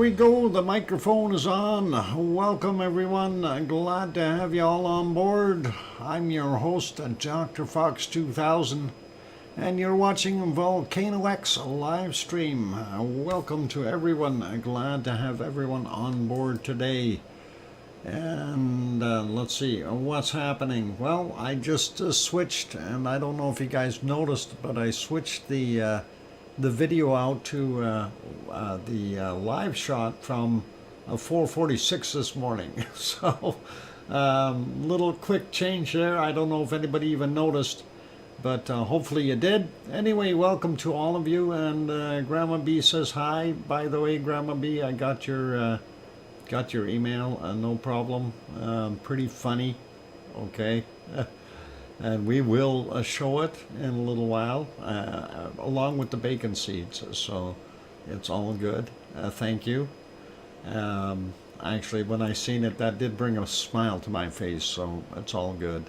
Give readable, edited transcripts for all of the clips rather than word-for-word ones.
we go. The microphone is on. Welcome, everyone. Glad to have you all on board. I'm your host, DrFox2000, and you're watching VolcanoX live stream. Welcome to everyone. Glad to have everyone on board today. And let's see what's happening. Well, I just switched, and I don't know if you guys noticed, but I switched the video out to the live shot from 4:46 this morning. So little quick change there. I don't know if anybody even noticed, but hopefully you did. Anyway, welcome to all of you. And Grandma B says hi. By the way, Grandma B, I got your email, no problem. Pretty funny, okay. And we will show it in a little while, along with the bacon seeds, so it's all good. Thank you. Actually, when I seen it, that did bring a smile to my face, so it's all good.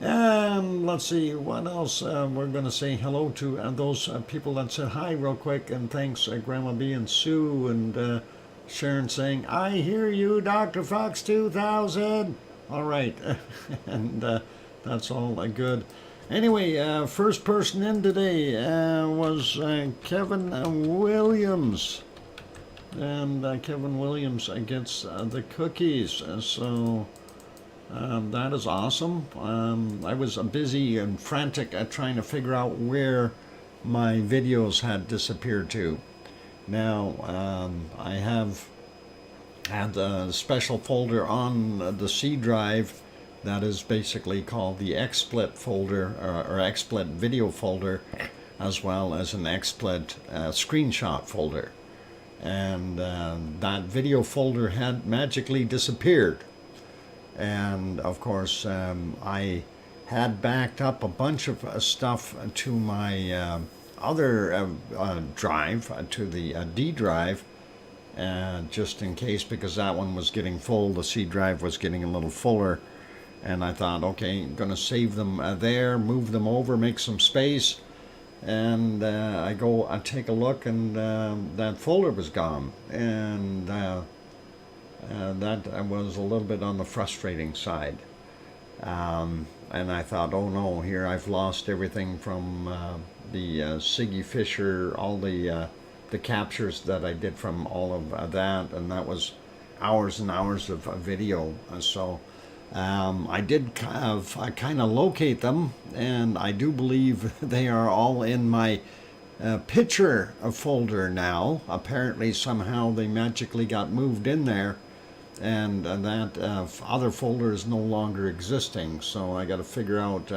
And let's see, what else? We're going to say hello to those people that said hi real quick, and thanks, Grandma B and Sue, and Sharon saying, I hear you, Dr. Fox 2000. All right, and that's all good. Anyway, first person in today was Kevin Williams. And Kevin Williams gets the cookies. So that is awesome. I was busy and frantic at trying to figure out where my videos had disappeared to. Now, I have had a special folder on the C drive that is basically called the XSplit folder, or XSplit video folder, as well as an XSplit screenshot folder. And that video folder had magically disappeared. And of course, I had backed up a bunch of stuff to my other drive, to the D drive, just in case, because that one was getting full. The C drive was getting a little fuller. And I thought, okay, I'm going to save them there, move them over, make some space. and I take a look, and that folder was gone, and that was a little bit on the frustrating side. And I thought, oh no, here I've lost everything from the Siggy Fisher, all the captures that I did from all of that, and that was hours and hours of video. So I did kind of locate them, and I do believe they are all in my picture folder now. Apparently, somehow they magically got moved in there, and that other folder is no longer existing. So I got to figure out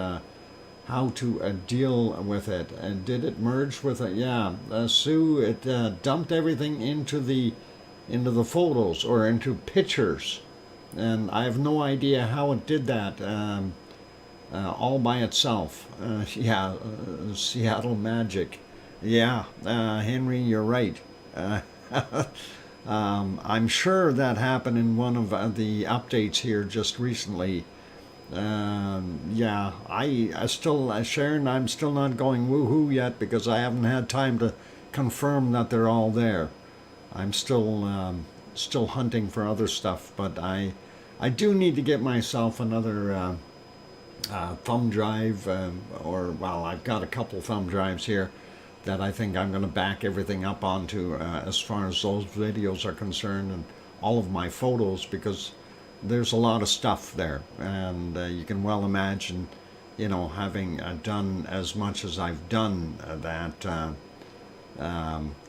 how to deal with it. And did it merge with it? Yeah, Sue. It dumped everything into the photos or into pictures, and I have no idea how it did that all by itself. Yeah, Seattle magic. Yeah, Henry, you're right. I'm sure that happened in one of the updates here just recently. Yeah, I still, Sharon, I'm still not going woohoo yet because I haven't had time to confirm that they're all there. I'm still hunting for other stuff, but I do need to get myself another thumb drive, well, I've got a couple thumb drives here that I think I'm going to back everything up onto as far as those videos are concerned, and all of my photos, because there's a lot of stuff there, and you can well imagine, you know, having done as much as I've done, that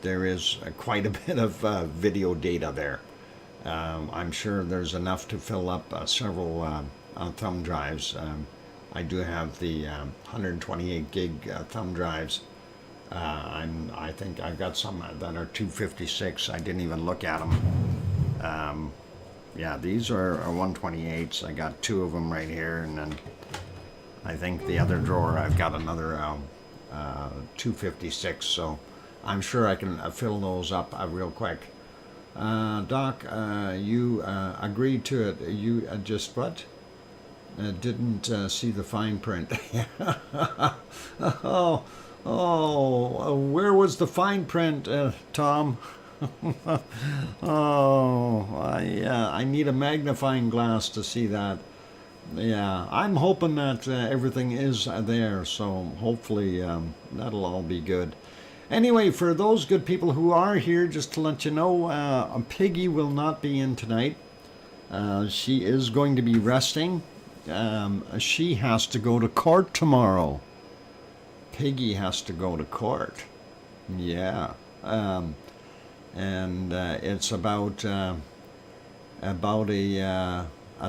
there is quite a bit of video data there. I'm sure there's enough to fill up several thumb drives. I do have the 128 gig thumb drives. I think I've got some that are 256. I didn't even look at them. Yeah, these are 128s. I got two of them right here, and then I think the other drawer I've got another 256. So I'm sure I can fill those up real quick. Doc, you agreed to it. You just what? Didn't see the fine print. Where was the fine print, Tom? I need a magnifying glass to see that. Yeah, I'm hoping that everything is there, so hopefully that'll all be good. Anyway, for those good people who are here, just to let you know, Piggy will not be in tonight. She is going to be resting. She has to go to court tomorrow. Piggy has to go to court. Yeah. And it's about a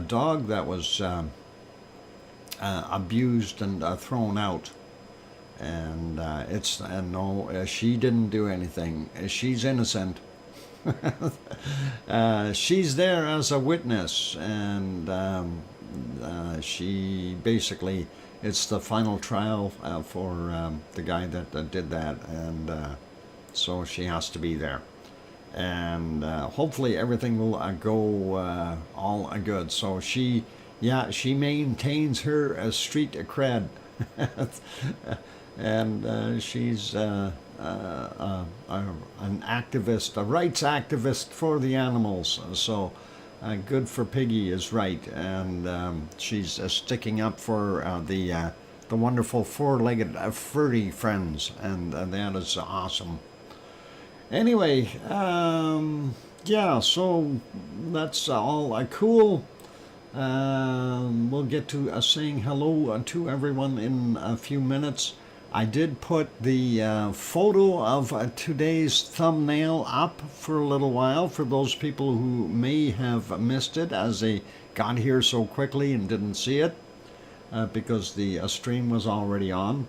dog that was abused and thrown out. And no, she didn't do anything. She's innocent. She's there as a witness, and she basically, it's the final trial for the guy that did that, and so she has to be there. And hopefully everything will go all good. So she maintains her street cred. And she's an activist, a rights activist for the animals. So good for Piggy is right, and she's sticking up for the wonderful four-legged furry friends, and that is awesome. Anyway, yeah, so that's all cool. We'll get to saying hello to everyone in a few minutes. I did put the photo of today's thumbnail up for a little while for those people who may have missed it as they got here so quickly and didn't see it because the stream was already on.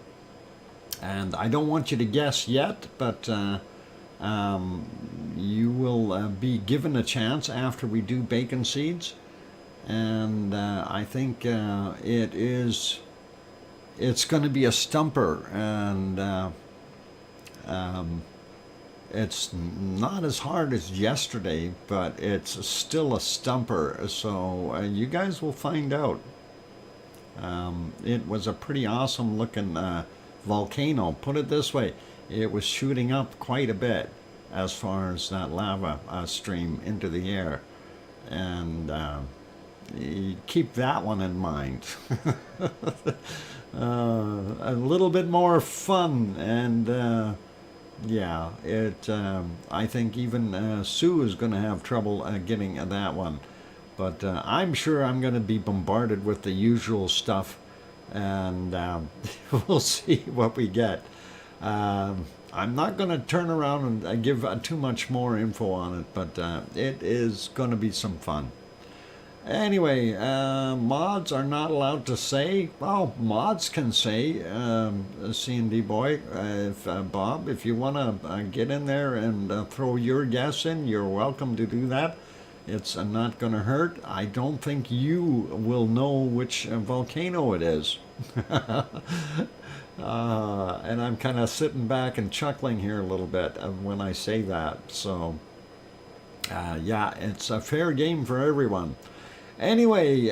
And I don't want you to guess yet, but you will be given a chance after we do bacon seeds. And I think it's going to be a stumper, and it's not as hard as yesterday, but it's still a stumper, so you guys will find out. It was a pretty awesome looking volcano. Put it this way, it was shooting up quite a bit as far as that lava stream into the air. And you keep that one in mind. A little bit more fun, and yeah, I think even Sue is going to have trouble getting that one. But I'm sure I'm going to be bombarded with the usual stuff, and we'll see what we get. I'm not going to turn around and give too much more info on it, but it is going to be some fun. Anyway, mods are not allowed to say. Well, mods can say, C&D boy, Bob, if you want to get in there and throw your guess in, you're welcome to do that. It's not going to hurt. I don't think you will know which volcano it is. And I'm kind of sitting back and chuckling here a little bit when I say that. So, yeah, it's a fair game for everyone. Anyway,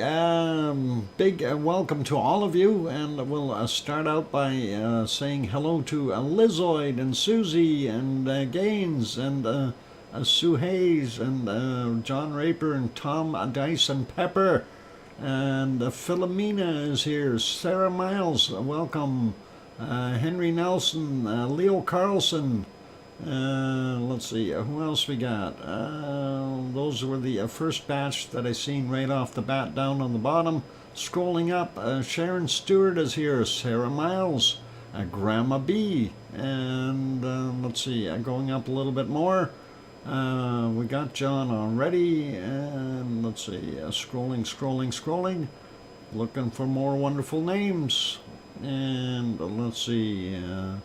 big welcome to all of you, and we'll start out by saying hello to Lizoid and Susie and Gaines and Sue Hayes and John Raper and Tom Dice and Pepper, and Philomena is here, Sarah Miles, welcome, Henry Nelson, Leo Carlson, let's see, who else we got? Those were the first batch that I seen right off the bat down on the bottom. Scrolling up, Sharon Stewart is here, Sarah Miles, Grandma B, and let's see, going up a little bit more. We got John already, and let's see, scrolling, looking for more wonderful names, and let's see, a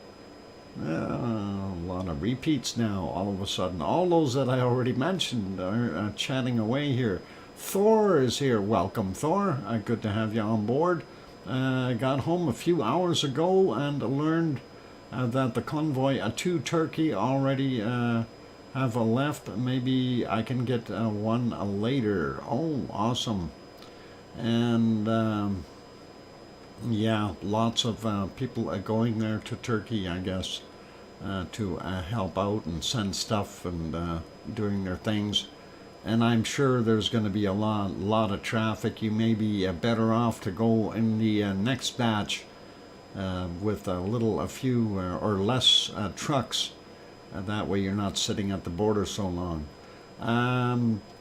lot of repeats now, all of a sudden. All those that I already mentioned are chatting away here. Thor is here. Welcome, Thor. Good to have you on board. Got home a few hours ago and learned that the convoy to Turkey already have left. Maybe I can get one later. Oh, awesome. And yeah, lots of people going there to Turkey, I guess, to help out and send stuff and doing their things. And I'm sure there's going to be a lot of traffic. You may be better off to go in the next batch with a few or less trucks. That way you're not sitting at the border so long.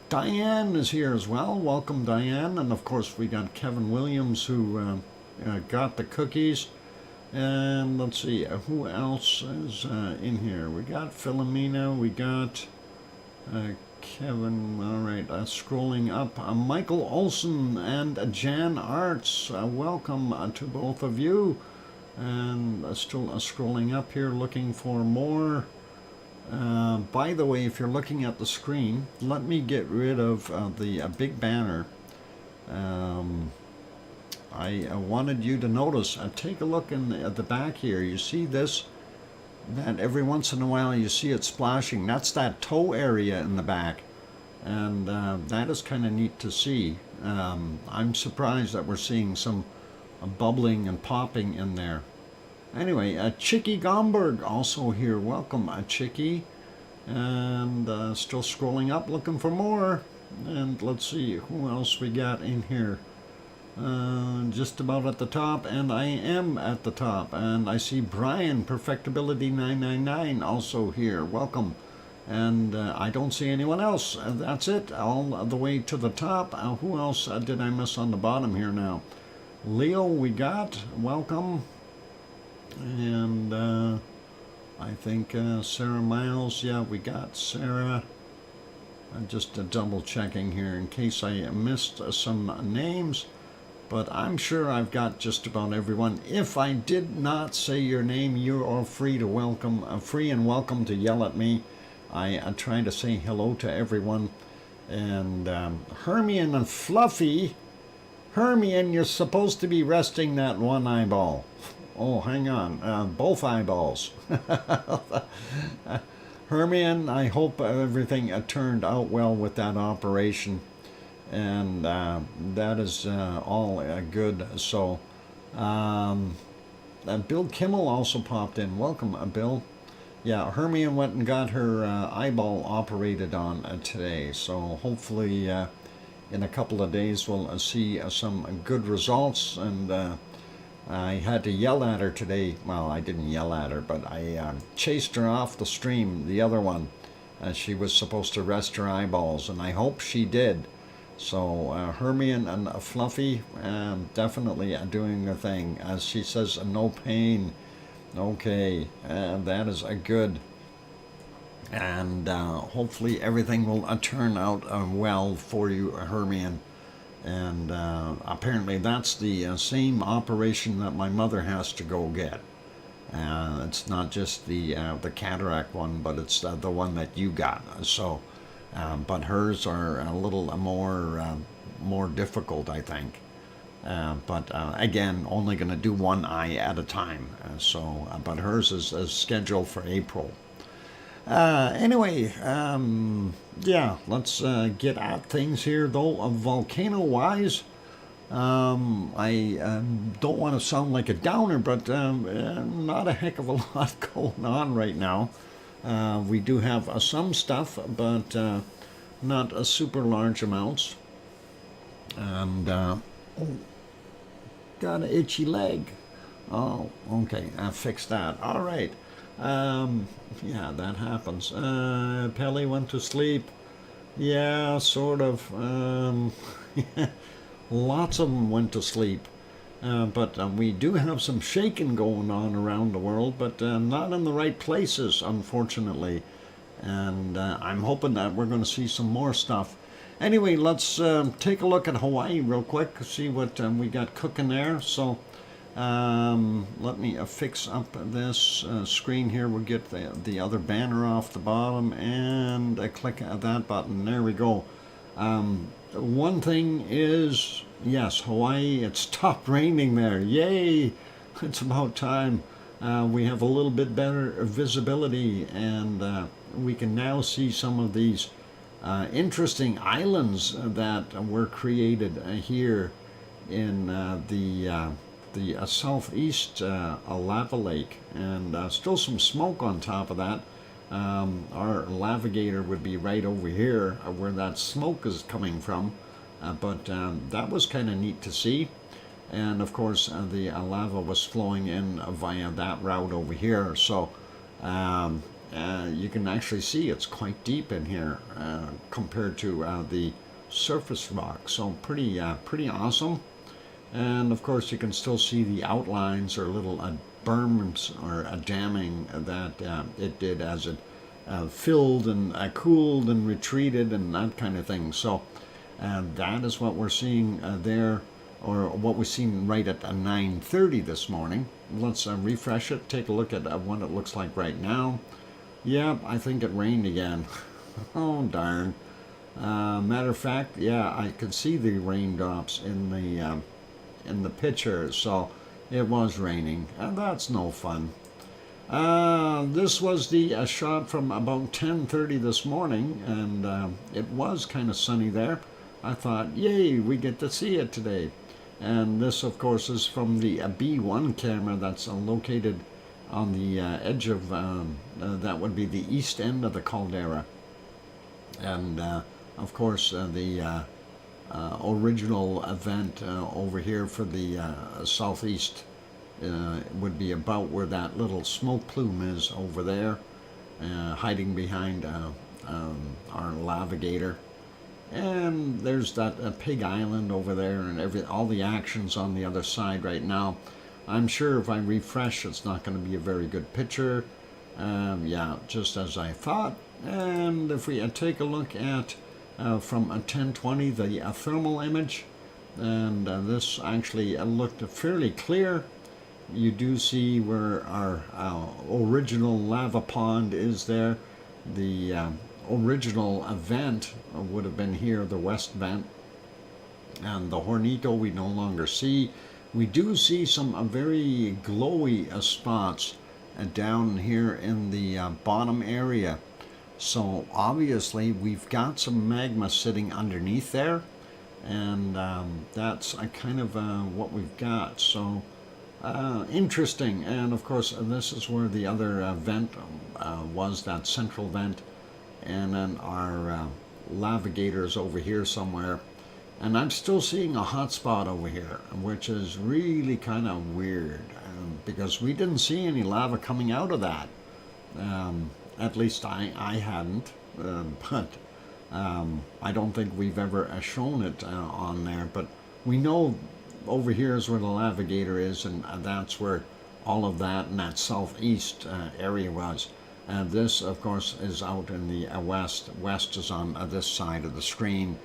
Diane is here as well. Welcome, Diane. And of course we got Kevin Williams who got the cookies. And let's see, who else is in here? We got Philomena, we got Kevin, all right, scrolling up, Michael Olson and Jan Arts, welcome to both of you. And still scrolling up here, looking for more. By the way, if you're looking at the screen, let me get rid of the big banner. I wanted you to notice, take a look in the back here. You see this? That every once in a while you see it splashing. That's that toe area in the back. And that is kind of neat to see. I'm surprised that we're seeing some bubbling and popping in there. Anyway, Chicky Gomberg also here. Welcome, Chicky. And still scrolling up, looking for more. And let's see, who else we got in here? Just about at the top, and I am at the top, and I see Brian Perfectibility 999 also here. Welcome. And I don't see anyone else. That's it, all the way to the top. Who else did I miss on the bottom here now? Leo we got, welcome. And I think Sarah Miles, yeah, we got Sarah. I'm just double checking here in case I missed some names. But I'm sure I've got just about everyone. If I did not say your name, you are free to free and welcome to yell at me. I try to say hello to everyone. And Hermione and Fluffy. Hermione, you're supposed to be resting that one eyeball. Oh, hang on. Both eyeballs. Hermione, I hope everything turned out well with that operation. And that is all good. So Bill Kimmel also popped in. Welcome, Bill. Yeah, Hermione went and got her eyeball operated on today, so hopefully in a couple of days we'll see some good results. And I had to yell at her today. Well, I didn't yell at her, but I chased her off the stream, the other one. She was supposed to rest her eyeballs, and I hope she did. So Hermione and Fluffy definitely doing the thing. As she says, no pain. Okay, that is good. And hopefully everything will turn out well for you, Hermione. And apparently that's the same operation that my mother has to go get. It's not just the cataract one, but it's the one that you got. So. But hers are a little more difficult, I think. But again, only going to do one eye at a time. But hers is scheduled for April. Anyway, yeah, let's get at things here, though. Volcano-wise, I don't want to sound like a downer, but not a heck of a lot going on right now. We do have some stuff, but not super large amounts. And oh, got an itchy leg. Oh, okay, I fixed that. All right. Yeah, that happens. Pelly went to sleep. Yeah, sort of. Lots of them went to sleep. But we do have some shaking going on around the world, but not in the right places, unfortunately. And I'm hoping that we're going to see some more stuff. Anyway, let's take a look at Hawaii real quick, see what we got cooking there. So let me fix up this screen here. We'll get the other banner off the bottom and click that button. There we go. One thing is, yes, Hawaii, it stopped raining there. Yay! It's about time. We have a little bit better visibility, and we can now see some of these interesting islands that were created here in the southeast lava lake, and still some smoke on top of that. Our navigator would be right over here where that smoke is coming from, but that was kind of neat to see. And of course the lava was flowing in via that route over here, so you can actually see it's quite deep in here compared to the surface rock, so pretty awesome. And of course you can still see the outlines or little berms or damming that it did as it filled and cooled and retreated and that kind of thing. So that is what we're seeing there, or what we've seen right at 9:30 this morning. Let's refresh it, take a look at what it looks like right now. Yeah, I think it rained again. Oh darn. Matter of fact, yeah, I could see the raindrops in the picture, so it was raining, and that's no fun. This was the shot from about 10:30 this morning, and it was kind of sunny there. I thought, yay, we get to see it today. And this, of course, is from the B1 camera that's located on the edge of, that would be the east end of the caldera. And, of course, the original event over here for the southeast would be about where that little smoke plume is over there, hiding behind our navigator. And there's that Pig Island over there, and all the actions on the other side right now. I'm sure if I refresh, it's not going to be a very good picture. Yeah, just as I thought. And if we take a look at from 1020, the thermal image, and this actually looked fairly clear. You do see where our original lava pond is there. The original vent would have been here, the west vent, and the Hornito we no longer see. We do see some very glowy spots down here in the bottom area, so obviously we've got some magma sitting underneath there, and that's kind of what we've got. So Interesting. And of course, this is where the other vent was, that central vent. And then our navigators over here somewhere. And I'm still seeing a hot spot over here, which is really kind of weird because we didn't see any lava coming out of that. At least I hadn't, but I don't think we've ever shown it on there. But we know over here is where the navigator is, and that's where all of that and that southeast area was. And this, of course, is out in the west. West is on this side of the screen.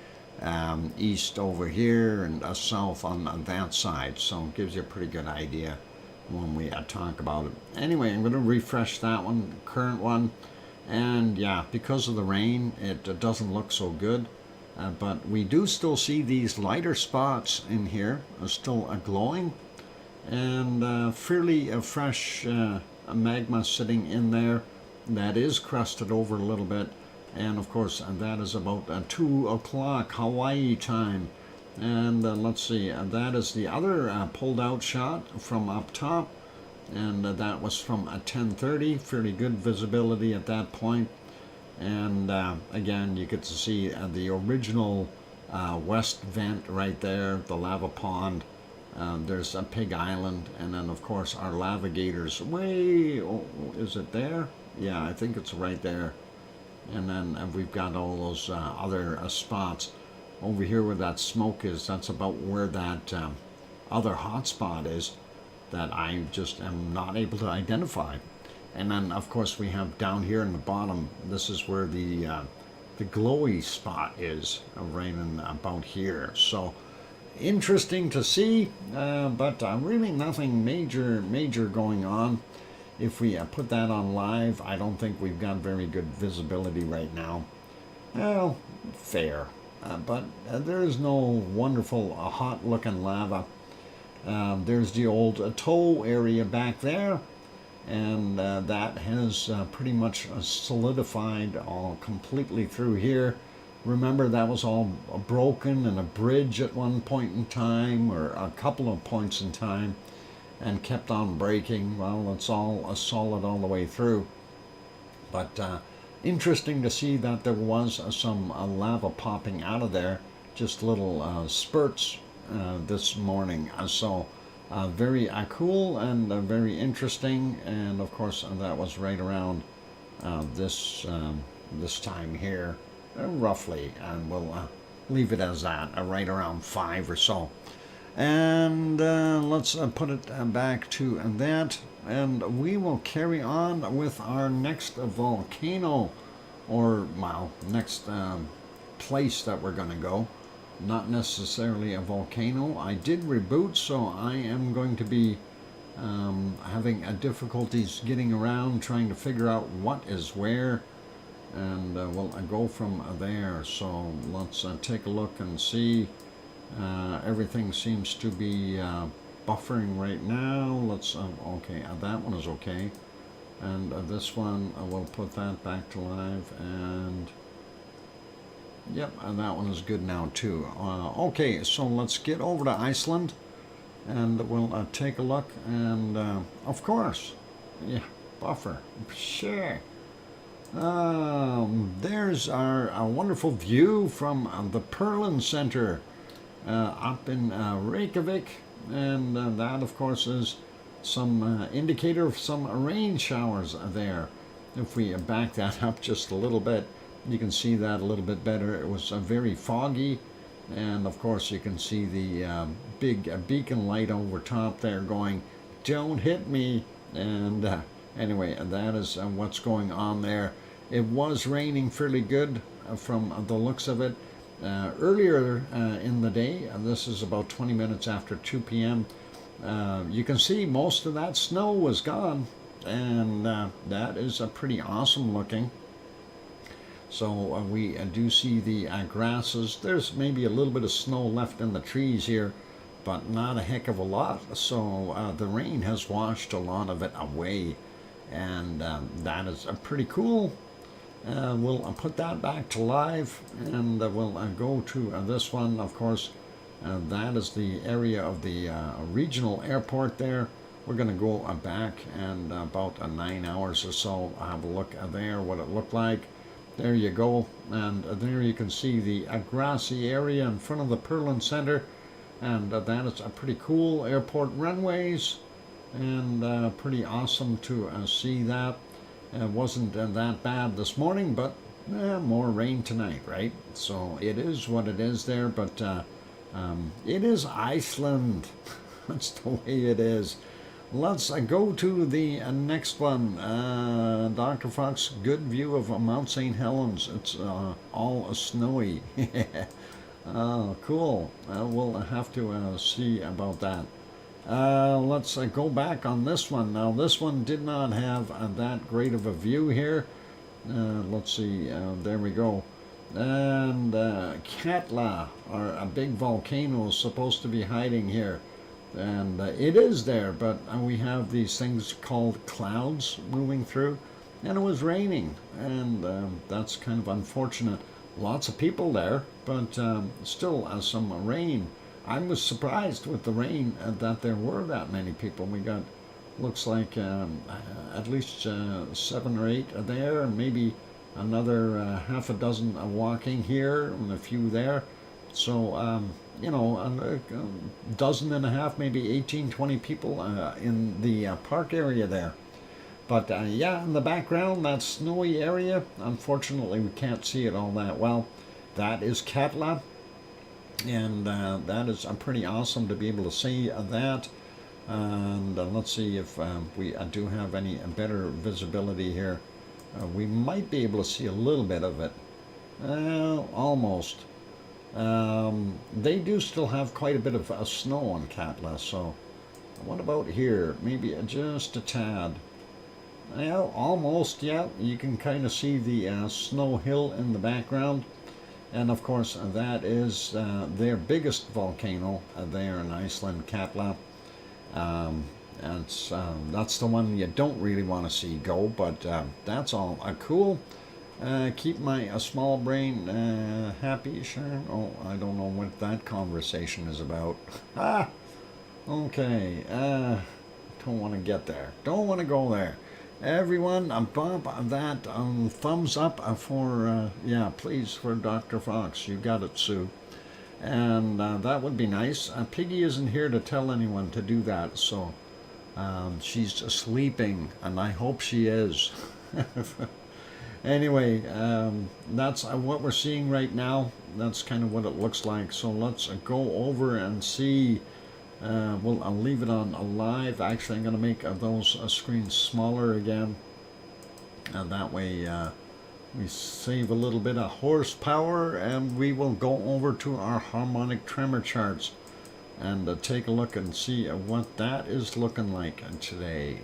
East over here, and south on that side. So it gives you a pretty good idea when we talk about it. Anyway, I'm going to refresh that one, current one. And yeah, because of the rain, it doesn't look so good. But we do still see these lighter spots in here, still glowing. And fairly fresh magma sitting in there. That is crusted over a little bit. And of course, that is about 2 o'clock Hawaii time. And let's see, that is the other pulled out shot from up top. And that was from 10:30, fairly good visibility at that point. And again, you get to see the original west vent right there, the lava pond. There's a Pig Island, and then of course our navigators way, is it there? Yeah, I think it's right there. And then we've got all those other spots over here where that smoke is. That's about where that other hot spot is that I just am not able to identify. And then of course we have down here in the bottom, this is where the glowy spot is, right in about here. So interesting to see, but really nothing major going on. If we put that on live, I don't think we've got very good visibility right now. Well, fair. But there is no wonderful hot looking lava. There's the old tow area back there. And that has pretty much solidified all completely through here. Remember, that was all broken and a bridge at one point in time, or a couple of points in time, and kept on breaking. Well, it's all solid all the way through. But interesting to see that there was some lava popping out of there, just little spurts this morning. So very cool and very interesting. And of course, that was right around this time here, roughly. And we'll leave it as that, right around 5 or so. And let's put it back to that, and we will carry on with our next volcano, or well, next place that we're going to go. Not necessarily a volcano. I did reboot, so I am going to be having difficulties getting around, trying to figure out what is where, and we'll go from there. So let's take a look and see. Everything seems to be buffering right now. Let's okay, that one is okay, and this one we'll put that back to live, and yep, and that one is good now too. Okay, so let's get over to Iceland, and we'll take a look, and of course, yeah, buffer, sure. There's our wonderful view from the Perlin Center. Up in Reykjavik, and that of course is some indicator of some rain showers there. If we back that up just a little bit, you can see that a little bit better. It was very foggy, and of course you can see the big beacon light over top there going, "Don't hit me." And anyway, that is what's going on there. It was raining fairly good from the looks of it. Earlier in the day, this is about 20 minutes after 2 p.m., you can see most of that snow was gone, and that is pretty awesome looking. So we do see the grasses. There's maybe a little bit of snow left in the trees here, but not a heck of a lot. So the rain has washed a lot of it away, and that is pretty cool. We'll put that back to live, and we'll go to this one. Of course, that is the area of the regional airport there. we're going to go back and about 9 hours or so have a look there, what it looked like. There you go, and there you can see the grassy area in front of the Perlin Center, and that is a pretty cool airport runways, and pretty awesome to see that. It wasn't that bad this morning, but more rain tonight, right? So it is what it is there, but it is Iceland. That's the way it is. Let's go to the next one. Dr. Fox, good view of Mount St. Helens. It's all snowy. Oh, cool. We'll have to see about that. Let's go back on this one. Now, this one did not have that great of a view here. Let's see. There we go. And Katla, a big volcano, is supposed to be hiding here. And it is there, but we have these things called clouds moving through, and it was raining, and that's kind of unfortunate. Lots of people there, but still some rain. I was surprised with the rain that there were that many people. We got, looks like at least 7 or 8 there, and maybe another half a dozen walking here, and a few there. So, you know, a dozen and a half, maybe 18, 20 people in the park area there. But yeah, in the background, that snowy area, unfortunately we can't see it all that well. That is Katla, and that is pretty awesome to be able to see that. And let's see if we do have any better visibility here. We might be able to see a little bit of it. Almost. They do still have quite a bit of snow on Katla, so what about here? Maybe just a tad. Well, almost, yeah. You can kind of see the snow hill in the background. And of course, that is their biggest volcano there in Iceland, Katla. And that's the one you don't really want to see go, but that's all cool. Keep my small brain happy, Sharon. Oh, I don't know what that conversation is about. Okay. Don't want to get there. Don't want to go there. Everyone, bump that thumbs up for, yeah, please, for Dr. Fox. You got it, Sue. And that would be nice. Piggy isn't here to tell anyone to do that, so she's sleeping, and I hope she is. Anyway, that's what we're seeing right now. That's kind of what it looks like. So let's go over and see. Well, I'll leave it on live. Actually, I'm going to make those screens smaller again. And that way we save a little bit of horsepower, and we will go over to our harmonic tremor charts and take a look and see what that is looking like today.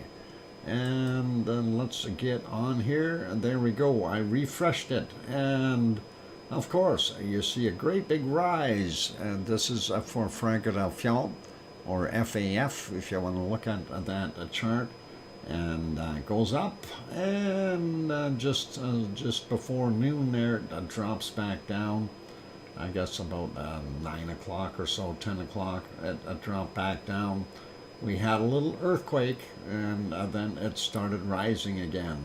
And then let's get on here, and there we go. I refreshed it, and of course you see a great big rise, and this is for Eruption, or FAF if you want to look at that chart. And it goes up, and just before noon there it drops back down. I guess about 9 o'clock or so, 10 o'clock, it dropped back down. We had a little earthquake, and then it started rising again.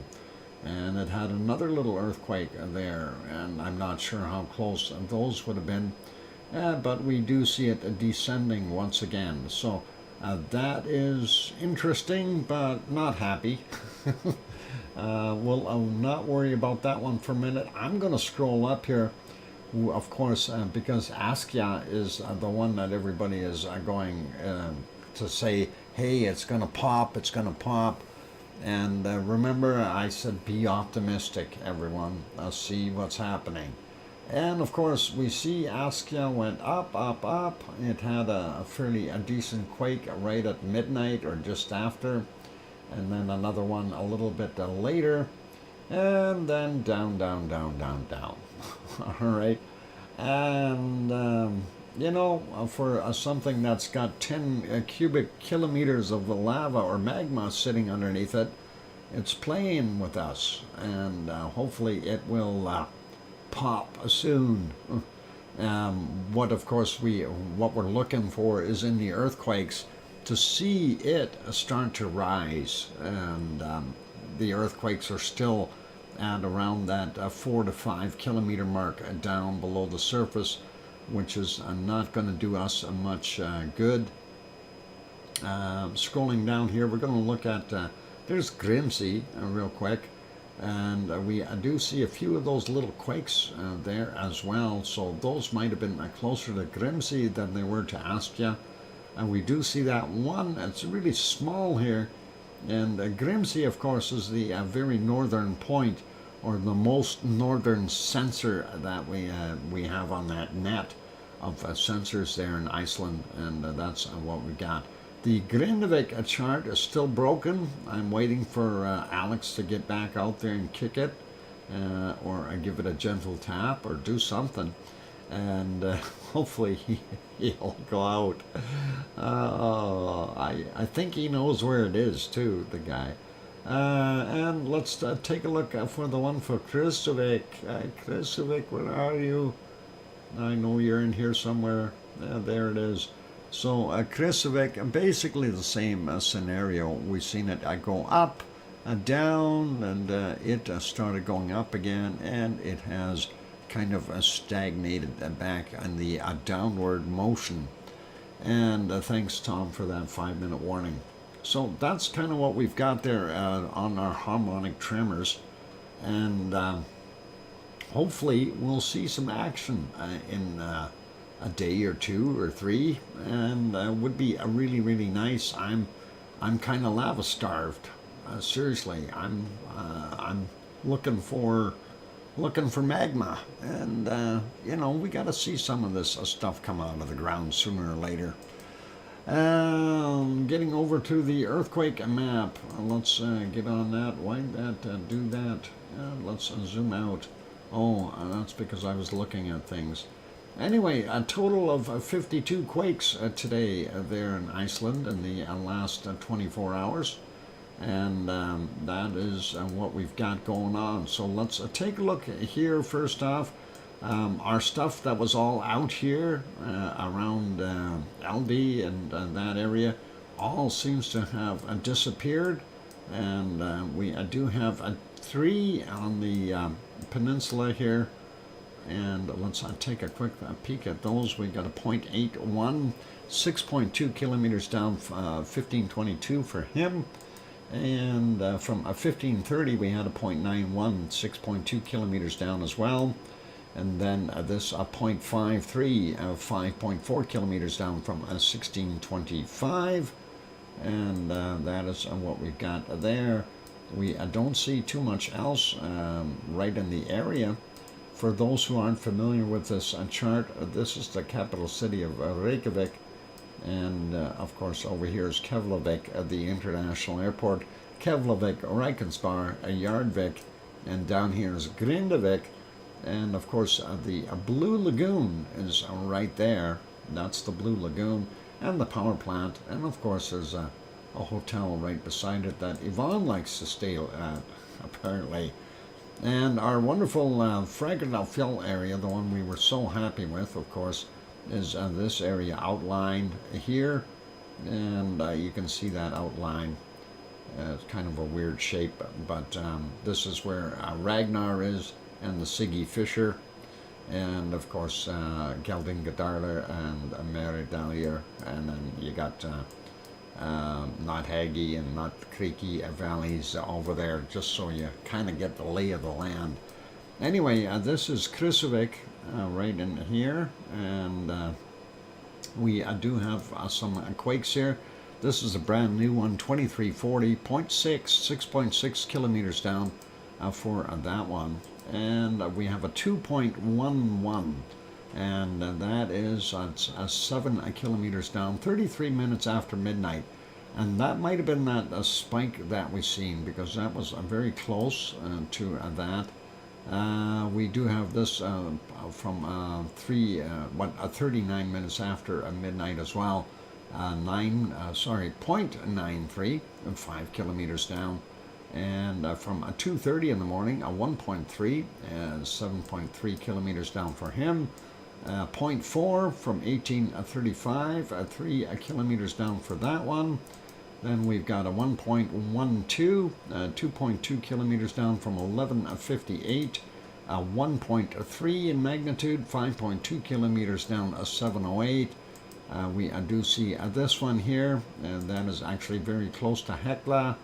And it had another little earthquake there, and I'm not sure how close those would have been. But we do see it descending once again. So that is interesting, but not happy. We'll not worry about that one for a minute. I'm going to scroll up here, of course, because Askia is the one that everybody is going to say, hey, it's going to pop, it's going to pop. And remember, I said be optimistic, everyone. See what's happening. And of course, we see Askia went up, up, up. It had a fairly decent quake right at midnight or just after. And then another one a little bit later. And then down, down, down, down, down. All right. And, you know, for something that's got 10 cubic kilometers of lava or magma sitting underneath it, it's playing with us. And hopefully it will pop soon. What of course what we're looking for is in the earthquakes to see it start to rise, and the earthquakes are still at around that 4 to 5 kilometer mark down below the surface, which is not going to do us much good. Scrolling down here, we're going to look at, there's Grimsey real quick, and we do see a few of those little quakes there as well, so those might have been closer to Grimsey than they were to Astia. And we do see that one, it's really small here, and Grimsey, of course, is the very northern point, or the most northern sensor that we have on that net of sensors there in Iceland, and that's what we got. The Grindavik chart is still broken. I'm waiting for Alex to get back out there and kick it, or give it a gentle tap, or do something, and hopefully he'll go out. I think he knows where it is too, the guy. And let's take a look for the one for Kristuvik. Kristuvik, where are you? I know you're in here somewhere. There it is. So Kristuvik, basically the same scenario. We've seen it go up, down, and it started going up again, and it has kind of stagnated back in the downward motion. And thanks, Tom, for that 5-minute warning. So that's kind of what we've got there on our harmonic tremors, and hopefully we'll see some action in a day or 2 or 3, and would be a really, really nice. I'm kind of lava starved. Seriously, I'm looking for magma, and you know, we got to see some of this stuff come out of the ground sooner or later. Getting over to the earthquake map. Let's get on that. Why did that do that? Let's zoom out. Oh, that's because I was looking at things. Anyway, a total of 52 quakes today there in Iceland in the last 24 hours. And that is what we've got going on. So let's take a look here first off. Our stuff that was all out here around Aldi and that area all seems to have disappeared, and we do have 3 on the peninsula here, and let's take a quick peek at those. We got a 0.81, 6.2 kilometers down, 1522 for him. And from 1530 we had a 0.91, 6.2 kilometers down as well. And then this 0.53, 5.4 kilometers down from 1625. And that is what we've got there. We don't see too much else right in the area. For those who aren't familiar with this chart, this is the capital city of Reykjavik. And of course over here is Keflavik, the international airport. Keflavik, Reykjanesbær, Yardvik, and down here is Grindavik. And of course the Blue Lagoon is right there. That's the Blue Lagoon and the power plant. And of course there's a hotel right beside it that Yvonne likes to stay at, apparently. And our wonderful Fragrantalfjall area, the one we were so happy with, of course, is this area outlined here, and you can see that outline. It's kind of a weird shape, but this is where Ragnar is, and the Siggy Fisher, and of course Geldingadarler and Meridalier, and then you got Nothaggy and Notcreeky valleys over there, just so you kind of get the lay of the land. Anyway, this is Kristuvik right in here, and we do have some quakes here. This is a brand new one, 2340, 6.6 kilometers down for that one. And we have a 2.11, and that is 7 kilometers down, 33 minutes after midnight. And that might have been that spike that we seen, because that was very close to that. We do have this from 39 minutes after midnight as well. 0.93, 5 kilometers down. And from 2:30 in the morning, a 1.3, 7.3 kilometers down for him. 0.4 from 1835, 3 kilometers down for that one. Then we've got a 1.12, 2.2 kilometers down from 1158, 1.3 in magnitude, 5.2 kilometers down, 708. We do see this one here, and that is actually very close to Hekla,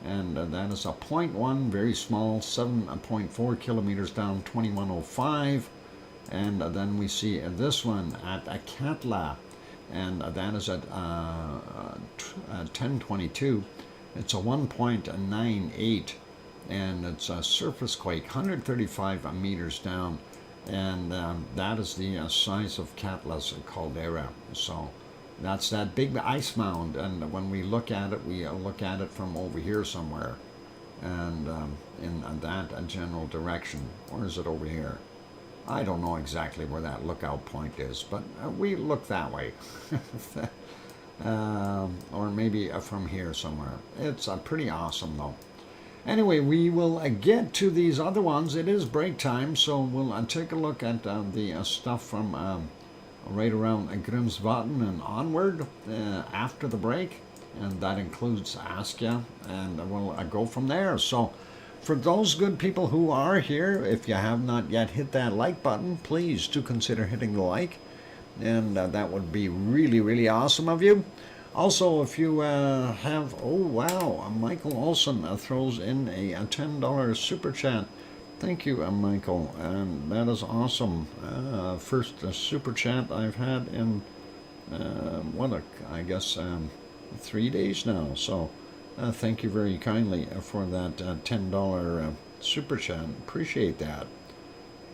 and that is a 0.1, very small, 7.4 kilometers down, 2105. And then we see this one at Katla, and that is at 1022. It's a 1.98, and it's a surface quake, 135 meters down, and that is the size of Katla's caldera. So that's that big ice mound, and when we look at it, we look at it from over here somewhere, and in that general direction. Or is it over here? I don't know exactly where that lookout point is, but we look that way. Or maybe from here somewhere. It's pretty awesome though. Anyway, we will get to these other ones. It is break time, so we'll take a look at the stuff from right around Grimsvatn and onward after the break, and that includes Askja, and we'll go from there. So for those good people who are here, if you have not yet hit that like button, please do consider hitting the like, and that would be really, really awesome of you. Also, if you have, oh wow, Michael Olson throws in a $10 super chat. Thank you, Michael, and that is awesome. First super chat I've had in, I guess 3 days now, so thank you very kindly for that $10 super chat. Appreciate that.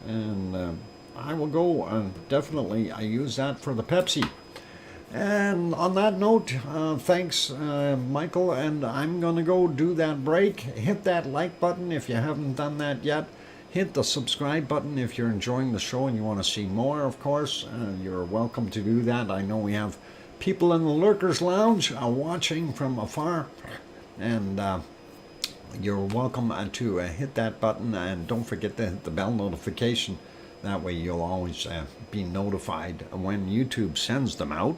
And I will go definitely use that for the Pepsi. And on that note, thanks, Michael, and I'm going to go do that break. Hit that like button if you haven't done that yet. Hit the subscribe button if you're enjoying the show and you want to see more, of course. You're welcome to do that. I know we have people in the Lurkers Lounge watching from afar. And you're welcome to hit that button, and don't forget to hit the bell notification. That way you'll always be notified when YouTube sends them out.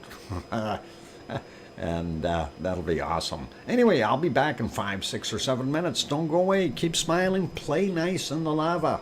And that'll be awesome. Anyway, I'll be back in 5, 6, or 7 minutes. Don't go away. Keep smiling. Play nice in the lava.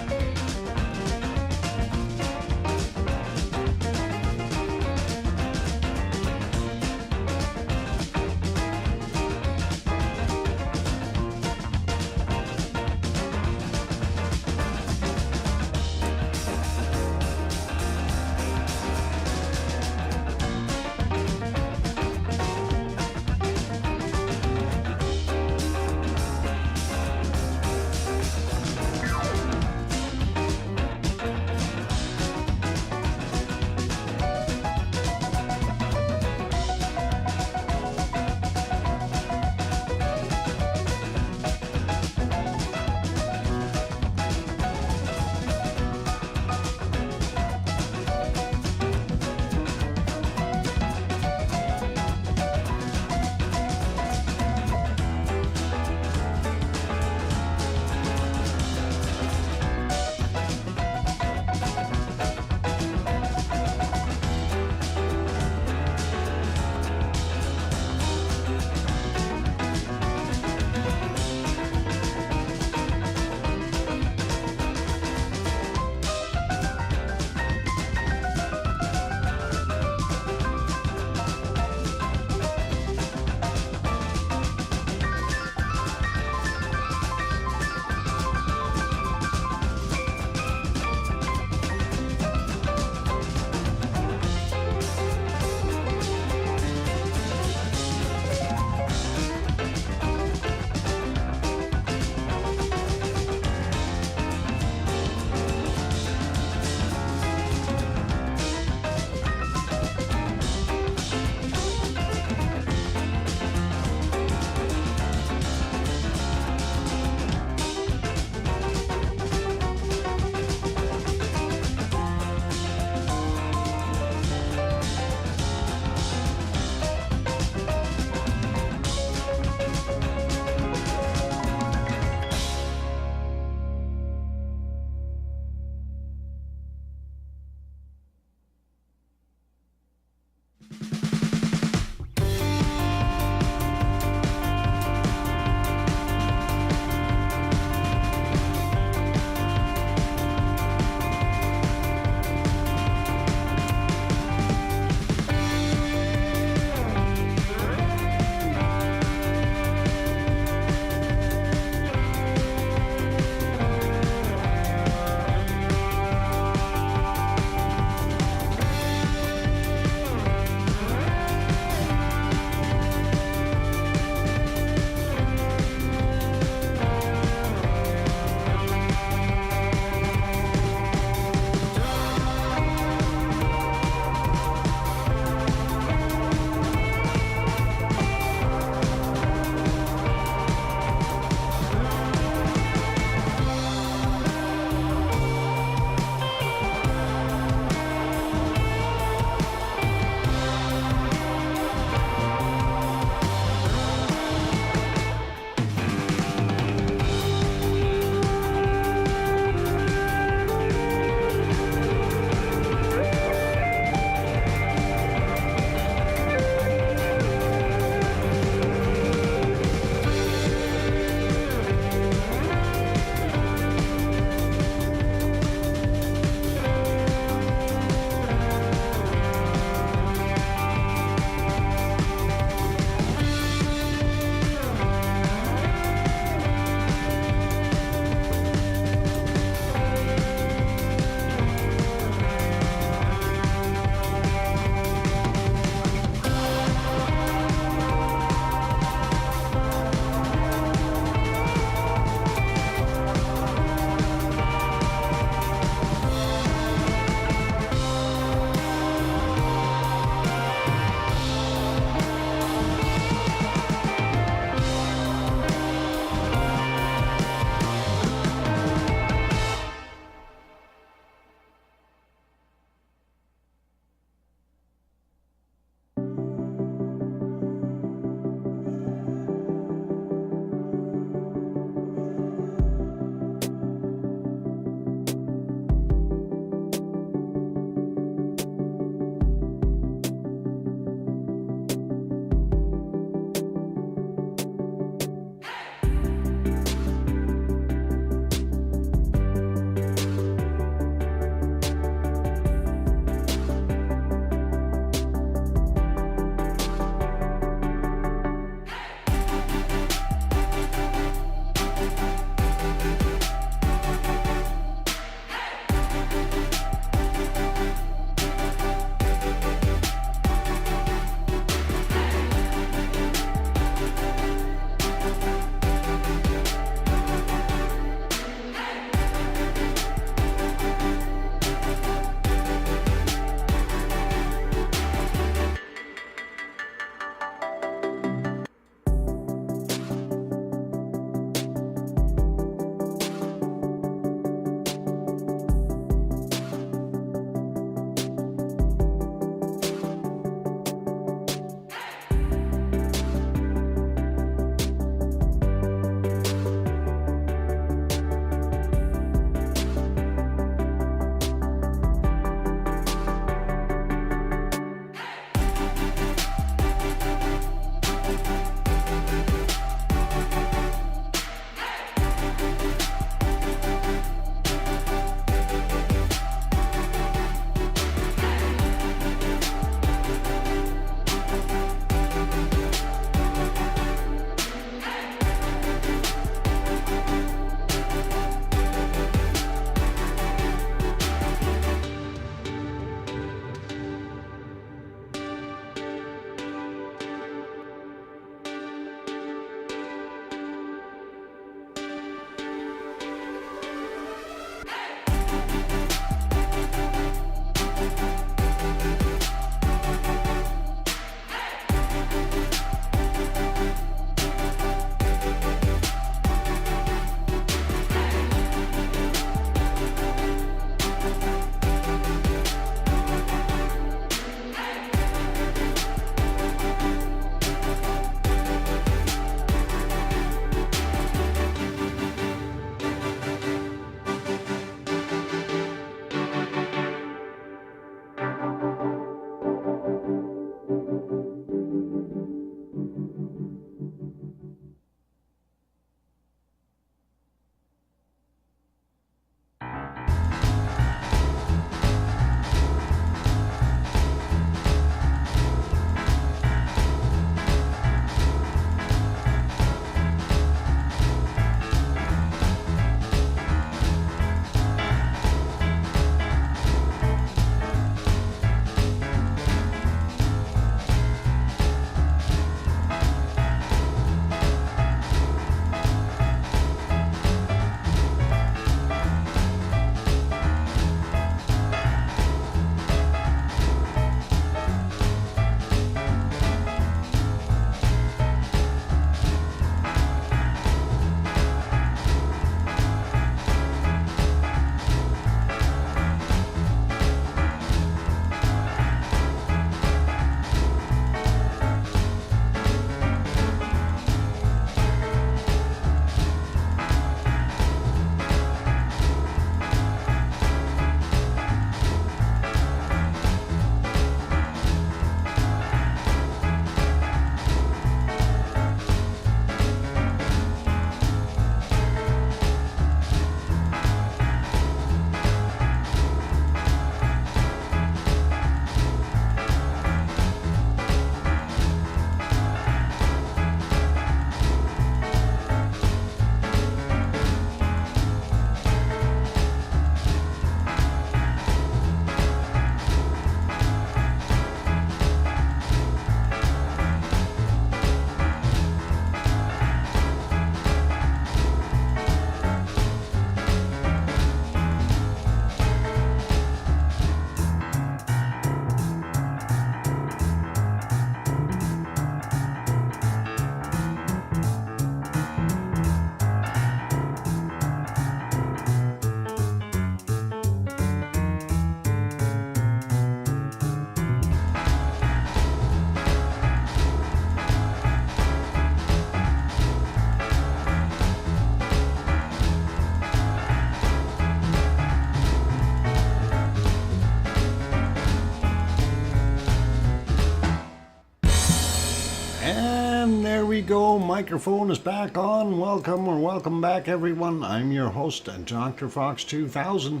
go. Microphone is back on. Welcome back, everyone. I'm your host, DrFox2000,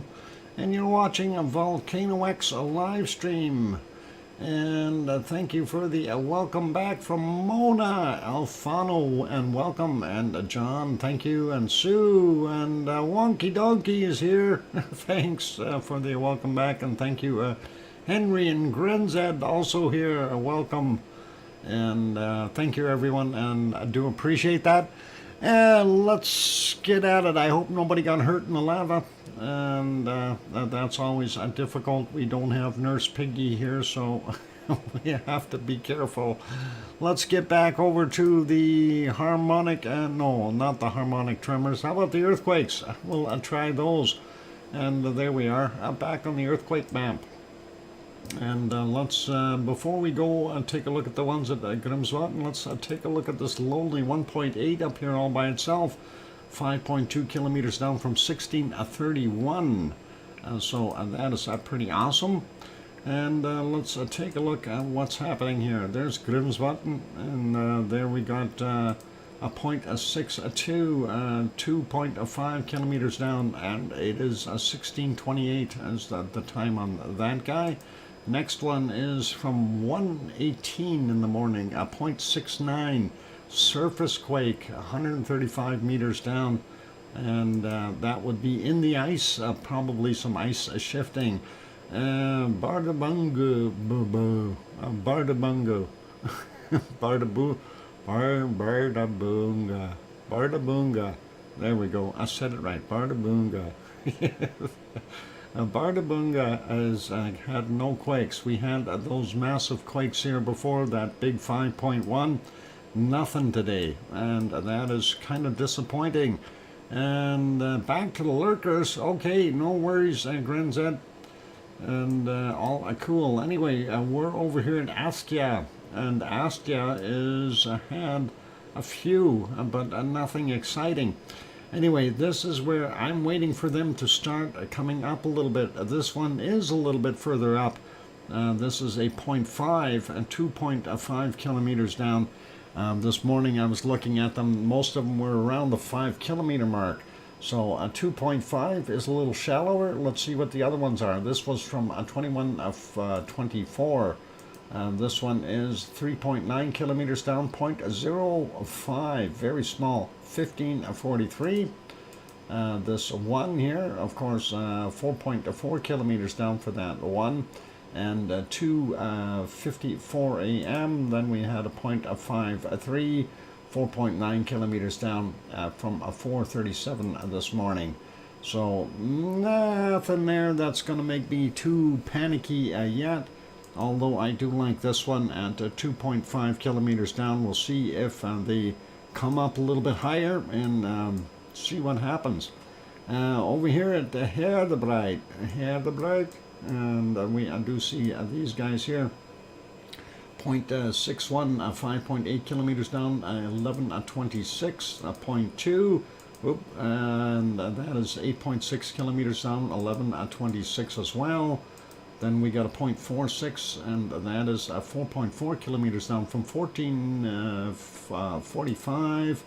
and you're watching a VolcanoX live stream. And thank you for the welcome back from Mona, Alfano, and welcome. And John, thank you. And Sue, and Wonky Donkey is here. Thanks for the welcome back, and thank you. Henry and Grenzed also here. Welcome. And thank you, everyone, and I do appreciate that. And let's get at it. I hope nobody got hurt in the lava, and that's always difficult. We don't have Nurse Piggy here, so we have to be careful. Let's get back over to the harmonic, no, not the harmonic tremors. How about the earthquakes? We'll try those. And there we are, back on the earthquake map. And let's, before we go take a look at the ones at Grimsvatn, let's take a look at this lowly 1.8 up here all by itself, 5.2 kilometers down from 1631. So that is pretty awesome. And let's take a look at what's happening here. There's Grimsvatn, and there we got a 0.62, 2.5 kilometers down, and it is 1628 as the time on that guy. Next one is from 1:18 in the morning, a 0.69 surface quake, 135 meters down, and that would be in the ice, probably some ice shifting. Bardabungu, Bardabungu, Bardabunga. There we go. I said it right. Bardabunga. Bardabunga has had no quakes. We had those massive quakes here before, that big 5.1. Nothing today, and that is kind of disappointing. And back to the lurkers. Okay, no worries, Grinzed. And all cool. Anyway, we're over here in Astia, and Astia is had a few, but nothing exciting. Anyway, this is where I'm waiting for them to start coming up a little bit. This one is a little bit further up. This is a 0.5 and 2.5 kilometers down. This morning I was looking at them. Most of them were around the 5 kilometer mark. So 2.5 is a little shallower. Let's see what the other ones are. This was from 21 of 24. This one is 3.9 kilometers down, 0.05, very small, 1543. This one here, of course, 4.4 kilometers down for that one, and 2:54 a.m. Then we had a 0.53, 4.9 kilometers down from 4:37 this morning. So nothing there that's going to make me too panicky yet. Although I do like this one at 2.5 kilometers down. We'll see if they come up a little bit higher and see what happens. Over here at the Herdebreit, and we do see these guys here. 0.61, 5.8 kilometers down, 11:26, 0.2. And that is 8.6 kilometers down, 11:26 as well. Then we got a 0.46, and that is 4.4 kilometers down from 14:45.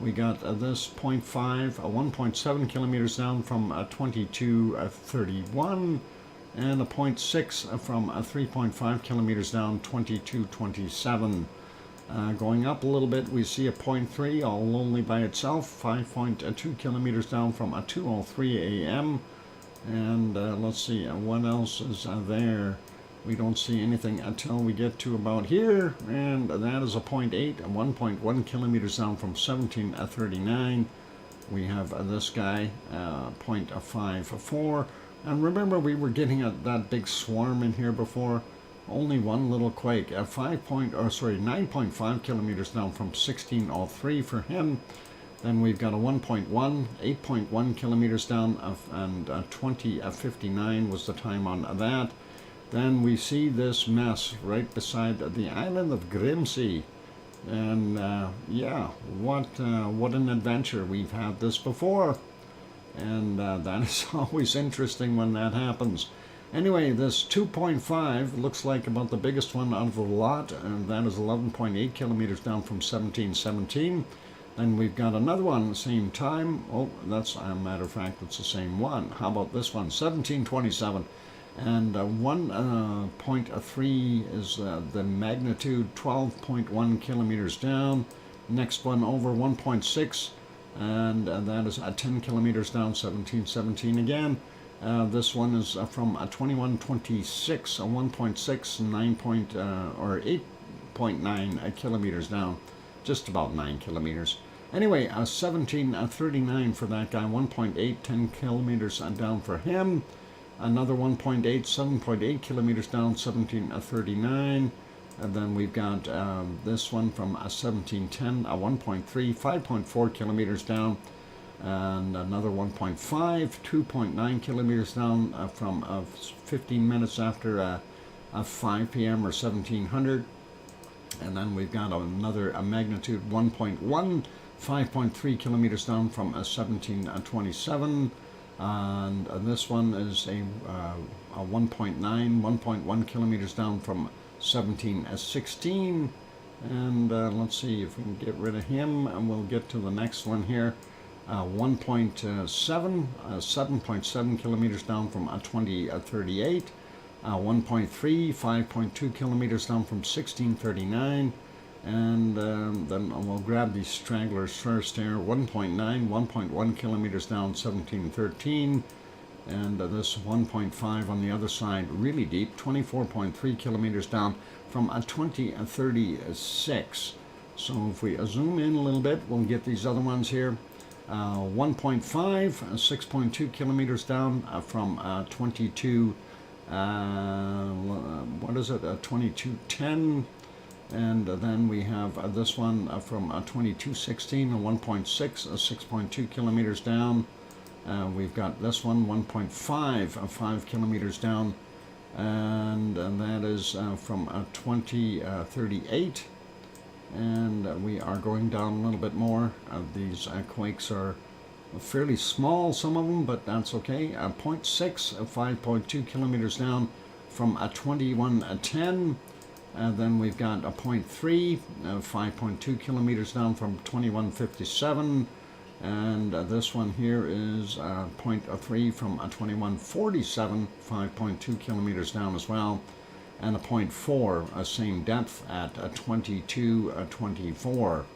We got this 0.5, 1.7 kilometers down from 22:31, and a 0.6 from 3.5 kilometers down, 22:27. Going up a little bit, we see a 0.3 all lonely by itself, 5.2 kilometers down from 2:03 a.m. And let's see, what else is there? We don't see anything until we get to about here, and that is a 0.8, 1.1 kilometers down from 17:39. We have this guy, 0.54. And remember, we were getting that big swarm in here before. Only one little quake, 9.5 kilometers down from 16:03 for him. Then we've got a 1.1, 8.1 kilometers down, and 20:59 was the time on that. Then we see this mess right beside the island of Grimsey. And yeah, what an adventure. We've had this before. And that is always interesting when that happens. Anyway, this 2.5 looks like about the biggest one out of the lot, and that is 11.8 kilometers down from 1717. Then we've got another one, same time. Oh, that's a matter of fact, it's the same one. How about this one, 1727? And 1.3 is the magnitude, 12.1 kilometers down. Next one over 1.6, and that is 10 kilometers down, 1717 again. This one is from 2126, 1.6, 8.9 kilometers down, just about 9 kilometers. Anyway, 1739 for that guy, 1.8, 10 kilometers down for him. Another 1.8, 7.8 kilometers down, 1739. And then we've got this one from 1710, 1.3, 5.4 kilometers down. And another 1.5, 2.9 kilometers down from 15 minutes after 5 p.m. or 1700. And then we've got another magnitude 1.1, 5.3 kilometers down from 1727. And this one is a 1.9, 1.1 kilometers down from 1716. And let's see if we can get rid of him, and we'll get to the next one here. 1.7, 7.7 kilometers down from 2038. 1.3, 5.2 kilometers down from 1639. And then we'll grab these stragglers first here. 1.9, 1.1 kilometers down, 1713. And this 1.5 on the other side, really deep, 24.3 kilometers down from 2036. So if we zoom in a little bit, we'll get these other ones here. 1.5, 6.2 kilometers down from 2210. And then we have this one from 2216, 1.6, 6.2 kilometers down. We've got this one, 1.5, 5 kilometers down. And that is from 2038. And we are going down a little bit more. These quakes are fairly small, some of them, but that's okay. 0.6, 5.2 kilometers down from 2110. Then we've got a 0.3, 5.2 kilometers down from 2157. And this one here is 0.3 from 2147, 5.2 kilometers down as well. And a 0.4, same depth at 2224.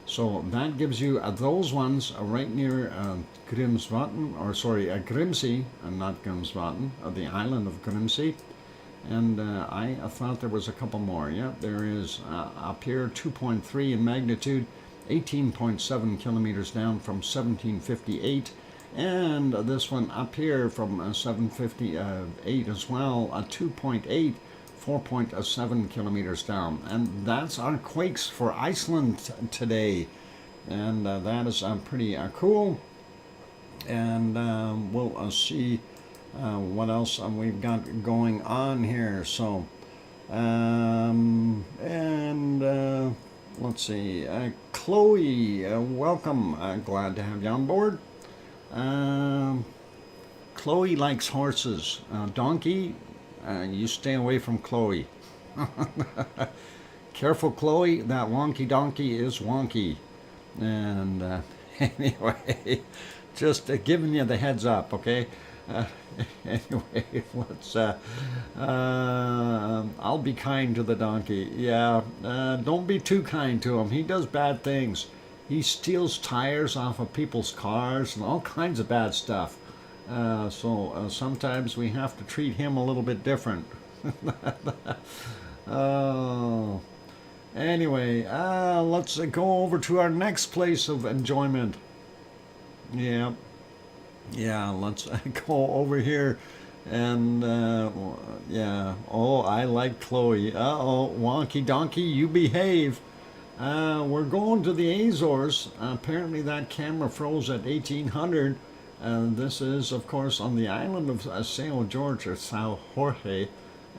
So that gives you those ones right near Grimsvatn, or sorry, Grimsey, not Grimsvatn, the island of Grimsey. And I thought there was a couple more. Yeah, there is up here, 2.3 in magnitude, 18.7 kilometers down from 1758. And this one up here from 758 as well, 2.8, 4.7 kilometers down. And that's our quakes for Iceland today. And that is pretty cool. And we'll see what else we've got going on here. So, let's see. Chloe, welcome. Glad to have you on board. Chloe likes horses. Donkey, you stay away from Chloe. Careful, Chloe. That wonky donkey is wonky. And anyway, just giving you the heads up, okay? Anyway, let's. I'll be kind to the donkey. Yeah, don't be too kind to him. He does bad things. He steals tires off of people's cars and all kinds of bad stuff. So sometimes we have to treat him a little bit different. Oh. Anyway, let's go over to our next place of enjoyment. Yeah. Yeah, let's go over here. And, yeah. Oh, I like Chloe. Uh-oh, wonky donkey, you behave. We're going to the Azores. Apparently that camera froze at 1800. This is, of course, on the island of São Jorge, or São Jorge,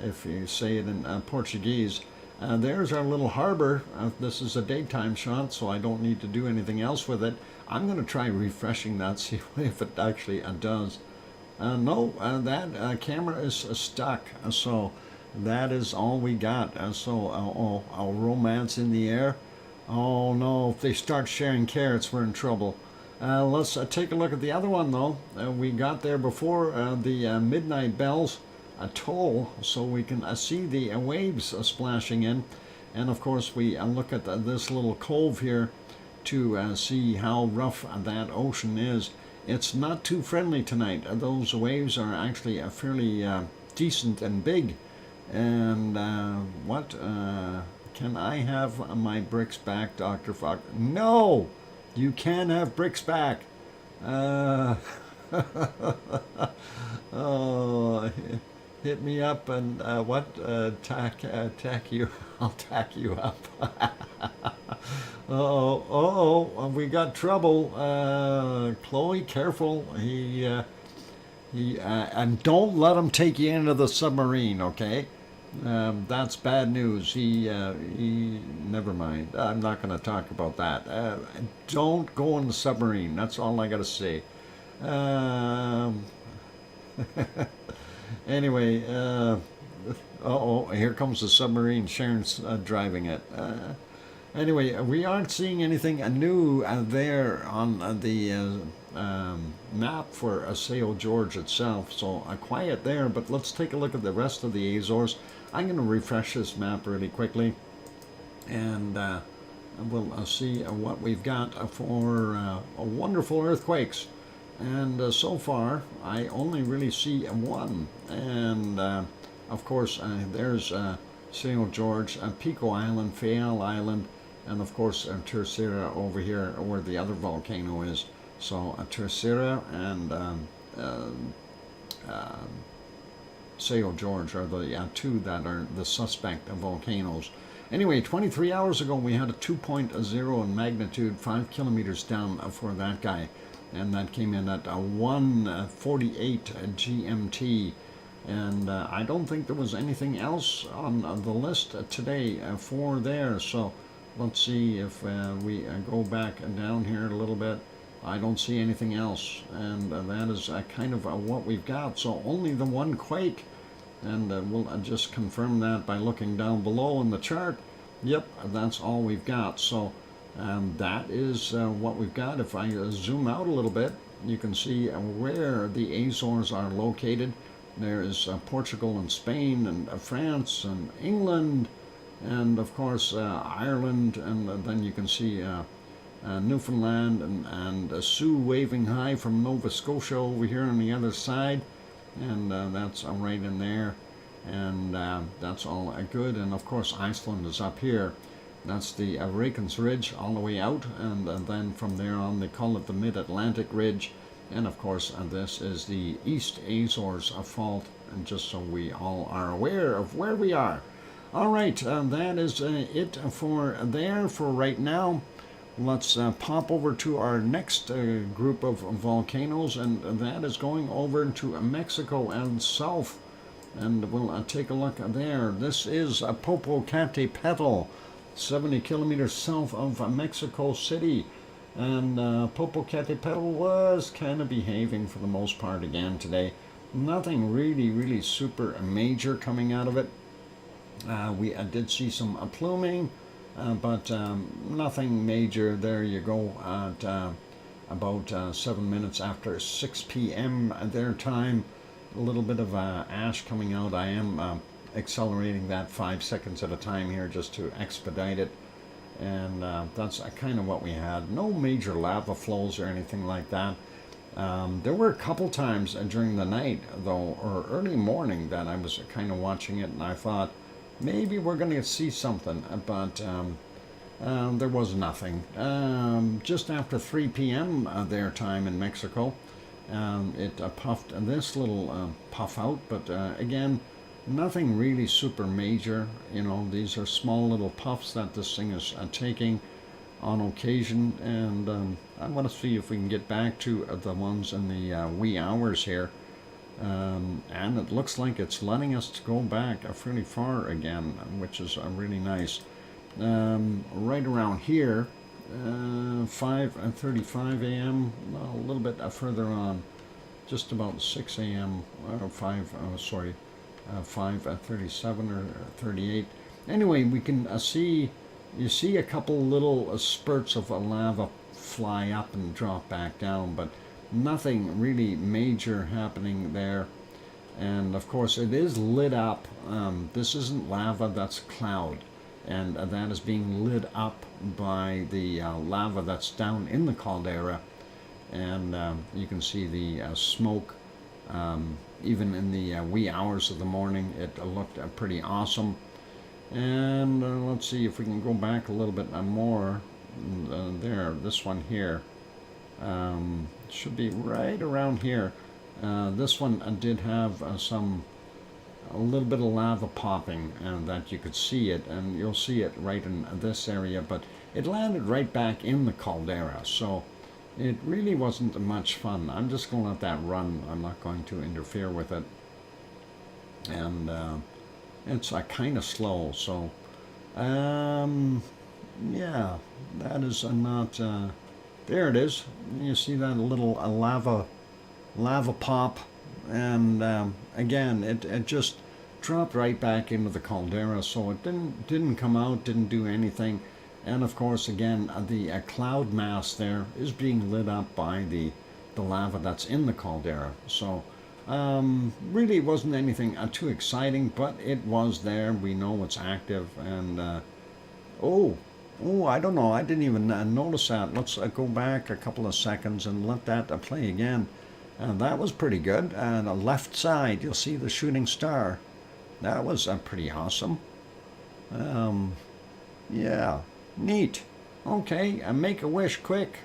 if you say it in Portuguese. There's our little harbor. This is a daytime shot, so I don't need to do anything else with it. I'm going to try refreshing that, see if it actually does. No, that camera is stuck. So that is all we got. Romance in the air. Oh no, if they start sharing carrots, we're in trouble. Let's take a look at the other one though. We got there before the midnight bells, a toll, so we can see the waves splashing in. And of course we look at this little cove here to see how rough that ocean is. It's not too friendly tonight. Those waves are actually fairly decent and big. And what? Can I have my bricks back, Dr. Fox? No! You can have bricks back. Oh, hit me up and tack you. I'll tack you up. We got trouble. Chloe, careful. He and don't let him take you into the submarine, okay? That's bad news. He never mind. I'm not going to talk about that. Don't go in the submarine. That's all I got to say. Anyway, here comes the submarine. Sharon's driving it. Anyway, we aren't seeing anything new there on the map for São Jorge itself, so quiet there, but let's take a look at the rest of the Azores. I'm going to refresh this map really quickly, and we'll see what we've got for wonderful earthquakes. And so far, I only really see one, and of course, there's São Jorge, Pico Island, Fayal Island, and of course Terceira over here where the other volcano is. So Terceira and São Jorge are the two that are the suspect volcanoes. Anyway, 23 hours ago we had a 2.0 in magnitude, 5 kilometers down for that guy, and that came in at 1:48 GMT. And I don't think there was anything else on the list today for there. So let's see if we go back down here a little bit. I don't see anything else, and that is kind of what we've got. So only the one quake, and we'll just confirm that by looking down below in the chart. Yep, that's all we've got. So that is what we've got. If I zoom out a little bit, you can see where the Azores are located. There is Portugal and Spain and France and England, and of course Ireland, and then you can see Newfoundland and Sioux waving high from Nova Scotia over here on the other side, and that's right in there, and that's all good. And of course Iceland is up here. That's the Reykjanes Ridge all the way out, and then from there on they call it the Mid-Atlantic Ridge. And of course, this is the East Azores fault, and just so we all are aware of where we are. All right, that is it for there for right now. Let's pop over to our next group of volcanoes, and that is going over to Mexico and south. And we'll take a look there. This is Popocatépetl, 70 kilometers south of Mexico City. And Popocatépetl was kind of behaving for the most part again today. Nothing really super major coming out of it. We did see some pluming, but nothing major. There you go at about 7 minutes after 6 p.m. their time. A little bit of ash coming out. I am accelerating that 5 seconds at a time here just to expedite it. And that's kind of what we had. No major lava flows or anything like that. There were a couple times during the night, though, or early morning, that I was kind of watching it, and I thought maybe we're going to see something, but there was nothing. Just after 3 p.m. Their time in Mexico, it puffed this little puff out, but again, nothing really super major. You know, these are small little puffs that this thing is taking on occasion, and I want to see if we can get back to the ones in the wee hours here, and it looks like it's letting us go back fairly far again, which is really nice. Right around here, 5:35 a.m., a little bit further on, just about 6 a.m. 5:37 or 38. Anyway, we can you see a couple little spurts of lava fly up and drop back down, but nothing really major happening there. And of course it is lit up. This isn't lava, that's cloud, and that is being lit up by the lava that's down in the caldera. And you can see the smoke even in the wee hours of the morning. It looked pretty awesome. And let's see if we can go back a little bit more. There, this one here should be right around here. This one did have a little bit of lava popping, and that you could see it, and you'll see it right in this area, but it landed right back in the caldera, so it really wasn't much fun. I'm just going to let that run. I'm not going to interfere with it. And it's kind of slow, so yeah, that is not there it is. You see that little lava pop, and again it just dropped right back into the caldera, so it didn't come out, didn't do anything. And of course, again, the cloud mass there is being lit up by the lava that's in the caldera. So really wasn't anything too exciting, but it was there. We know it's active. And oh, I don't know, I didn't even notice that. Let's go back a couple of seconds and let that play again. And that was pretty good. And the left side, you'll see the shooting star. That was pretty awesome. Yeah, neat. Okay, make a wish quick.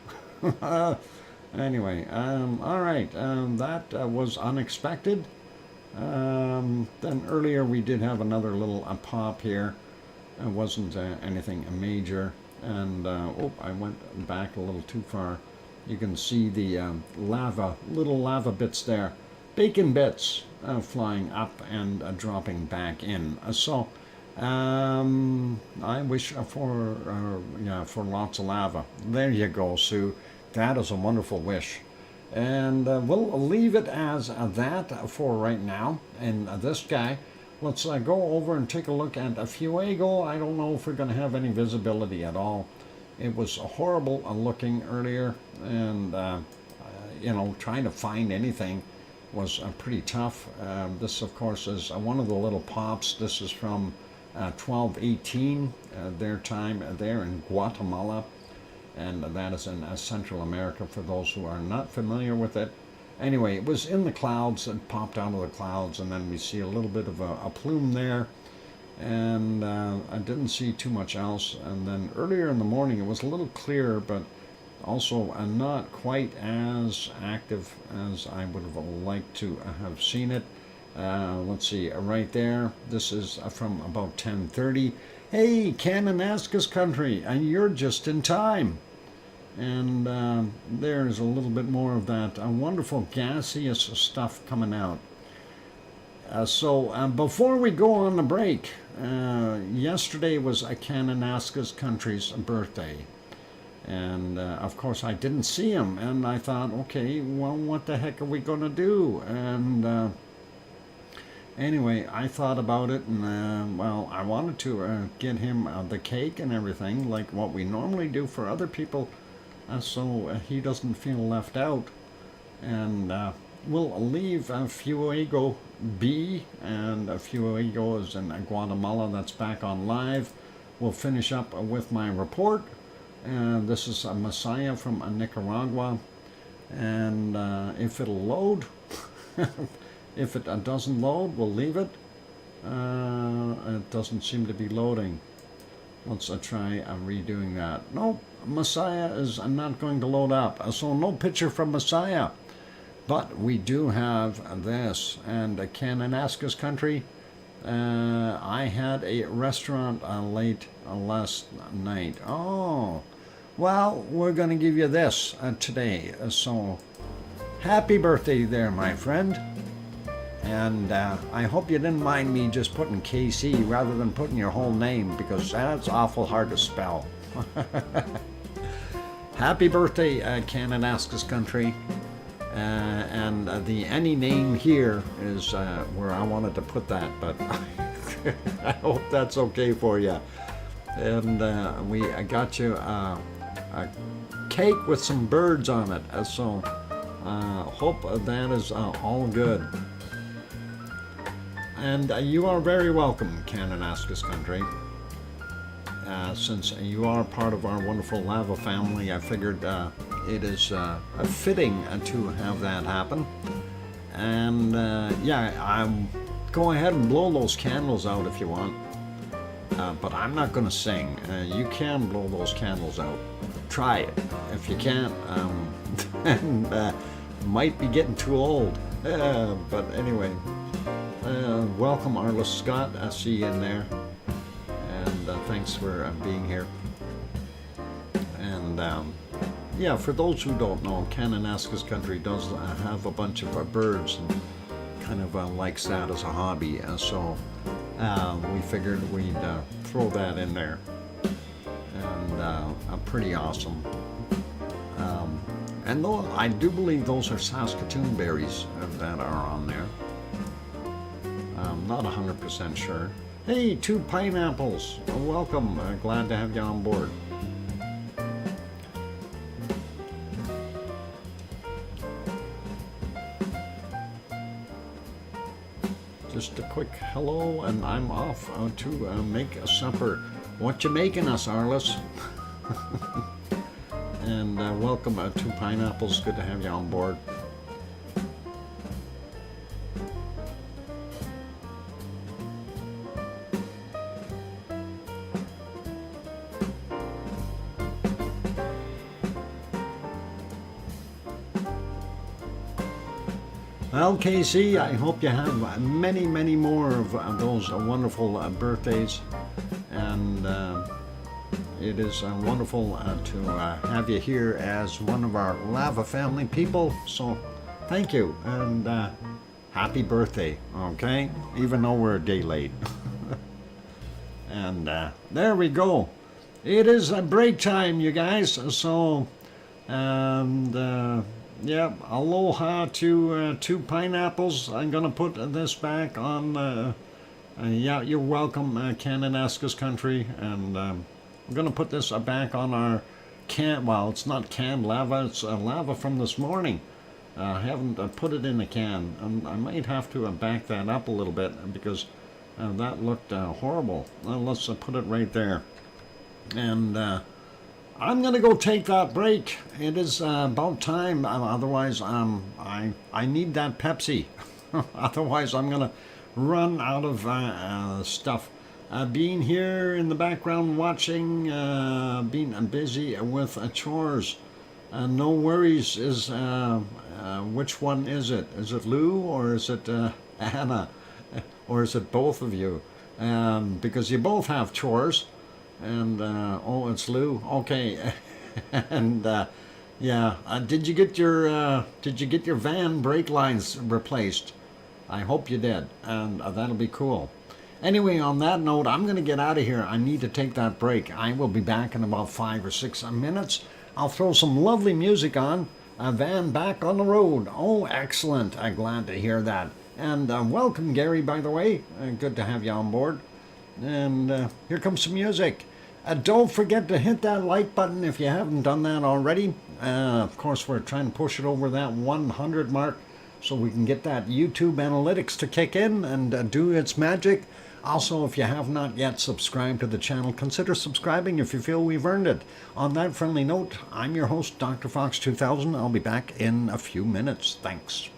Anyway, all right, that was unexpected. Then earlier we did have another little pop here. It wasn't anything major. And oh, I went back a little too far. You can see the little lava bits there, bacon bits flying up and dropping back in. So I wish for lots of lava. There you go, Sue. That is a wonderful wish. And we'll leave it as that for right now. And this guy, let's go over and take a look at Fuego. I don't know if we're going to have any visibility at all. It was horrible looking earlier, and you know, trying to find anything was pretty tough. This, of course, is one of the little pops. This is from 1218, their time there in Guatemala, and that is in Central America for those who are not familiar with it. Anyway, it was in the clouds and popped out of the clouds, and then we see a little bit of a plume there. And I didn't see too much else. And then earlier in the morning it was a little clearer, but also not quite as active as I would have liked to have seen it. Let's see, right there, this is from about 10:30. Hey, Cananaska's country, and you're just in time. And there's a little bit more of that wonderful gaseous stuff coming out. So before we go on the break, yesterday was Cananaska's country's birthday. And of course I didn't see him, and I thought, okay, well, what the heck are we going to do? And anyway, I thought about it, and well, I wanted to get him the cake and everything, like what we normally do for other people, so he doesn't feel left out. And we'll leave Fuego be, and Fuego is in Guatemala. That's back on live. We'll finish up with my report. And this is a Messiah from Nicaragua. And if it'll load, if it doesn't load, we'll leave it. It doesn't seem to be loading. Let's try redoing that. Nope, Messiah is not going to load up. So no picture from Messiah. But we do have this, and Cananaska's country. I had a restaurant late last night. Oh, well, we're going to give you this today. So, happy birthday there, my friend. And I hope you didn't mind me just putting KC rather than putting your whole name, because that's awful hard to spell. Happy birthday, Cananaska's country. And the any name here is where I wanted to put that, but I hope that's okay for you. And I got you a cake with some birds on it, so hope that is all good. And you are very welcome, Kananaskis country. Since you are part of our wonderful lava family, I figured it is fitting to have that happen. And yeah, go ahead and blow those candles out if you want. But I'm not going to sing. You can blow those candles out. Try it. If you can't, then might be getting too old. But anyway, welcome, Arliss Scott. I see you in there. And thanks for being here. And yeah, for those who don't know, Kananaskis country does have a bunch of birds and kind of likes that as a hobby. So we figured we'd throw that in there. And pretty awesome. And though I do believe those are Saskatoon berries that are on there. I'm not 100% sure. Hey, 2 pineapples. Welcome. Glad to have you on board. Just a quick hello, and I'm off to make a supper. What you making us, Arliss? And welcome, 2 pineapples. Good to have you on board. Well, Casey, I hope you have many, many more of those wonderful birthdays. And it is wonderful to have you here as one of our lava family people. So thank you, and happy birthday, okay? Even though we're a day late. And there we go. It is break time, you guys. So, yeah, aloha to 2 pineapples. I'm going to put this back on, yeah, you're welcome, Kananaskis country. And I'm going to put this back on our can, well, it's not canned lava, it's lava from this morning. I haven't put it in a can. I might have to back that up a little bit because that looked horrible. Let's put it right there. And I'm gonna go take that break. It is about time. Otherwise, I need that Pepsi. Otherwise, I'm gonna run out of stuff. Being here in the background watching, being busy with chores. No worries. Is which one is it? Is it Lou or is it Anna, or is it both of you? Because you both have chores. And oh, it's Lou. Okay. And yeah, did you get your van brake lines replaced? I hope you did, and that'll be cool. Anyway, on that note, I'm going to get out of here. I need to take that break. I will be back in about 5 or 6 minutes. I'll throw some lovely music on. Van back on the road. Oh, excellent. I'm glad to hear that. And welcome, Gary, by the way. Good to have you on board. And here comes some music. Don't forget to hit that like button if you haven't done that already. Of course, we're trying to push it over that 100 mark so we can get that YouTube analytics to kick in and do its magic. Also, if you have not yet subscribed to the channel, consider subscribing if you feel we've earned it. On that friendly note, I'm your host, DrFox2000. I'll be back in a few minutes. Thanks.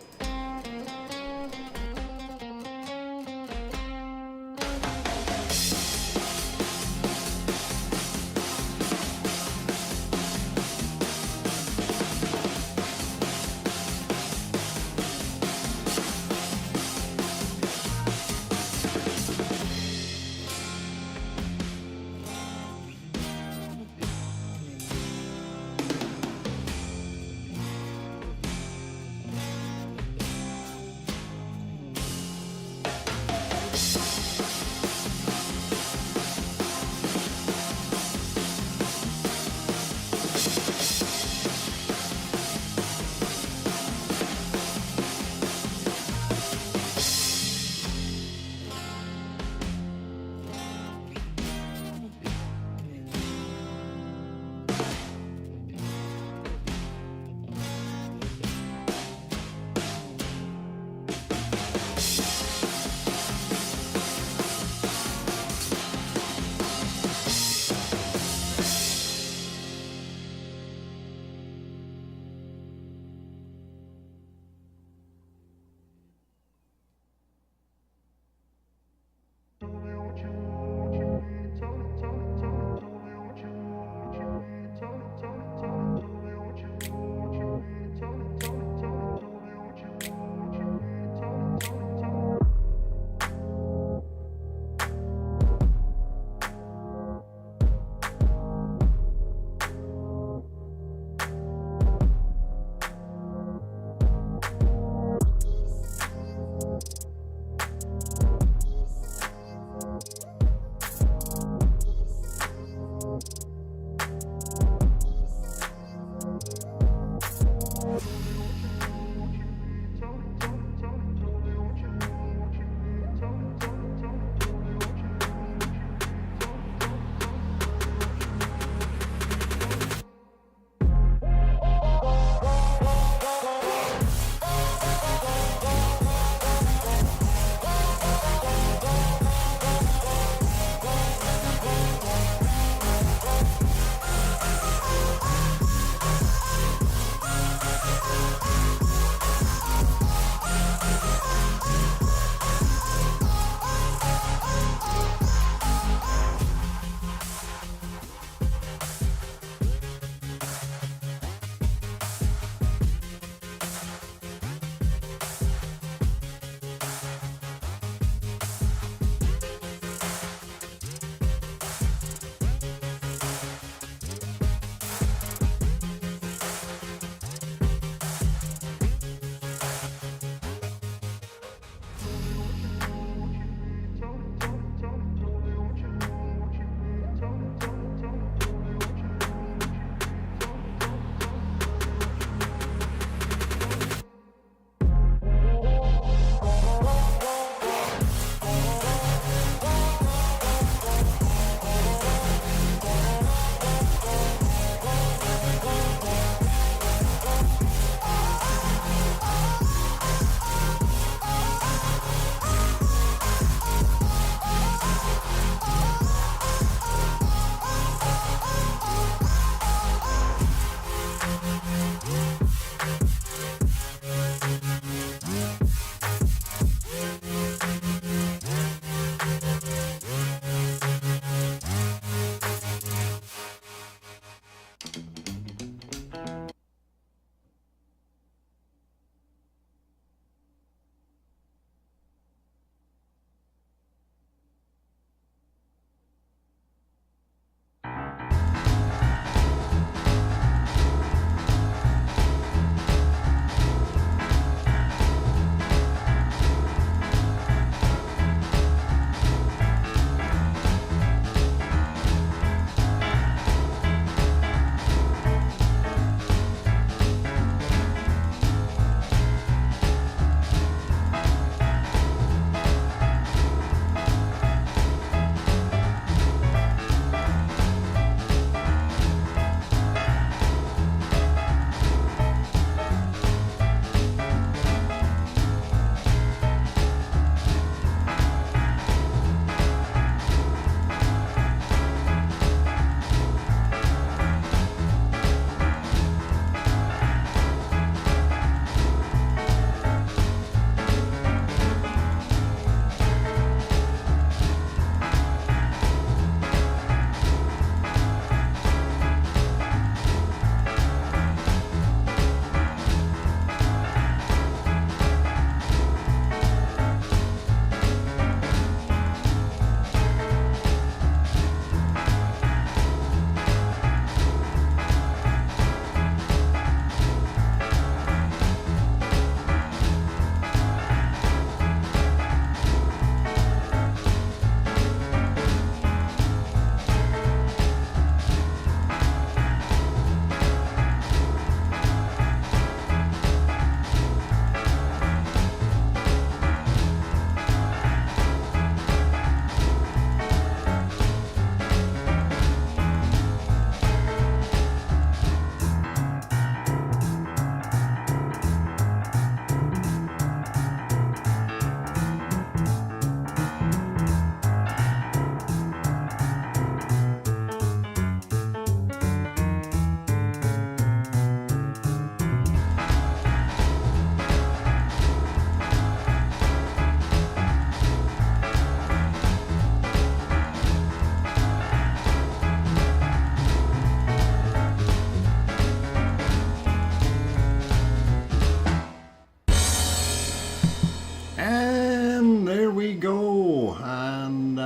And there we go. And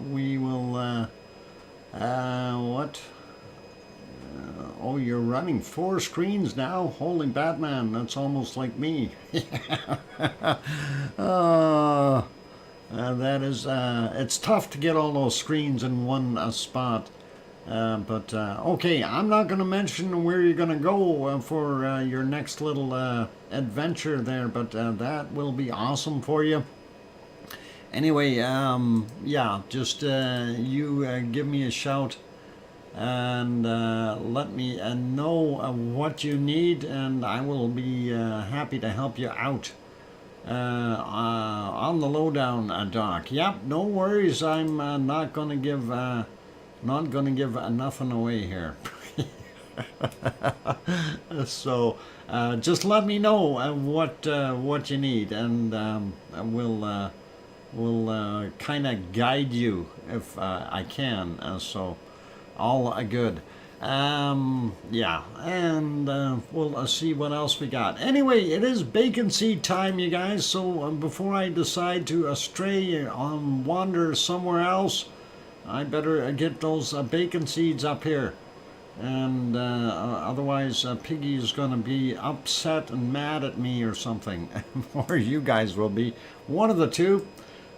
we will, what? Oh, you're running 4 screens now? Holy Batman, that's almost like me. That is, it's tough to get all those screens in one spot. But okay, I'm not going to mention where you're going to go for your next little adventure there, but that will be awesome for you. Anyway, yeah, just you give me a shout and let me know what you need, and I will be happy to help you out on the lowdown, Doc. Yep, no worries. I'm not going to give nothing away here. So just let me know what you need, and we'll kind of guide you if I can. So all good. Yeah, and we'll see what else we got. Anyway, it is bacon seed time, you guys. So before I decide to stray on wander somewhere else, I better get those bacon seeds up here. And otherwise Piggy is going to be upset and mad at me or something. Or you guys will be. One of the two.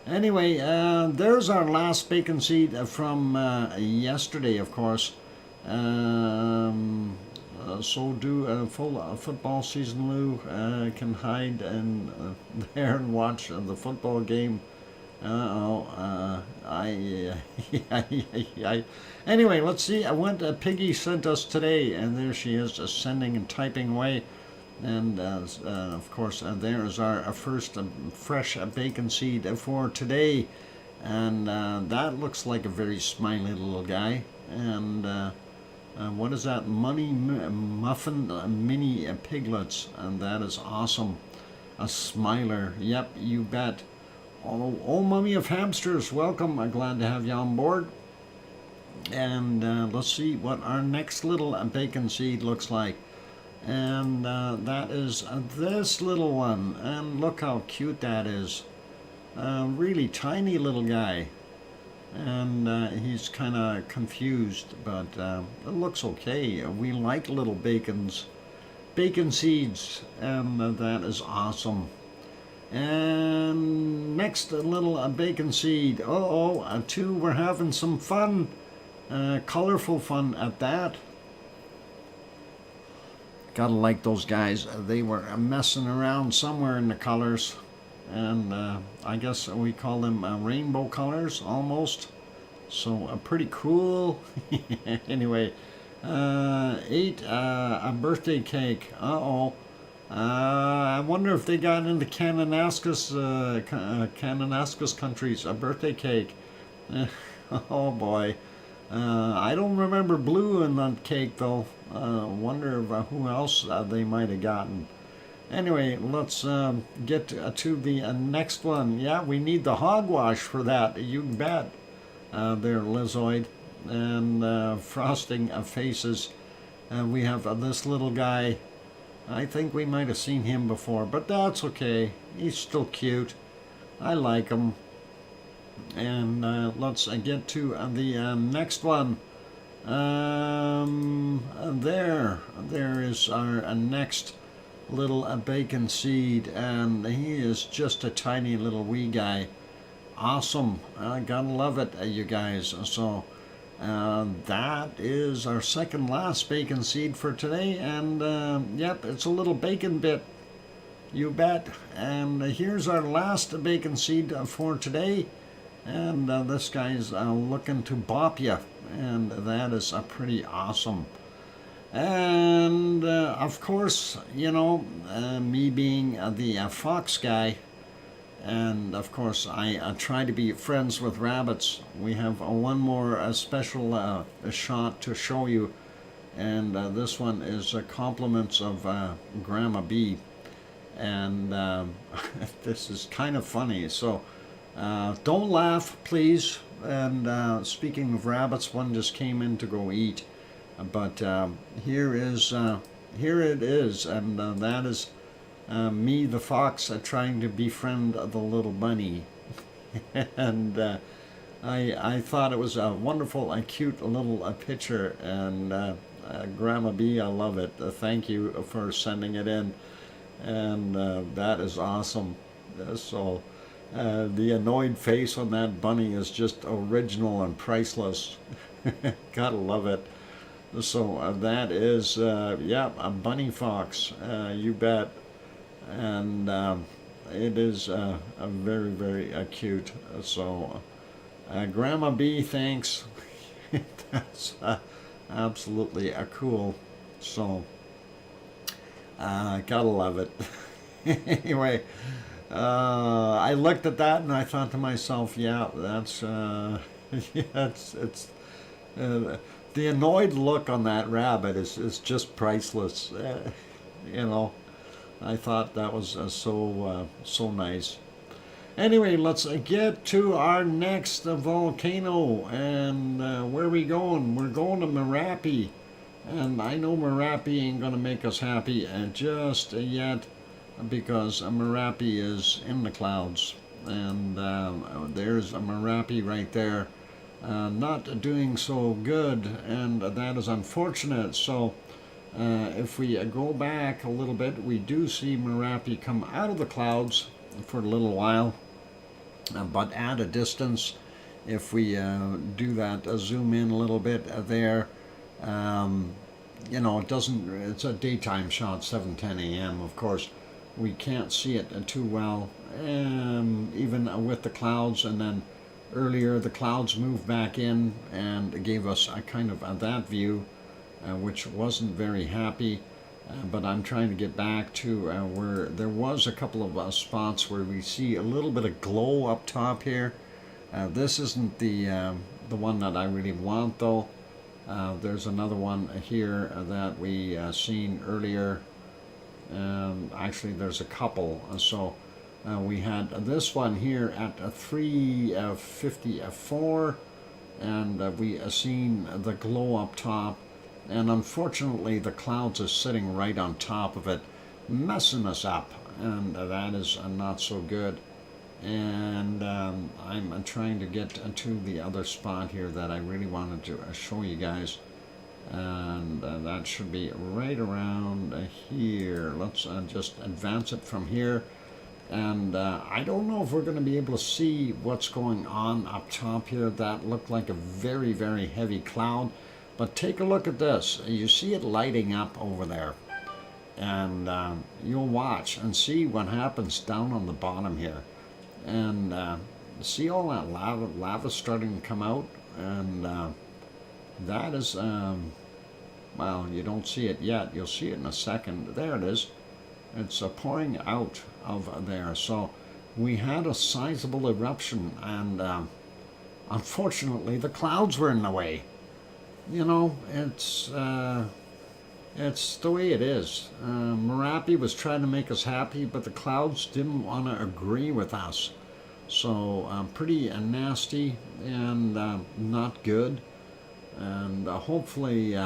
Anyway, there's our last bacon seed from yesterday, of course. So do a full football season, Lou. Can hide and there and watch the football game. Anyway, let's see what Piggy sent us today, and there she is, sending and typing away. And of course, there is our first fresh bacon seed for today, and that looks like a very smiley little guy. And what is that? Money muffin mini piglets, and that is awesome. A smiler, yep, you bet. Oh, mummy of hamsters, welcome. I'm glad to have you on board. And let's see what our next little bacon seed looks like. And that is this little one. And look how cute that is. Really tiny little guy. And he's kind of confused, but it looks okay. We like little bacon seeds, and that is awesome. And next, a little bacon seed. Two, we're having some fun, colorful fun at that. Gotta like those guys. They were messing around somewhere in the colors, and I guess we call them rainbow colors almost. So pretty cool. Anyway, 8, a birthday cake. I wonder if they got into Kananaskis countries. A birthday cake. Oh boy. I don't remember blue in that cake though. Wonder who else they might have gotten. Anyway, let's get to the next one. Yeah, we need the hogwash for that. You bet. There, Lizoid. And frosting faces. We have this little guy. I think we might have seen him before, but that's okay. He's still cute. I like him. And let's get to the next one. There is our next little bacon seed, and he is just a tiny little wee guy. Awesome. Gotta love it, you guys. So that is our second last bacon seed for today, and yep, it's a little bacon bit, you bet. And here's our last bacon seed for today, and this guy's looking to bop you, and that is pretty awesome. And of course, you know, me being the fox guy, and of course I try to be friends with rabbits. We have one more special shot to show you, and this one is compliments of Grandma B, and this is kind of funny, so don't laugh please. And speaking of rabbits, one just came in to go eat, but here it is, and that is me, the fox, trying to befriend the little bunny. And I thought it was a wonderful, a cute little picture. And Grandma B, I love it. Thank you for sending it in. And that is awesome. So the annoyed face on that bunny is just original and priceless. Gotta love it. So that is, yeah, a bunny fox, you bet. And it is a very, very cute. So Grandma B, thanks. That's absolutely cool. So gotta love it. Anyway, I looked at that and I thought to myself, yeah, that's yeah, it's the annoyed look on that rabbit is just priceless. You know, I thought that was so nice. Anyway, let's get to our next volcano. And where are we going? We're going to Merapi. And I know Merapi ain't going to make us happy just yet, because Merapi is in the clouds. And there's a Merapi right there. Not doing so good, and that is unfortunate. So if we go back a little bit, we do see Merapi come out of the clouds for a little while, but at a distance. If we do that, zoom in a little bit there, you know, it doesn't, it's a daytime shot, 7:10 a.m. Of course, we can't see it too well, even with the clouds. And then earlier the clouds moved back in and gave us a kind of that view, which wasn't very happy. But I'm trying to get back to where there was a couple of spots where we see a little bit of glow up top here. This isn't the one that I really want, though. There's another one here that we seen earlier. Actually, there's a couple. So we had this one here at 3:54, and we seen the glow up top. And unfortunately, the clouds are sitting right on top of it, messing us up, and that is not so good. And I'm trying to get to the other spot here that I really wanted to show you guys, and that should be right around here. Let's just advance it from here. And I don't know if we're going to be able to see what's going on up top here. That looked like a very, very heavy cloud. But take a look at this. You see it lighting up over there. And you'll watch and see what happens down on the bottom here. And see all that lava starting to come out. And that is, well, you don't see it yet. You'll see it in a second. There it is. It's pouring out of there. So we had a sizable eruption. And unfortunately, the clouds were in the way. You know, it's the way it is. Merapi was trying to make us happy, but the clouds didn't want to agree with us. So pretty nasty and not good. And hopefully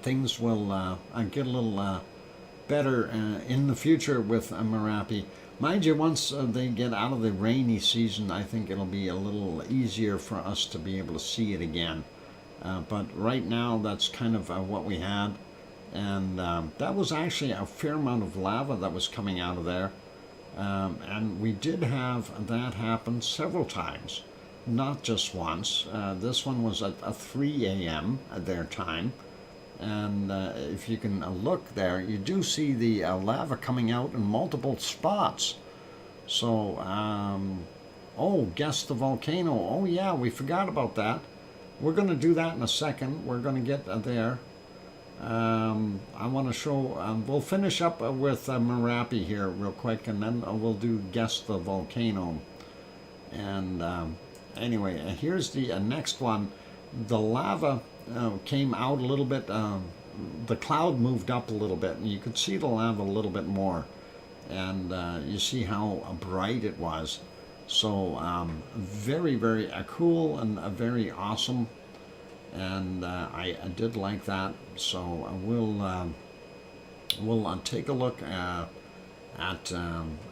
things will get a little better in the future with Merapi. Mind you, once they get out of the rainy season, I think it'll be a little easier for us to be able to see it again. But right now, that's kind of what we had. And that was actually a fair amount of lava that was coming out of there. And we did have that happen several times, not just once. This one was at 3 a.m. at their time. And if you can look there, you do see the lava coming out in multiple spots. So, oh, guess the volcano. Oh, yeah, we forgot about that. We're going to do that in a second. We're going to get there. I want to show, we'll finish up with Merapi here real quick, and then we'll do Guess the Volcano. And anyway, here's the next one. The lava came out a little bit. The cloud moved up a little bit, and you could see the lava a little bit more. And you see how bright it was. So very, very cool and very awesome, and I did like that. So we'll take a look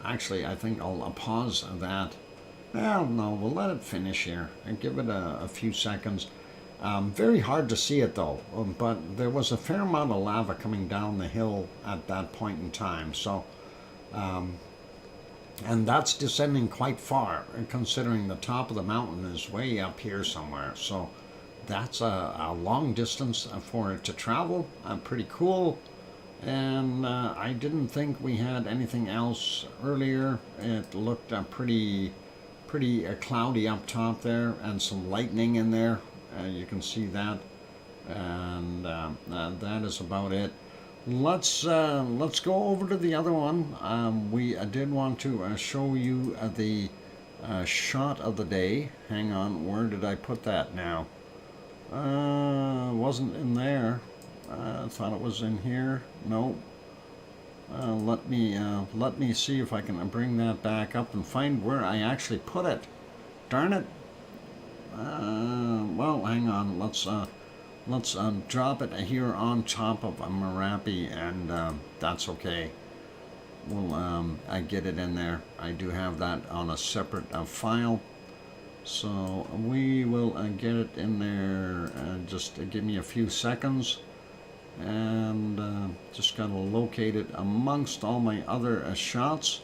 actually, I think I'll pause that. Well, no, we'll let it finish here and give it a few seconds. Very hard to see it though, but there was a fair amount of lava coming down the hill at that point in time. So, and that's descending quite far, considering the top of the mountain is way up here somewhere. So that's a long distance for it to travel. Pretty cool. And I didn't think we had anything else earlier. It looked pretty cloudy up top there, and some lightning in there. You can see that, and that is about it. Let's go over to the other one. We did want to show you the shot of the day. Hang on, where did I put that now? Wasn't in there. I thought it was in here. No. Let me see if I can bring that back up and find where I actually put it. Darn it. Well, hang on. Let's drop it here on top of a Merapi, and that's okay. We'll I get it in there. I do have that on a separate file, so we will get it in there. Just give me a few seconds. And just gotta locate it amongst all my other shots,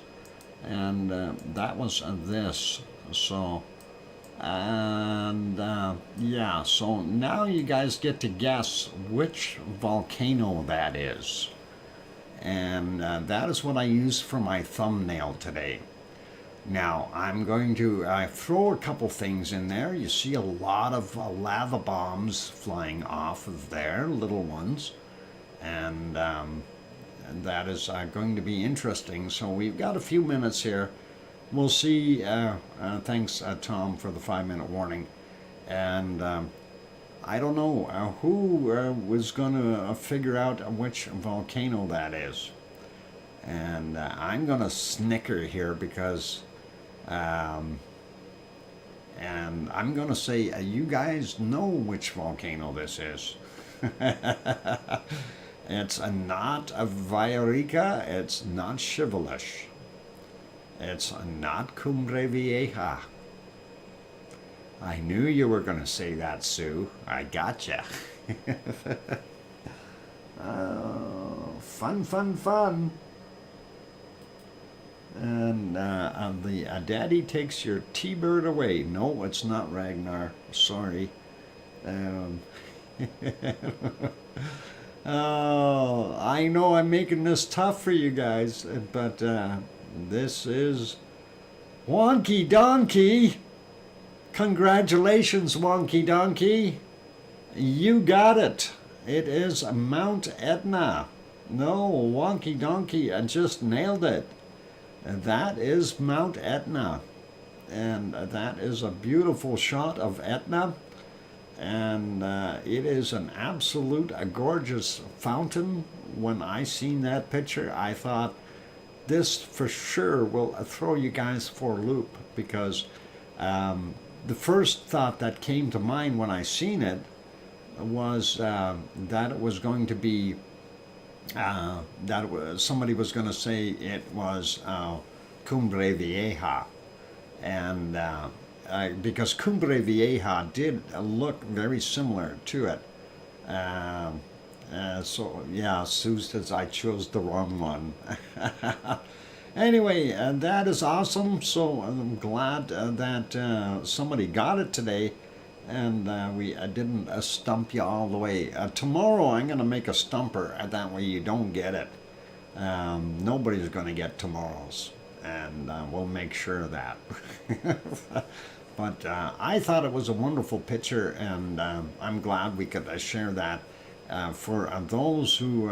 and that was this. So, and yeah, so now you guys get to guess which volcano that is, and that is what I used for my thumbnail today. Now I'm going to throw a couple things in there. You see a lot of lava bombs flying off of there, little ones, and that is going to be interesting. So we've got a few minutes here. We'll see. Thanks, Tom, for the 5-minute warning. And I don't know who was going to figure out which volcano that is. And I'm going to snicker here because and I'm going to say, you guys know which volcano this is. It's not a Villarrica, it's not Chivalish, it's not Cumbre Vieja. I knew you were going to say that, Sue. I gotcha. Fun, fun, fun. And the daddy takes your T-bird away. No, it's not Ragnar. Sorry. Oh, I know I'm making this tough for you guys, but this is Wonky Donkey. Congratulations, Wonky Donkey. You got it. It is Mount Etna. No, Wonky Donkey, I just nailed it. That is Mount Etna, and that is a beautiful shot of Etna, and it is an absolute gorgeous fountain. When I seen that picture, I thought this for sure will throw you guys for a loop, because the first thought that came to mind when I seen it was that it was going to be somebody was going to say it was Cumbre Vieja, and because Cumbre Vieja did look very similar to it. So yeah, Sue says I chose the wrong one. Anyway, that is awesome. So I'm glad that somebody got it today, and we didn't stump you all the way. Tomorrow I'm going to make a stumper, that way you don't get it. Nobody's going to get tomorrow's, and we'll make sure of that. But I thought it was a wonderful picture, and I'm glad we could share that. For those who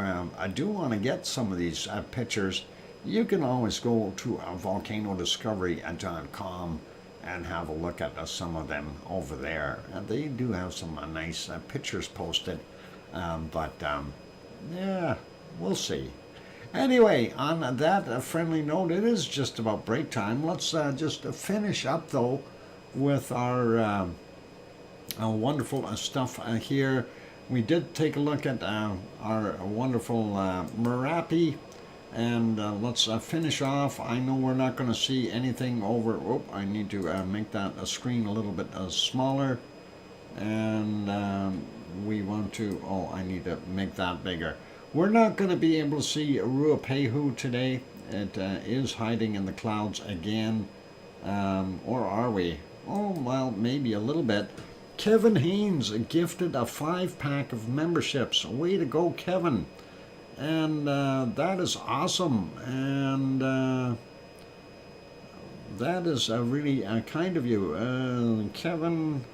do want to get some of these pictures, you can always go to volcanodiscovery.com and have a look at some of them over there. They do have some nice pictures posted, but yeah, we'll see. Anyway, on that friendly note, it is just about break time. Let's just finish up though with our wonderful stuff here. we did take a look at our wonderful Merapi, and let's finish off. I know we're not going to see anything over. Oh, I need to make that screen a little bit smaller, and we want to. Oh, I need to make that bigger. We're not going to be able to see Ruapehu today. It is hiding in the clouds again, or are we? Oh, well, maybe a little bit. Kevin Haynes gifted a 5-pack of memberships. Way to go, Kevin. And that is awesome. And that is really kind of you. Kevin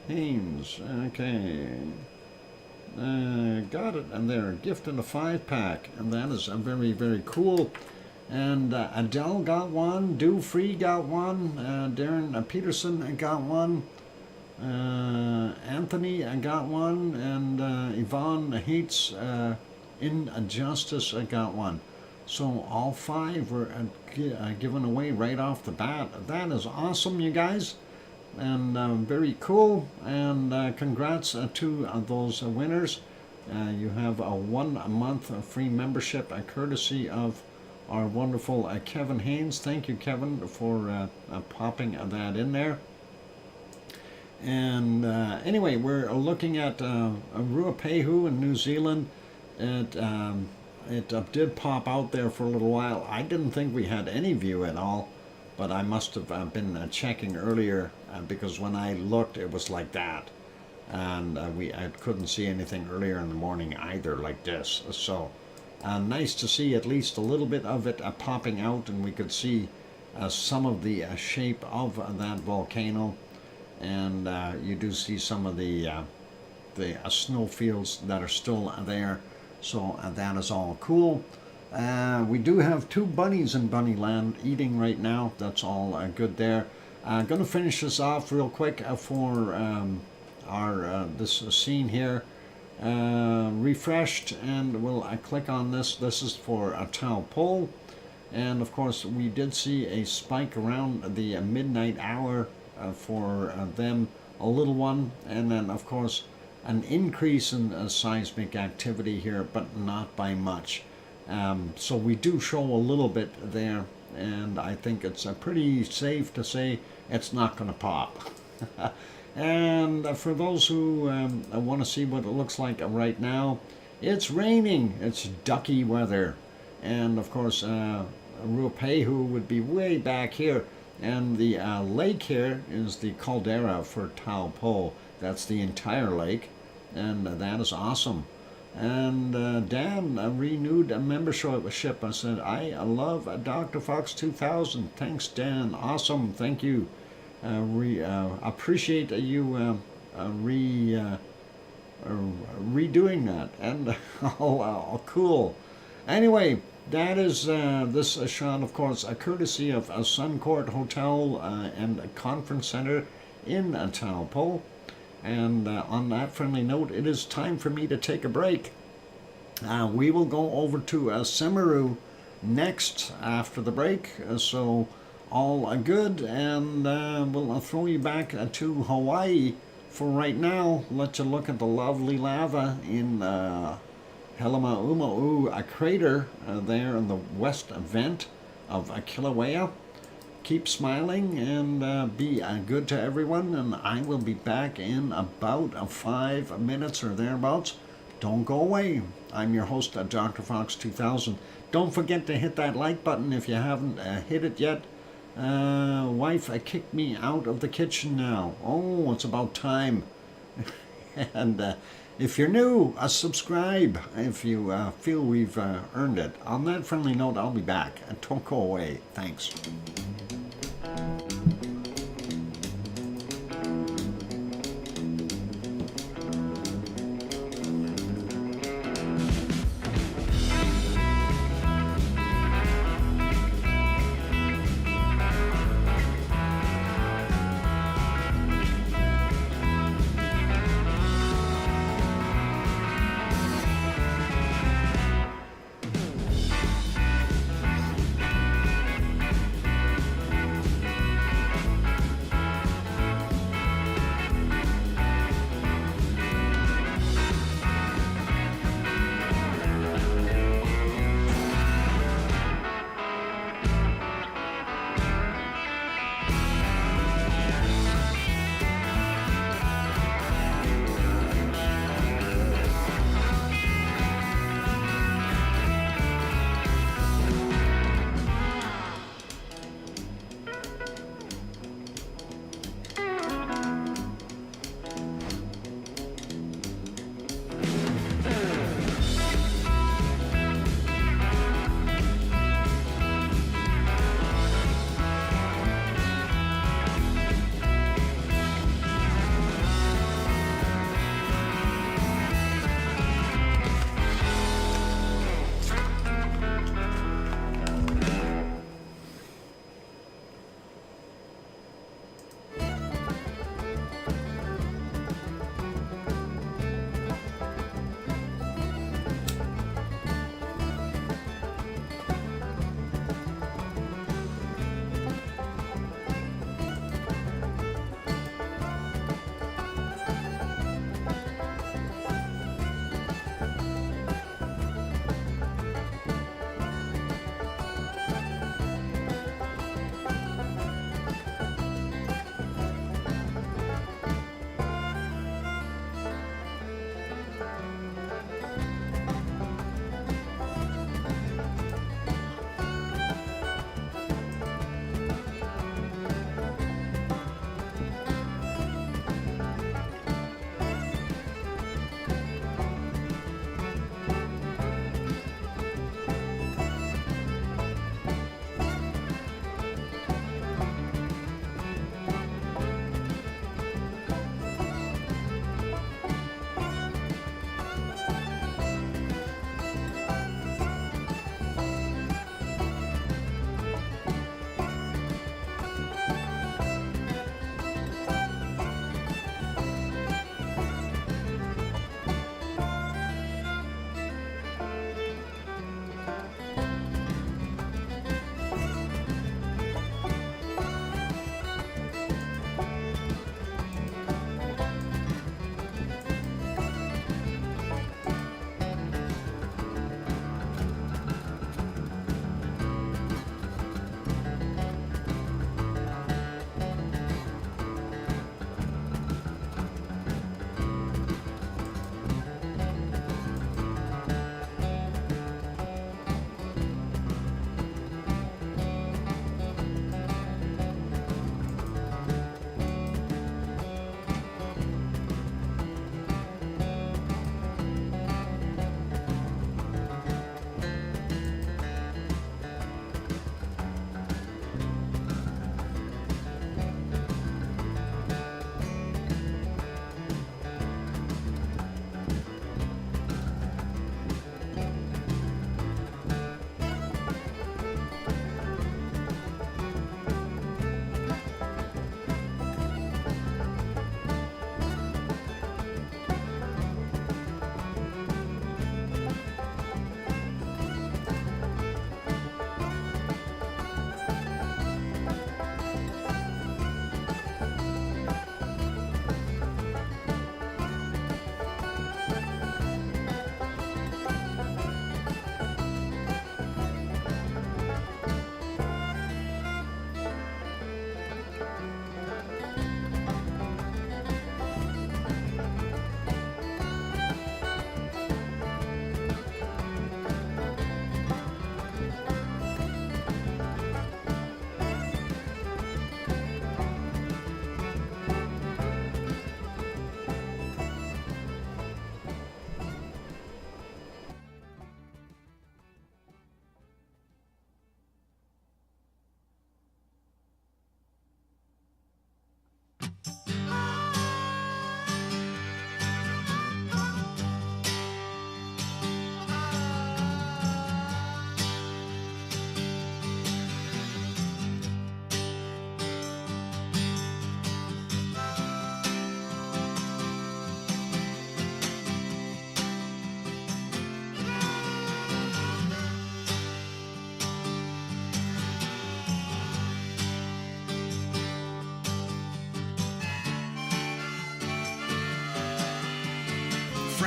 Haynes. Okay. Got it. And they're gifting a 5-pack. And that is very, very cool. And Adele got one. Do Free got one. Darren Peterson got one. Anthony got one, and Yvonne Hates Injustice got one. So all 5 were given away right off the bat. That is awesome, you guys, and very cool. And congrats to those winners. You have a 1-month free membership courtesy of our wonderful Kevin Haynes. Thank you, Kevin, for popping that in there. And anyway, we're looking at Ruapehu in New Zealand. It did pop out there for a little while. I didn't think we had any view at all, but I must have been checking earlier because when I looked, it was like that. And I couldn't see anything earlier in the morning either, like this. So nice to see at least a little bit of it popping out, and we could see some of the shape of that volcano. And you do see some of the snowfields that are still there, so that is all cool. We do have 2 bunnies in Bunnyland eating right now. That's all good there. I'm going to finish this off real quick for our this scene here. Refreshed, and we'll click on this. This is for Taupo, and of course we did see a spike around the midnight hour. For them, a little one, and then of course an increase in seismic activity here, but not by much. So we do show a little bit there, and I think it's pretty safe to say it's not going to pop. And for those who want to see what it looks like right now, it's raining. It's ducky weather, and of course Ruapehu would be way back here. And the lake here is the caldera for Taupo. That's the entire lake, and that is awesome. And Dan renewed a membership. I said, I love DrFox2000. Thanks, Dan. Awesome. Thank you. Appreciate you redoing that. And oh, cool. Anyway, that is this shot, of course, courtesy of Suncourt Hotel and Conference Center in Taupo. And on that friendly note, it is time for me to take a break. We will go over to Semeru next after the break. So all good, and we'll throw you back to Hawaii for right now. Let you look at the lovely lava in Helemaumau, a crater there in the west vent of Kilauea. Keep smiling and be good to everyone, and I will be back in about 5 minutes or thereabouts. Don't go away. I'm your host, DrFox2000. Don't forget to hit that like button if you haven't hit it yet. Wife kicked me out of the kitchen now. Oh, it's about time. And if you're new, subscribe if you feel we've earned it. On that friendly note, I'll be back. Don't go away. Thanks.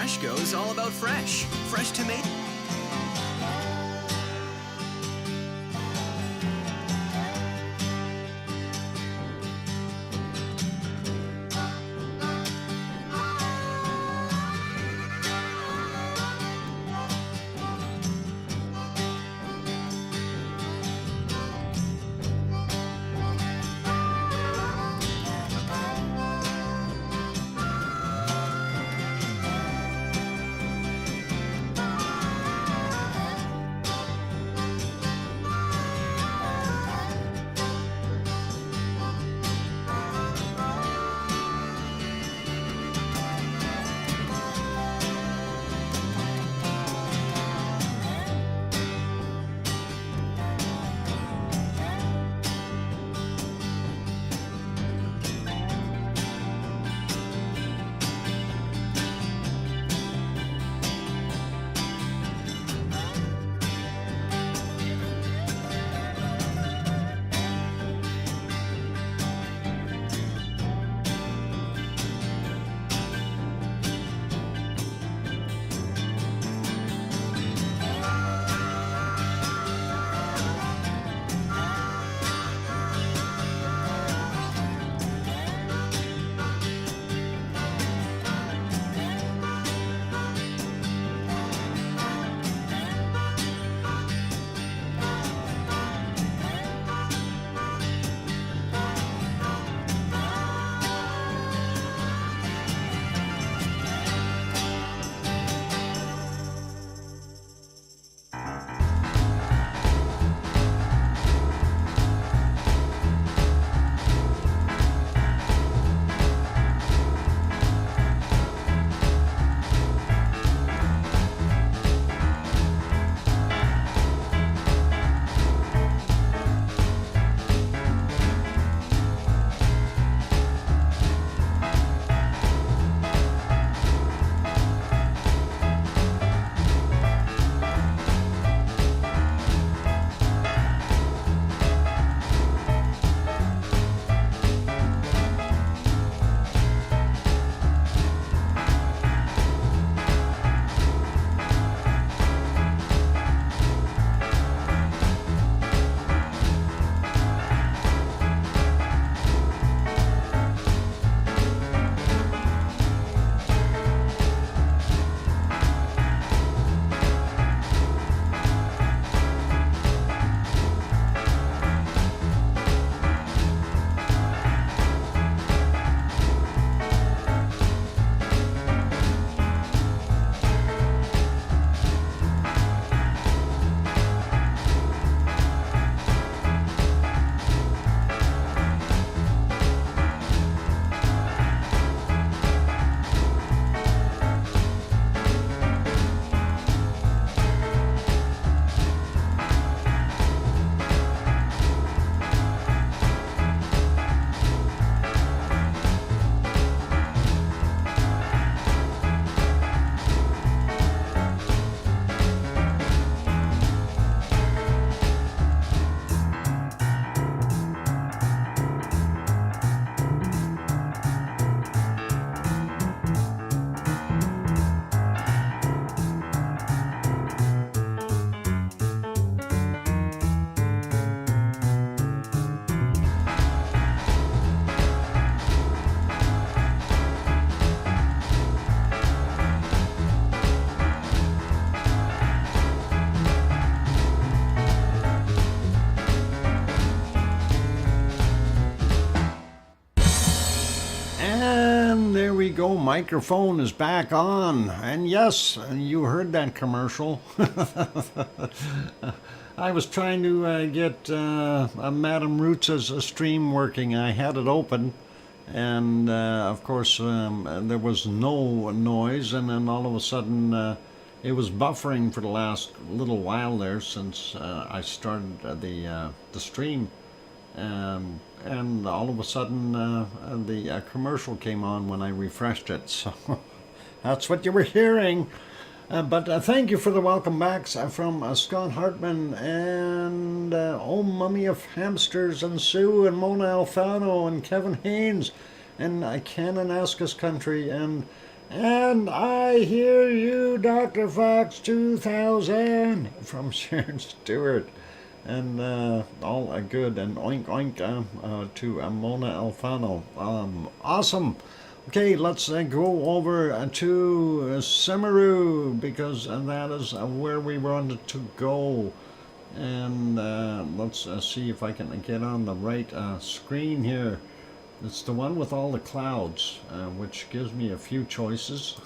Fresh Go is all about fresh. Fresh tomato. go, microphone is back on. And yes, you heard that commercial. I was trying to get Madame Roots' stream working. I had it open, and of course there was no noise, and then all of a sudden it was buffering for the last little while there since I started the stream. And all of a sudden the commercial came on when I refreshed it, so that's what you were hearing. But thank you for the welcome backs from Scott Hartman and Oh Mummy of Hamsters and Sue and Mona Alfano and Kevin Haynes and Cannon Askus Country and And I hear you, Dr. Fox 2000 from Sharon Stewart. And all good. And oink oink to Mona Alfano. Awesome. Okay, let's go over to Semeru because that is where we wanted to go. And let's see if I can get on the right screen here. It's the one with all the clouds, which gives me a few choices.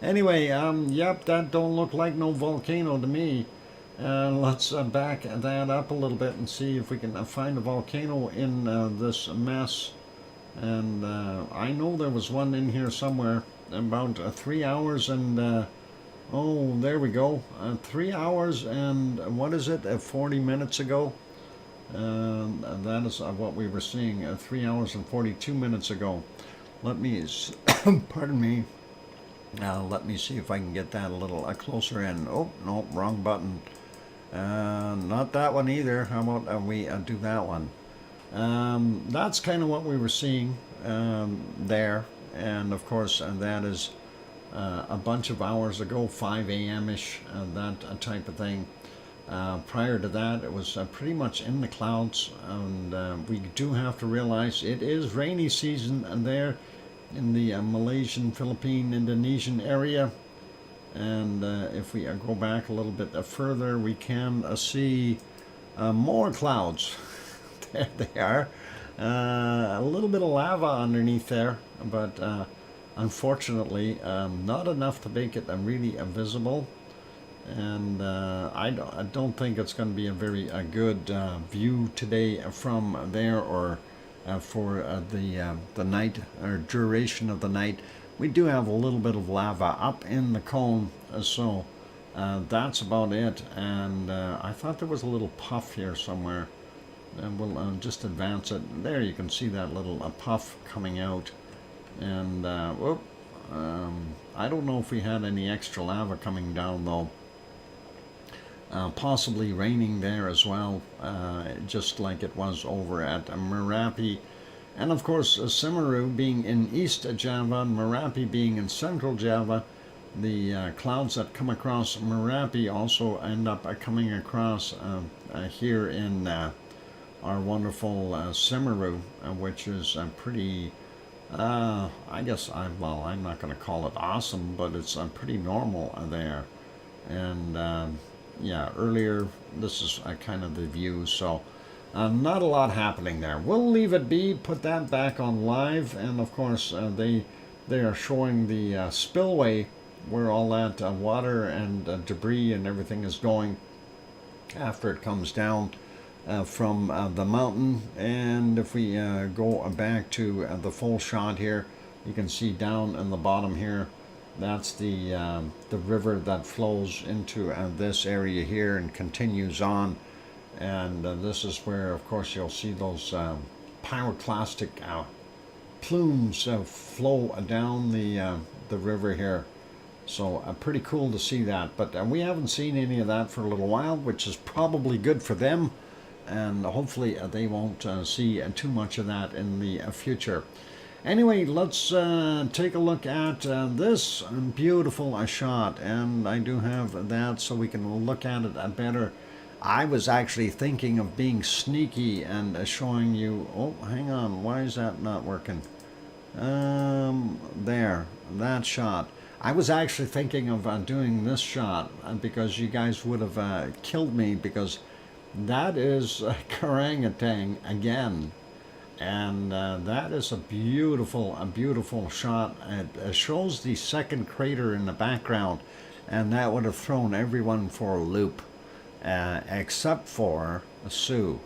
Anyway, yep, that don't look like no volcano to me. Let's back that up a little bit and see if we can find a volcano in this mess. And I know there was one in here somewhere, about 3 hours and, oh, there we go, 3 hours and, what is it, 40 minutes ago? That is what we were seeing 3 hours and 42 minutes ago. Let me, pardon me, let me see if I can get that a little closer in. Oh, no, wrong button. Not that one either. How about we do that one? That's kind of what we were seeing there. And of course, that is a bunch of hours ago, 5 a.m.-ish, that type of thing. Prior to that, it was pretty much in the clouds, and we do have to realize it is rainy season there in the Malaysian, Philippine, Indonesian area. And if we go back a little bit further, we can see more clouds. There they are. A little bit of lava underneath there, but unfortunately not enough to make it really visible. And I don't think it's going to be a very good view today from there, or for the night or duration of the night. We do have a little bit of lava up in the cone, so that's about it. And I thought there was a little puff here somewhere, and we'll just advance it. There you can see that little puff coming out. And whoop, I don't know if we had any extra lava coming down though. Possibly raining there as well, just like it was over at Merapi. And of course, Semeru being in East Java and Merapi being in Central Java, the clouds that come across Merapi also end up coming across here in our wonderful Semeru, which is pretty, I guess, I'm not going to call it awesome, but it's pretty normal there. And yeah, earlier, this is kind of the view, so not a lot happening there. We'll leave it be, put that back on live, and of course they are showing the spillway where all that water and debris and everything is going after it comes down from the mountain. And if we go back to the full shot here, you can see down in the bottom here, that's the river that flows into this area here and continues on. And this is where, of course, you'll see those pyroclastic plumes flow down the river here. So pretty cool to see that. But we haven't seen any of that for a little while, which is probably good for them. And hopefully they won't see too much of that in the future. Anyway, let's take a look at this beautiful shot. And I do have that so we can look at it better. I was actually thinking of being sneaky and showing you... Oh, hang on. Why is that not working? There. That shot. I was actually thinking of doing this shot because you guys would have killed me, because that is Karangatang again. And that is a beautiful shot. It shows the second crater in the background, and that would have thrown everyone for a loop, except for Sue.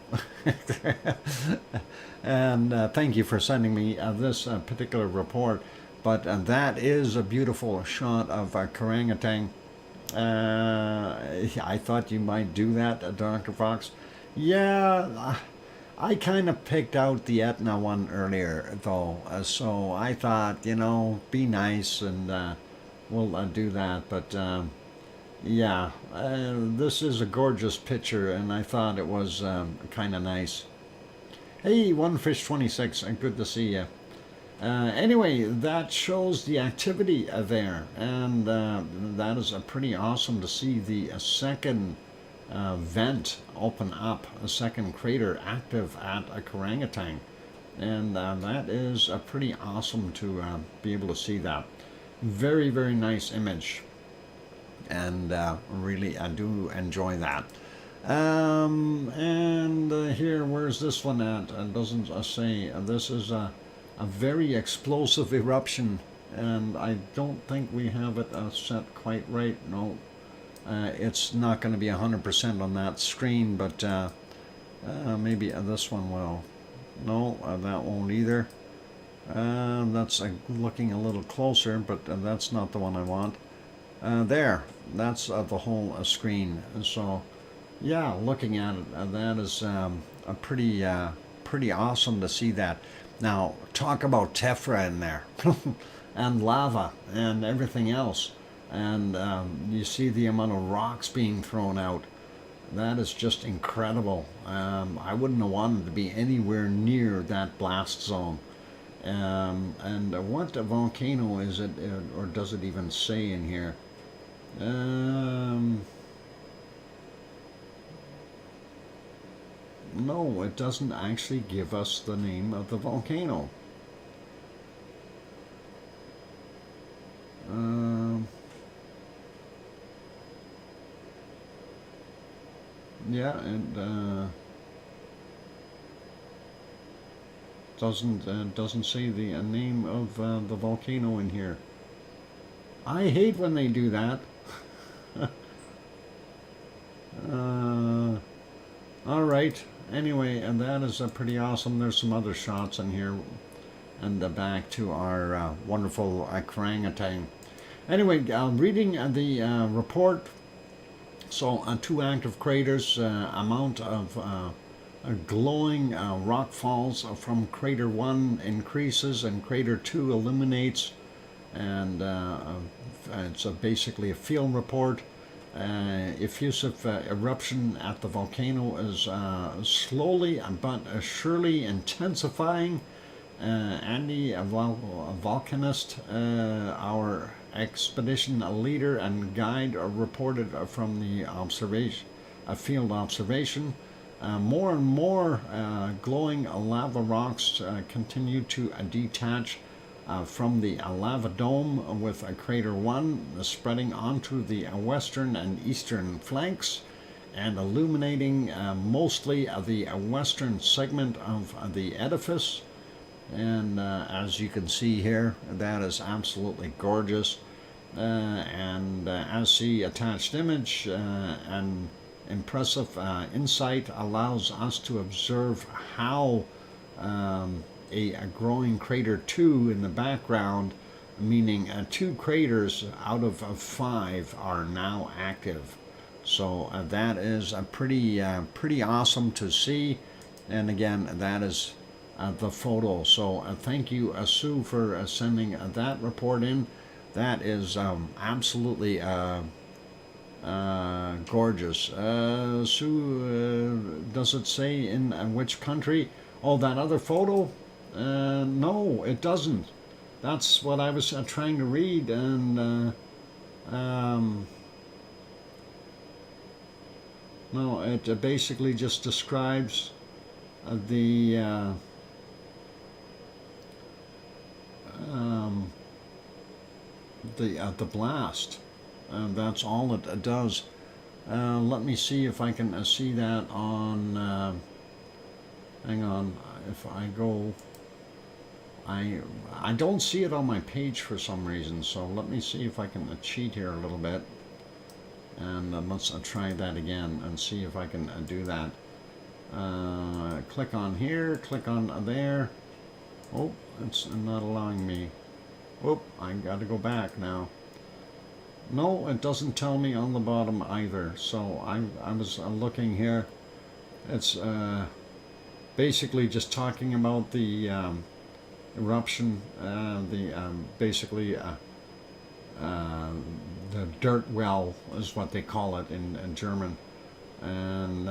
And thank you for sending me this particular report. But that is a beautiful shot of Karangatang. I thought you might do that, Dr. Fox. Yeah, I kind of picked out the Etna one earlier, though. So I thought, you know, be nice, and we'll do that. But yeah, this is a gorgeous picture, and I thought it was kind of nice. Hey, OneFish26, good to see you. Anyway, that shows the activity there, and that is pretty awesome to see the second vent open up, a second crater active at a Orangutan, and that is pretty awesome to be able to see that. Very, very nice image, and really I do enjoy that. And here, where's this one at? It doesn't say. This is a very explosive eruption, and I don't think we have it set quite right. No, it's not going to be 100% on that screen, but maybe this one will. No, that won't either. That's looking a little closer, but that's not the one I want. There, that's the whole screen. So, yeah, looking at it, that is a pretty awesome to see that. Now, talk about tephra in there, and lava, and everything else. And you see the amount of rocks being thrown out. That is just incredible. I wouldn't have wanted to be anywhere near that blast zone. And what volcano is it, or does it even say in here? No, it doesn't actually give us the name of the volcano. Yeah, and doesn't say the name of the volcano in here. I hate when they do that. All right. Anyway, and that is pretty awesome. There's some other shots in here, and back to our wonderful orangutan. Anyway, reading the report. So, 2 active craters, amount of glowing rock falls from crater 1 increases, and crater 2 illuminates, and it's basically a field report. Effusive eruption at the volcano is slowly but surely intensifying. Andy, a volcanist, our expedition leader and guide, reported from the field observation. More and more glowing lava rocks continue to detach from the lava dome, with crater 1 spreading onto the western and eastern flanks and illuminating mostly the western segment of the edifice. And as you can see here, that is absolutely gorgeous. And as the attached image, and impressive insight allows us to observe how a growing crater 2 in the background, meaning 2 craters out of 5 are now active. So that is pretty awesome to see. And again, that is the photo. So thank you, Sue, for sending that report in. That is absolutely gorgeous. Sue, does it say in which country? Oh, that other photo? No, it doesn't. That's what I was trying to read, and no, it basically just describes the blast. That's all it does. Let me see if I can see that on. Hang on, if I go. I don't see it on my page for some reason, so let me see if I can cheat here a little bit, and let's try that again and see if I can do that. Click on here, click on there. Oh, it's not allowing me. Oh, I got to go back now. No, it doesn't tell me on the bottom either. So I was looking here. It's basically just talking about the eruption, basically the dirt well is what they call it in German, and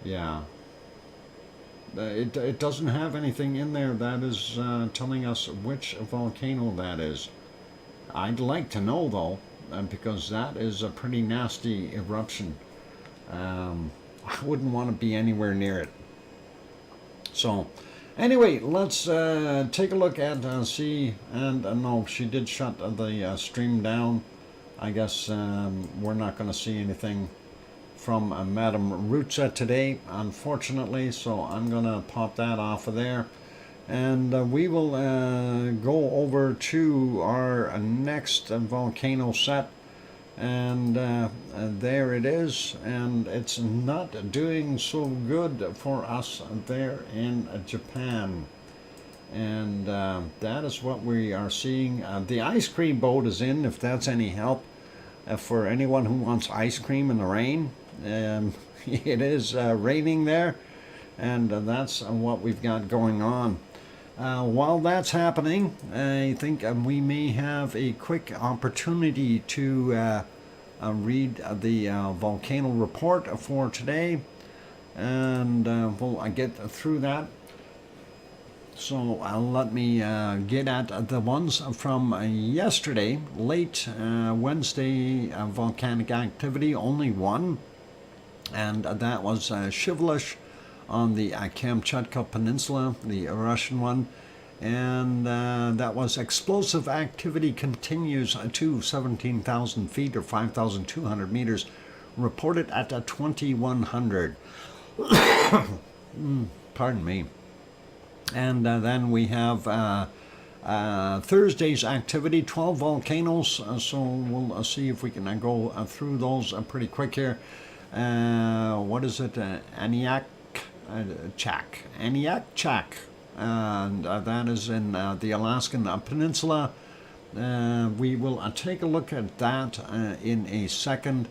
yeah, it doesn't have anything in there that is telling us which volcano that is. I'd like to know though, because that is a pretty nasty eruption. I wouldn't want to be anywhere near it. So, anyway, let's take a look at see. And no, she did shut the stream down. I guess we're not going to see anything from Madame Rutza today, unfortunately. So I'm going to pop that off of there. And we will go over to our next volcano set. And there it is, and it's not doing so good for us there in Japan. And that is what we are seeing. The ice cream boat is in, if that's any help for anyone who wants ice cream in the rain. It is raining there, and that's what we've got going on. While that's happening, I think we may have a quick opportunity to read the volcano report for today, and we'll get through that. So let me get at the ones from yesterday, late Wednesday volcanic activity, only one, and that was Shivlish on the Kamchatka Peninsula, the Russian one, and that was explosive activity continues to 17,000 feet or 5,200 meters, reported at 2100. Pardon me. And then we have Thursday's activity, 12 volcanoes, so we'll see if we can go through those pretty quick here. What is it? Aniak Chak, and that is in the Alaskan Peninsula. We will take a look at that in a second,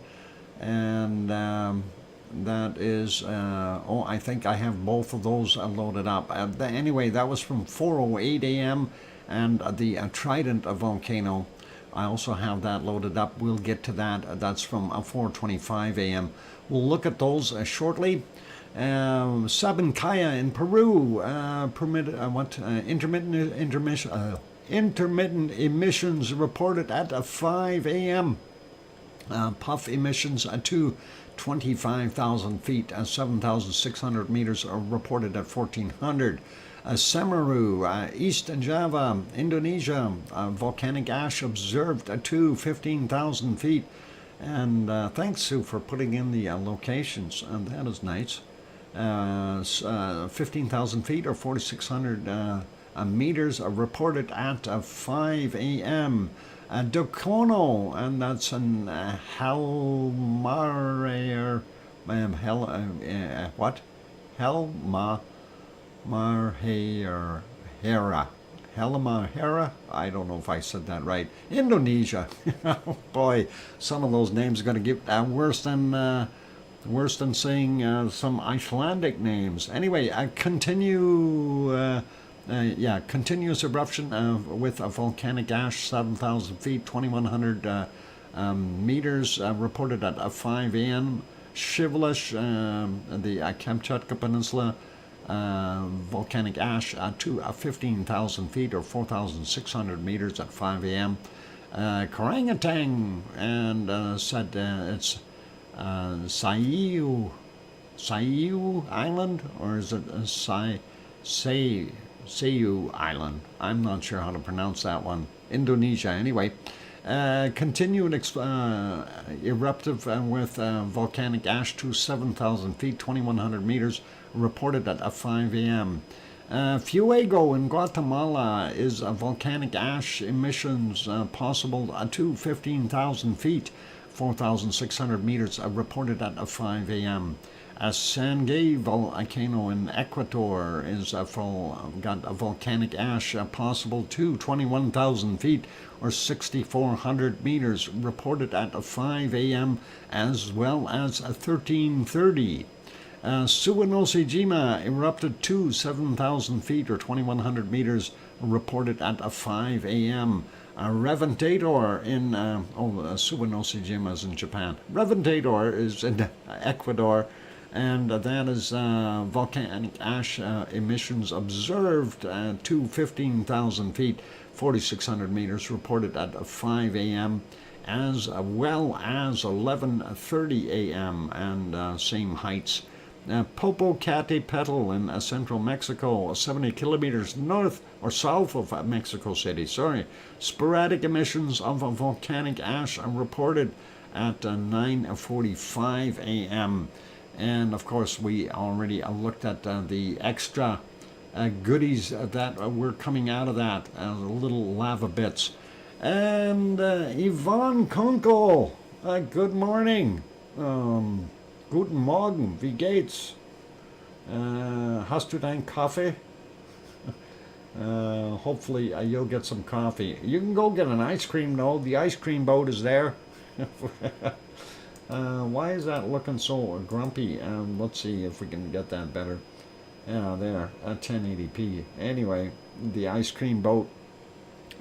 and that is I think I have both of those loaded up. Anyway, that was from 4:08 a.m. and the Trident volcano, I also have that loaded up. We'll get to that. That's from 4:25 a.m. We'll look at those shortly. Sabancaya in Peru, intermittent emissions reported at 5 a.m. Puff emissions to 25,000 feet, 7,600 meters are reported at 1,400. Semeru, East Java, Indonesia, volcanic ash observed to 15,000 feet. And thanks, Sue, for putting in the locations, and that is nice. 15,000 feet or 4,600 meters are reported at 5 a.m. Dokono, and that's in Halmahera, Halmahera, I don't know if I said that right. Indonesia. Oh boy, some of those names are going to get worse than saying some Icelandic names. Anyway, continuous eruption with a volcanic ash, 7,000 feet, 2,100 meters, reported at 5 a.m. Shivlish, the Kamchatka Peninsula, volcanic ash to 15,000 feet or 4,600 meters at 5 a.m. Karangatang, and said it's Saiu Island, or is it Saiu Island? I'm not sure how to pronounce that one. Indonesia, anyway. Continued eruptive with volcanic ash to 7,000 feet, 2,100 meters, reported at 5 a.m. Fuego in Guatemala is volcanic ash emissions possible to 15,000 feet, 4,600 meters, reported at 5 a.m. Sangay volcano in Ecuador is got a volcanic ash possible to 21,000 feet or 6,400 meters, reported at 5 a.m. as well as 1330. Suwanosejima erupted to 7,000 feet or 2,100 meters, reported at 5 a.m. Reventador in Suwanosejima is in Japan. Reventador is in Ecuador, and that is volcanic ash emissions observed to 15,000 feet, 4,600 meters, reported at 5 a.m. as well as 11:30 a.m. and same heights. Popocatépetl in central Mexico, 70 kilometers north or south of Mexico City. Sporadic emissions of volcanic ash are reported at 9:45 a.m. And of course, we already looked at the extra goodies that were coming out of that, little lava bits. And Yvonne Kunkel, good morning. Guten Morgen, wie geht's? Hast du dein Kaffee? Hopefully you'll get some coffee. You can go get an ice cream though. The ice cream boat is there. Why is that looking so grumpy? Let's see if we can get that better. Yeah, there, 1080p. Anyway, the ice cream boat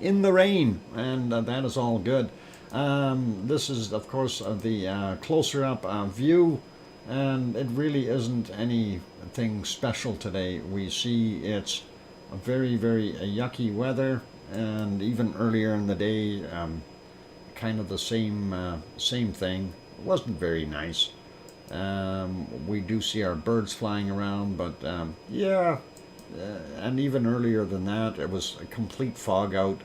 in the rain, and that is all good. This is, of course, the closer up view, and it really isn't anything special today. We see it's a very, very yucky weather, and even earlier in the day, kind of the same thing. It wasn't very nice. We do see our birds flying around, but yeah, and even earlier than that, it was a complete fog out.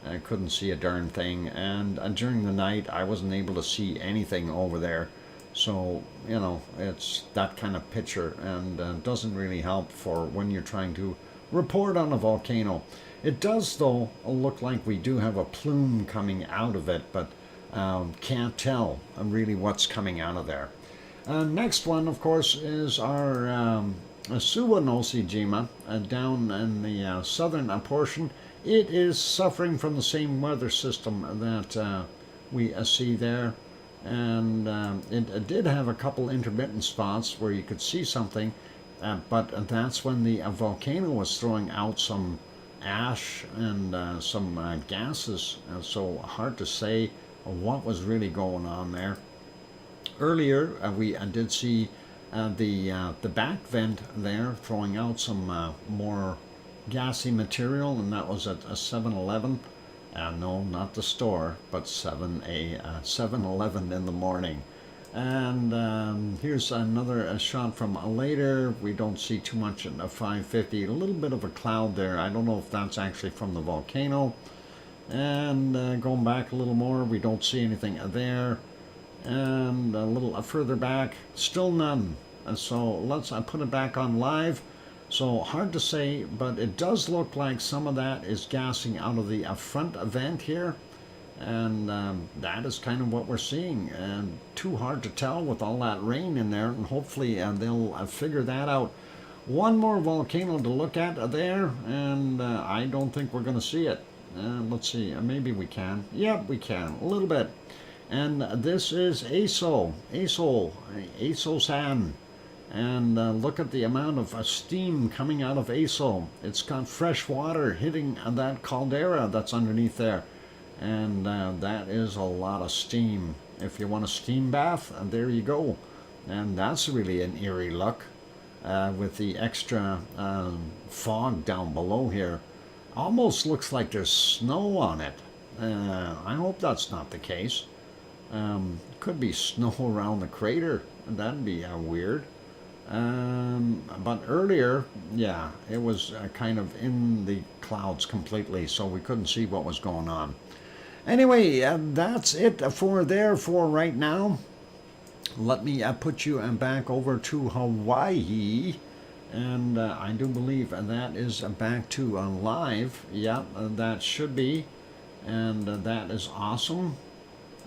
I couldn't see a darn thing, and during the night, I wasn't able to see anything over there. So, you know, it's that kind of picture, and doesn't really help for when you're trying to report on a volcano. It does, though, look like we do have a plume coming out of it, but can't tell really what's coming out of there. Next one, of course, is our Suwanosejima down in the southern portion. It is suffering from the same weather system that we see there, and it did have a couple intermittent spots where you could see something, but that's when the volcano was throwing out some ash and some gases, so hard to say what was really going on there. Earlier, we did see the back vent there throwing out some more gassy material, and that was at a 7-Eleven. No, not the store, but 7-Eleven in the morning. And here's another shot from later. We don't see too much at 5:50. A little bit of a cloud there. I don't know if that's actually from the volcano. And going back a little more, we don't see anything there. And a little further back, still none. So let's put it back on live. So hard to say, but it does look like some of that is gassing out of the front vent here. And that is kind of what we're seeing. And too hard to tell with all that rain in there. And hopefully they'll figure that out. One more volcano to look at there. And I don't think we're going to see it. Let's see. Maybe we can. Yep, we can. A little bit. And this is Aso-san. And look at the amount of steam coming out of Aso. It's got fresh water hitting that caldera that's underneath there. And that is a lot of steam. If you want a steam bath, there you go. And that's really an eerie look with the extra fog down below here. Almost looks like there's snow on it. I hope that's not the case. Could be snow around the crater. That'd be weird. But earlier, yeah, it was kind of in the clouds completely, so we couldn't see what was going on. Anyway, that's it for right now. Let me put you back over to Hawaii. And I do believe that is back to live. Yeah, that should be. And that is awesome.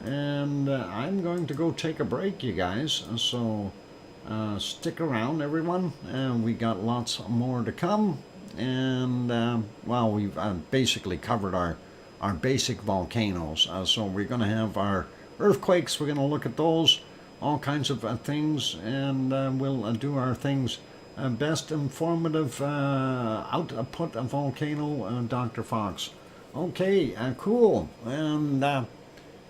And I'm going to go take a break, you guys. So stick around, everyone. We got lots more to come. And, well, we've basically covered our basic volcanoes. So we're going to have our earthquakes. We're going to look at those, all kinds of things. And we'll do our things. Best informative output of volcano, Dr. Fox. Okay, cool. And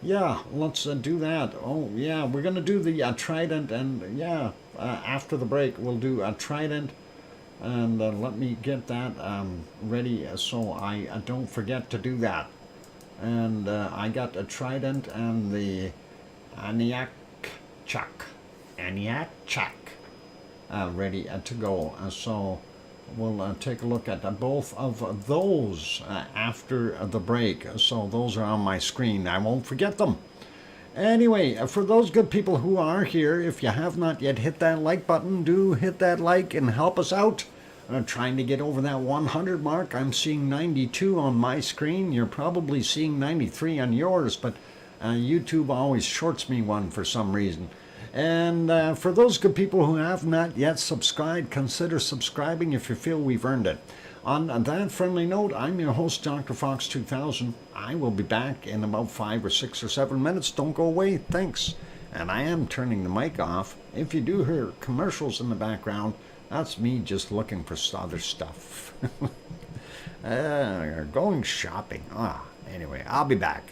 yeah, let's do that. Oh, yeah, we're going to do the Trident, and yeah, after the break, we'll do a trident. And let me get that ready so I don't forget to do that. And I got a trident and the Aniak chuck ready to go. So we'll take a look at both of those after the break. So those are on my screen. I won't forget them. Anyway, for those good people who are here, if you have not yet hit that like button, do hit that like and help us out. Trying to get over that 100 mark. I'm seeing 92 on my screen. You're probably seeing 93 on yours, but YouTube always shorts me one for some reason. And for those good people who have not yet subscribed, consider subscribing if you feel we've earned it. On that friendly note, I'm your host, DrFox2000. I will be back in about 5 or 6 or 7 minutes. Don't go away. Thanks. And I am turning the mic off. If you do hear commercials in the background, that's me just looking for other stuff. Going shopping. Anyway, I'll be back.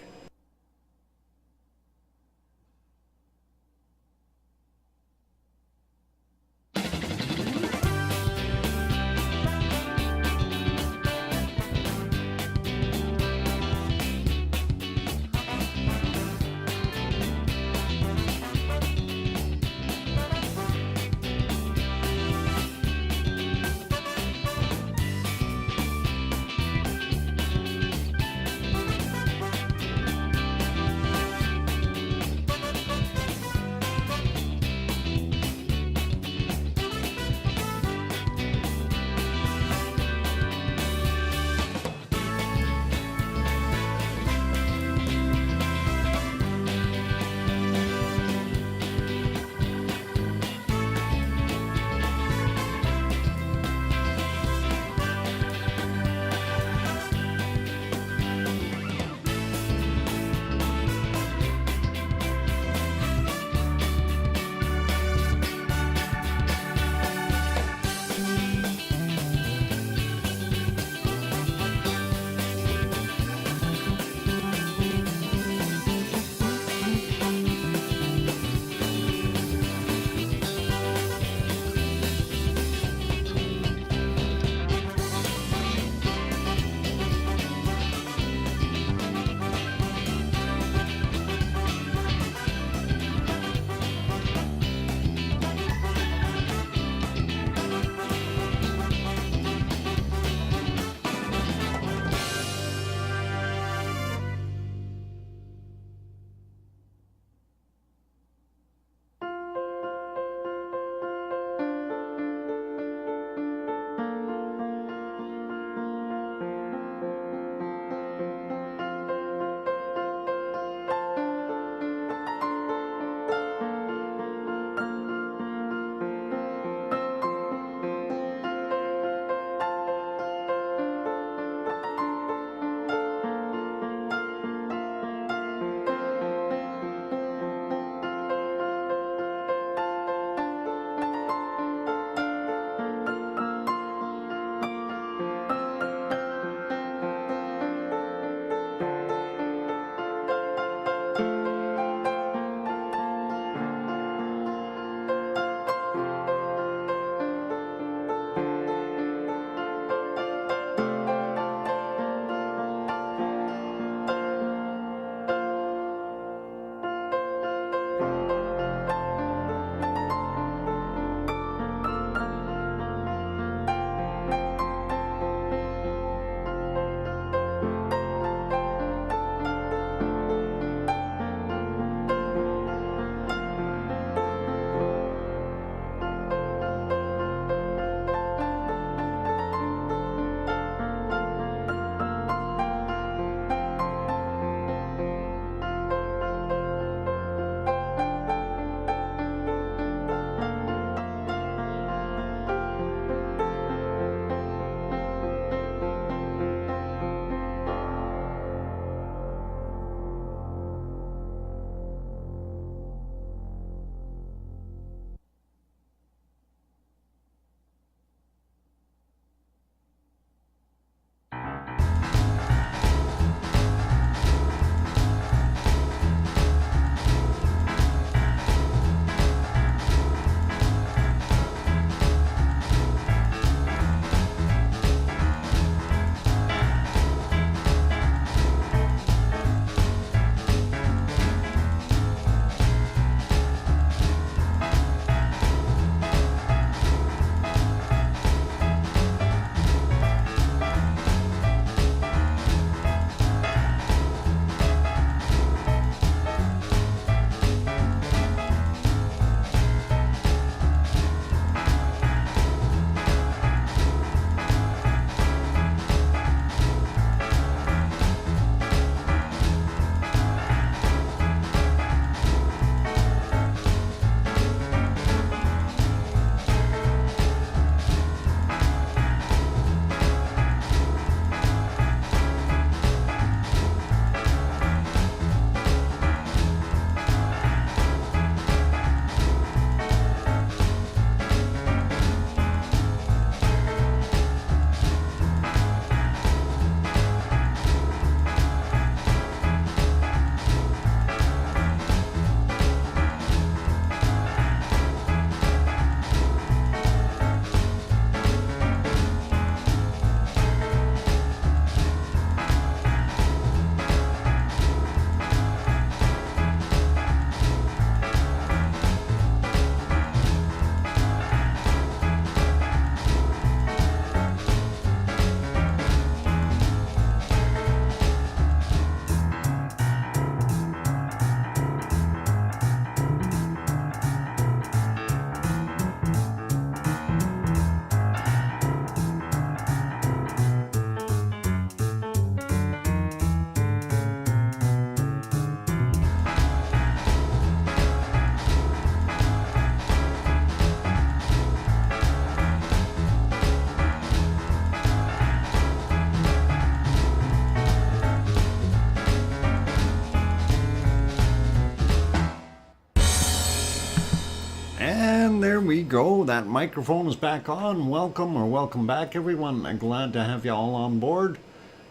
we go. That microphone is back on. Welcome back, everyone. I'm glad to have you all on board.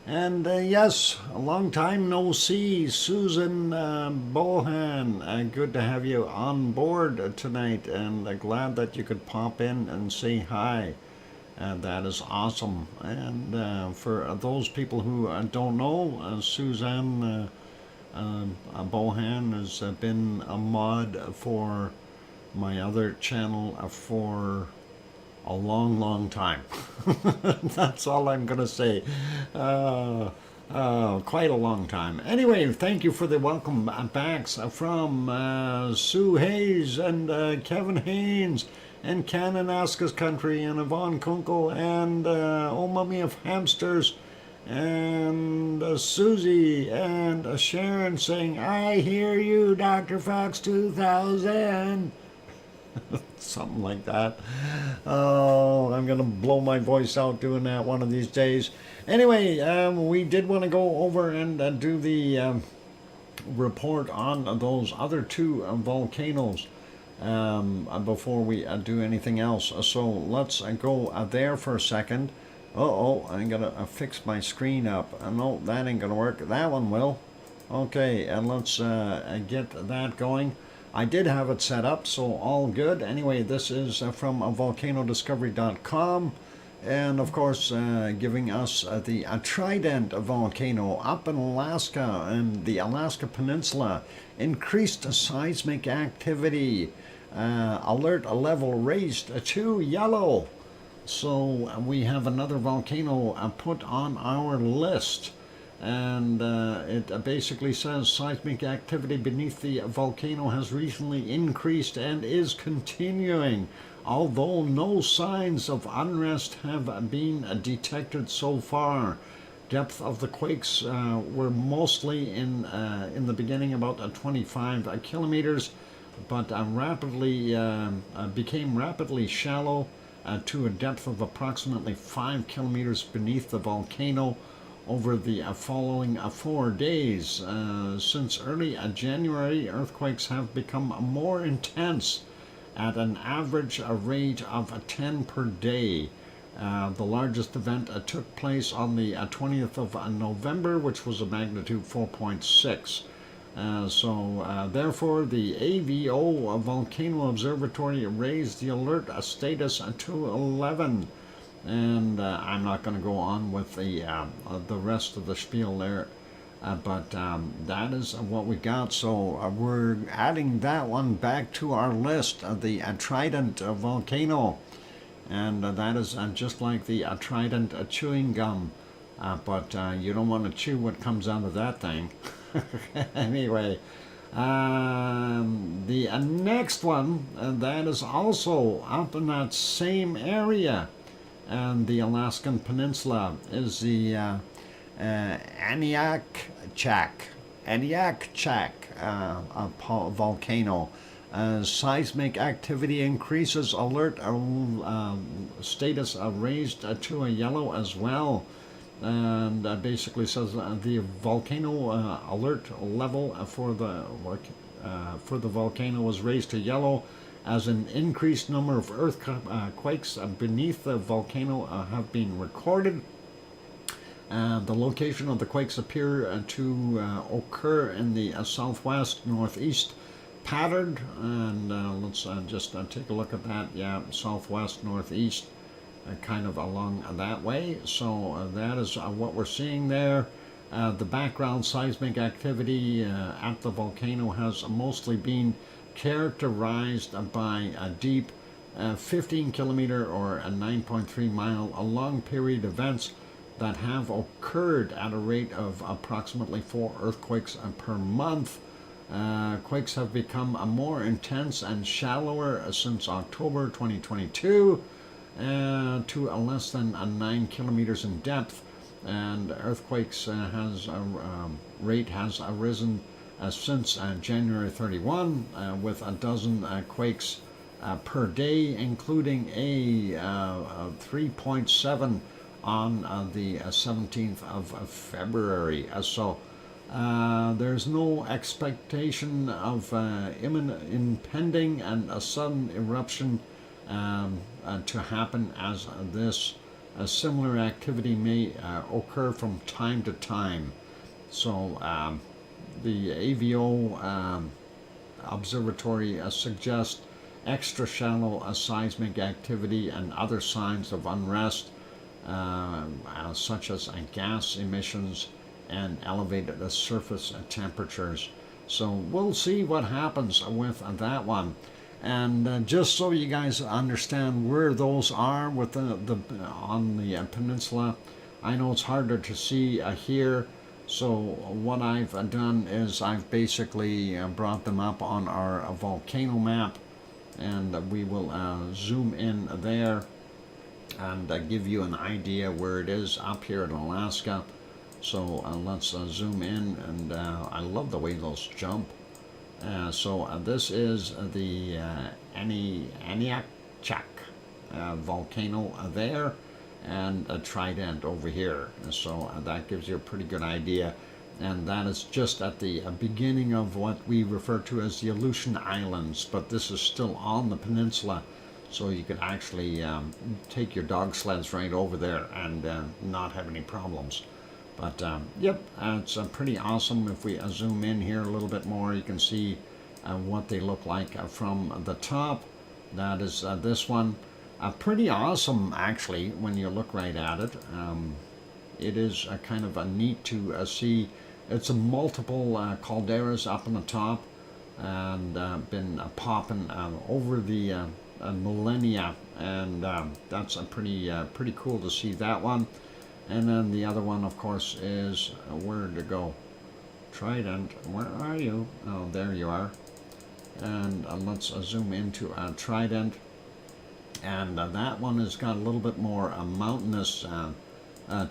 And yes, a long time no see, Susan Bohan. Good to have you on board tonight, and glad that you could pop in and say hi. That is awesome. And for those people who don't know, Suzanne Bohan has been a mod for my other channel for a long time. That's all I'm gonna say. Quite a long time. Anyway, thank you for the welcome backs from Sue Hayes and Kevin Haynes and Kananaska's Country and Yvonne Kunkel and Oh Mummy of Hamsters and Susie and Sharon saying, I hear you, Dr. Fox 2000. Something like that. Oh, I'm gonna blow my voice out doing that one of these days. Anyway, we did want to go over and do the report on those other two volcanoes before we do anything else. So let's go there for a second. I'm gonna fix my screen up. No, that ain't gonna work. That one will. Okay, and let's get that going. I did have it set up, so all good. Anyway, this is from volcanodiscovery.com, and of course giving us the Trident volcano up in Alaska and the Alaska Peninsula. Increased seismic activity. Alert level raised to yellow. So we have another volcano put on our list. And it basically says seismic activity beneath the volcano has recently increased and is continuing, although no signs of unrest have been detected so far. Depth of the quakes were mostly in the beginning about 25 kilometers, but became rapidly shallow to a depth of approximately 5 kilometers beneath the volcano over the following 4 days. Since early January, earthquakes have become more intense at an average rate of 10 per day. The largest event took place on the 20th of November, which was a magnitude 4.6. Therefore, the AVO Volcano Observatory raised the alert status to 11. And I'm not going to go on with the rest of the spiel there, but that is what we got. So we're adding that one back to our list, the Trident volcano, and that is just like the Trident chewing gum, but you don't want to chew what comes out of that thing. Anyway, the next one that is also up in that same area and the Alaskan Peninsula is the Aniakchak volcano. Seismic activity increases, alert status raised to a yellow as well, and basically says the volcano alert level for the volcano was raised to yellow, as an increased number of earthquakes beneath the volcano have been recorded. The location of the quakes appear to occur in the southwest northeast pattern, and let's just take a look at that. Yeah, southwest northeast, kind of along that way. So that is what we're seeing there. The background seismic activity at the volcano has mostly been characterized by a deep 15 kilometer or a 9.3 mile long period events that have occurred at a rate of approximately 4 earthquakes per month. Quakes have become more intense and shallower since October 2022 to less than 9 kilometers in depth, and earthquakes rate has risen since January 31, with a dozen quakes per day, including a 3.7 on the 17th of February. There's no expectation of impending and a sudden eruption to happen as this. A similar activity may occur from time to time. So the AVO observatory suggests extra shallow seismic activity and other signs of unrest, such as gas emissions and elevated surface temperatures. So we'll see what happens with that one. And just so you guys understand where those are with on the peninsula, I know it's harder to see here. So what I've done is I've basically brought them up on our volcano map, and we will zoom in there and give you an idea where it is up here in Alaska. So let's zoom in, and I love the way those jump. So this is the Aniakchak volcano there, and a trident over here. So that gives you a pretty good idea. And that is just at the beginning of what we refer to as the Aleutian Islands, but this is still on the peninsula. So you could actually take your dog sleds right over there and not have any problems. But yep, it's pretty awesome. If we zoom in here a little bit more, you can see what they look like from the top. That is this one. Pretty awesome, actually, when you look right at it. It is kind of neat to see. It's a multiple calderas up on the top, and been popping over the millennia, and that's pretty cool to see that one. And then the other one, of course, is where to go. Trident, where are you? Oh, there you are. And let's zoom into Trident. And that one has got a little bit more mountainous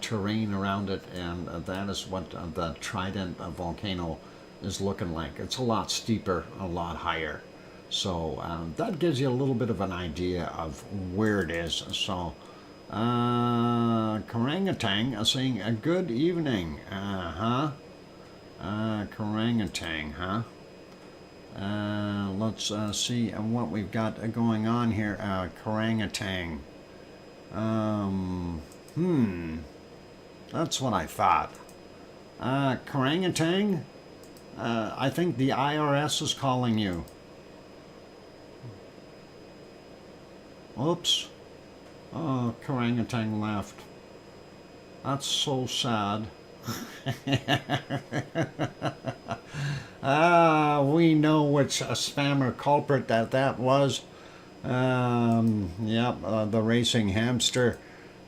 terrain around it, and that is what the Trident volcano is looking like. It's a lot steeper, a lot higher. So that gives you a little bit of an idea of where it is. So Karangatang saying a good evening. Karangatang, huh? Let's see what we've got going on here. Karangatang. That's what I thought. Karangatang, I think the IRS is calling you. Oops. Oh, Karangatang left. That's so sad. We know which spammer culprit that was. Yep, the racing hamster.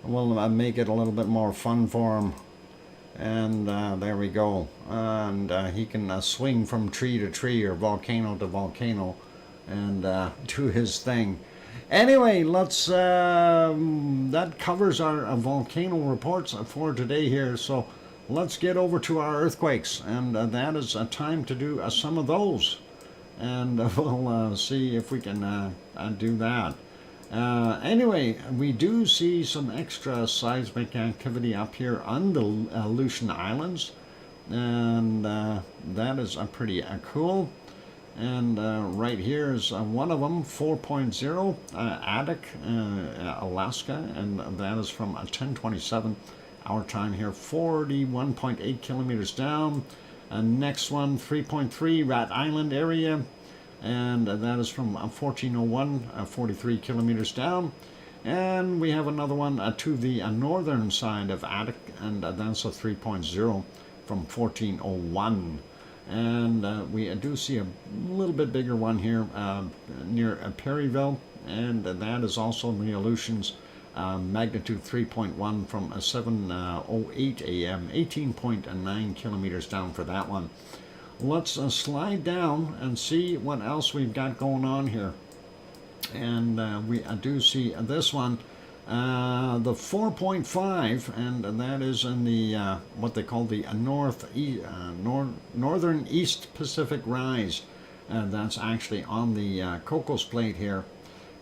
We'll make it a little bit more fun for him. And there we go. And he can swing from tree to tree or volcano to volcano and do his thing. Anyway, let's that covers our volcano reports for today here. So let's get over to our earthquakes, and that is a time to do some of those, and we'll see if we can do that. Anyway, we do see some extra seismic activity up here on the Aleutian Islands, and that is pretty cool. And right here is one of them, 4.0, Attic, Alaska, and that is from 10:27 our time here, 41.8 kilometers down. Next one, 3.3, Rat Island area, and that is from 1401, 43 kilometers down. And we have another one to the northern side of Attic, and that's a 3.0 from 1401. And we do see a little bit bigger one here near Perryville, and that is also in the Aleutians, magnitude 3.1 from 7:08 a.m., 18.9 kilometers down for that one. Let's slide down and see what else we've got going on here. And we do see this one, the 4.5, and that is in the what they call the northern East Pacific Rise. That's actually on the Cocos Plate here,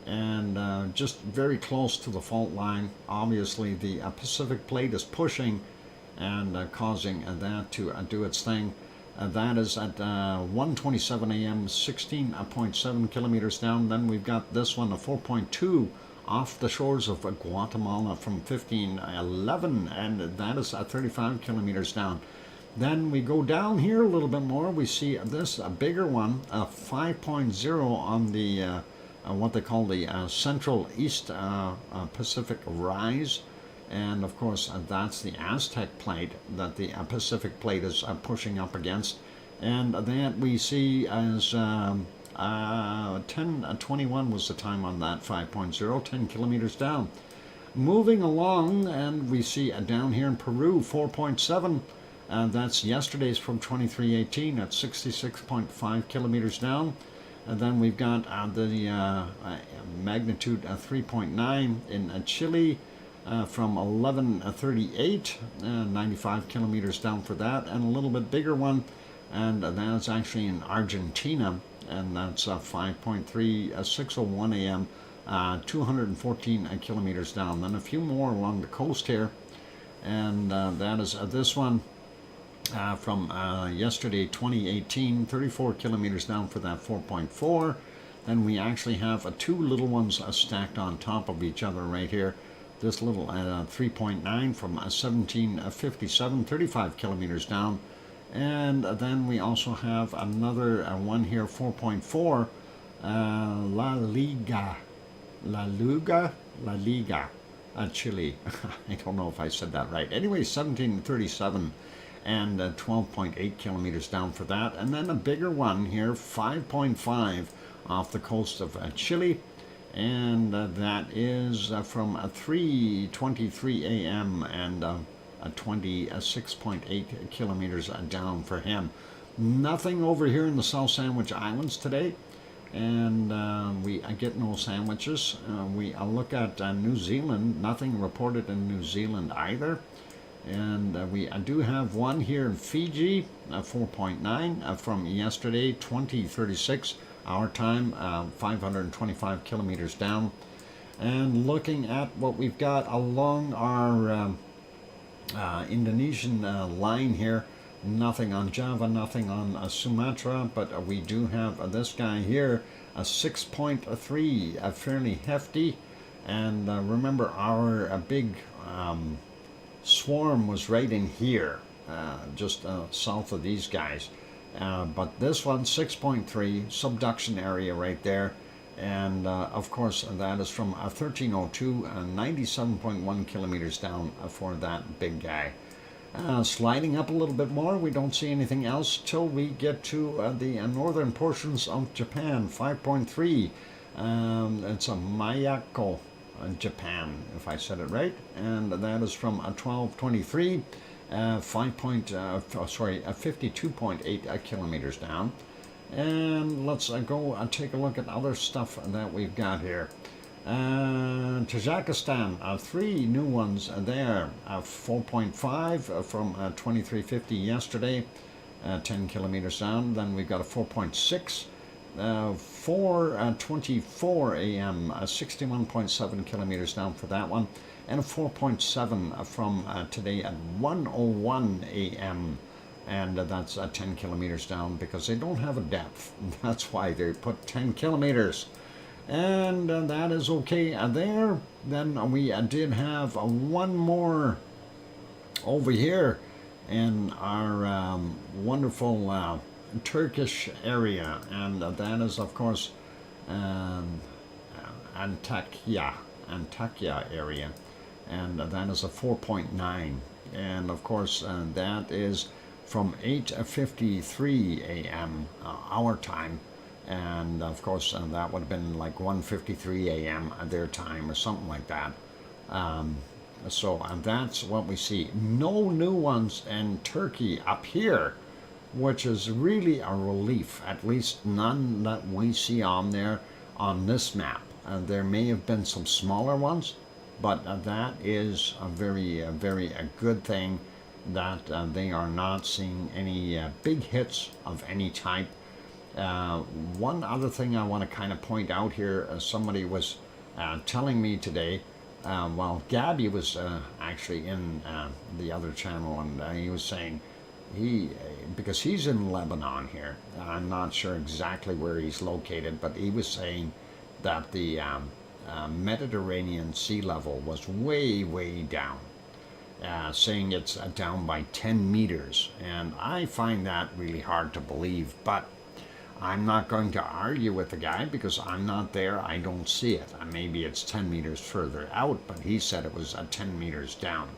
and just very close to the fault line. Obviously, the Pacific Plate is pushing and causing that to do its thing. That is at 1:27 a.m., 16.7 kilometers down. Then we've got this one, a 4.2 off the shores of Guatemala from 1511, and that is at 35 kilometers down. Then we go down here a little bit more. We see this, a bigger one, a 5.0 on the what they call the Central East Pacific Rise. And of course, that's the Aztec plate that the Pacific plate is pushing up against. And that we see as 10:21 was the time on that 5.0, 10 kilometers down. Moving along, and we see down here in Peru, 4.7. That's yesterday's from 2318 at 66.5 kilometers down. And then we've got the magnitude 3.9 in Chile. From 1138, 95 kilometers down for that, and a little bit bigger one, and that's actually in Argentina, and that's 5.3, 6:01 a.m., 214 kilometers down. Then a few more along the coast here, and that is this one from yesterday, 2018, 34 kilometers down for that 4.4. Then we actually have two little ones stacked on top of each other right here. This little 3.9 from 1757, 35 kilometers down. And then we also have another one here, 4.4, La Liga, Chile. I don't know if I said that right. Anyway, 1737 and 12.8 kilometers down for that. And then a bigger one here, 5.5 off the coast of Chile. And that is from 3:23 a.m. and 26.8 kilometers down for him. Nothing over here in the South Sandwich Islands today, and we get no sandwiches. We look at New Zealand, nothing reported in New Zealand either. And we do have one here in Fiji, 4.9 from yesterday, 2036. Our time, 525 kilometers down. And looking at what we've got along our Indonesian line here, nothing on Java, nothing on Sumatra, but we do have this guy here, a 6.3, fairly hefty. And remember, our big swarm was right in here, just south of these guys. But this one, 6.3, subduction area right there. And of course, that is from 1302, 97.1 kilometers down for that big guy. Sliding up a little bit more, we don't see anything else till we get to the northern portions of Japan, 5.3. It's a Mayako, Japan, if I said it right. And that is from 1223. 52.8 kilometers down. And let's go take a look at other stuff that we've got here. Tajikistan, 3 new ones there. 4.5 from 2350 yesterday, 10 kilometers down. Then we've got a 4.6. 4:24 a.m., 61.7 kilometers down for that one, and a 4.7 from today at 1:01 a.m., and that's 10 kilometers down because they don't have a depth. That's why they put 10 kilometers, and that is okay there. Then we did have one more over here in our wonderful Turkish area, and that is of course Antakya area, and that is a 4.9, and of course that is from 8:53 a.m. Our time, and of course that would have been like 1:53 a.m. their time or something like that. So that's what we see. No new ones in Turkey up here, which is really a relief, at least none that we see on there on this map. There may have been some smaller ones, but that is a very good thing that they are not seeing any big hits of any type. One other thing I want to kind of point out here, somebody was telling me today, while Gabby was actually in the other channel, and he was saying, because he's in Lebanon here. I'm not sure exactly where he's located, but he was saying that the Mediterranean sea level was way, way down, saying it's down by 10 meters. And I find that really hard to believe, but I'm not going to argue with the guy because I'm not there. I don't see it. Maybe it's 10 meters further out, but he said it was 10 meters down.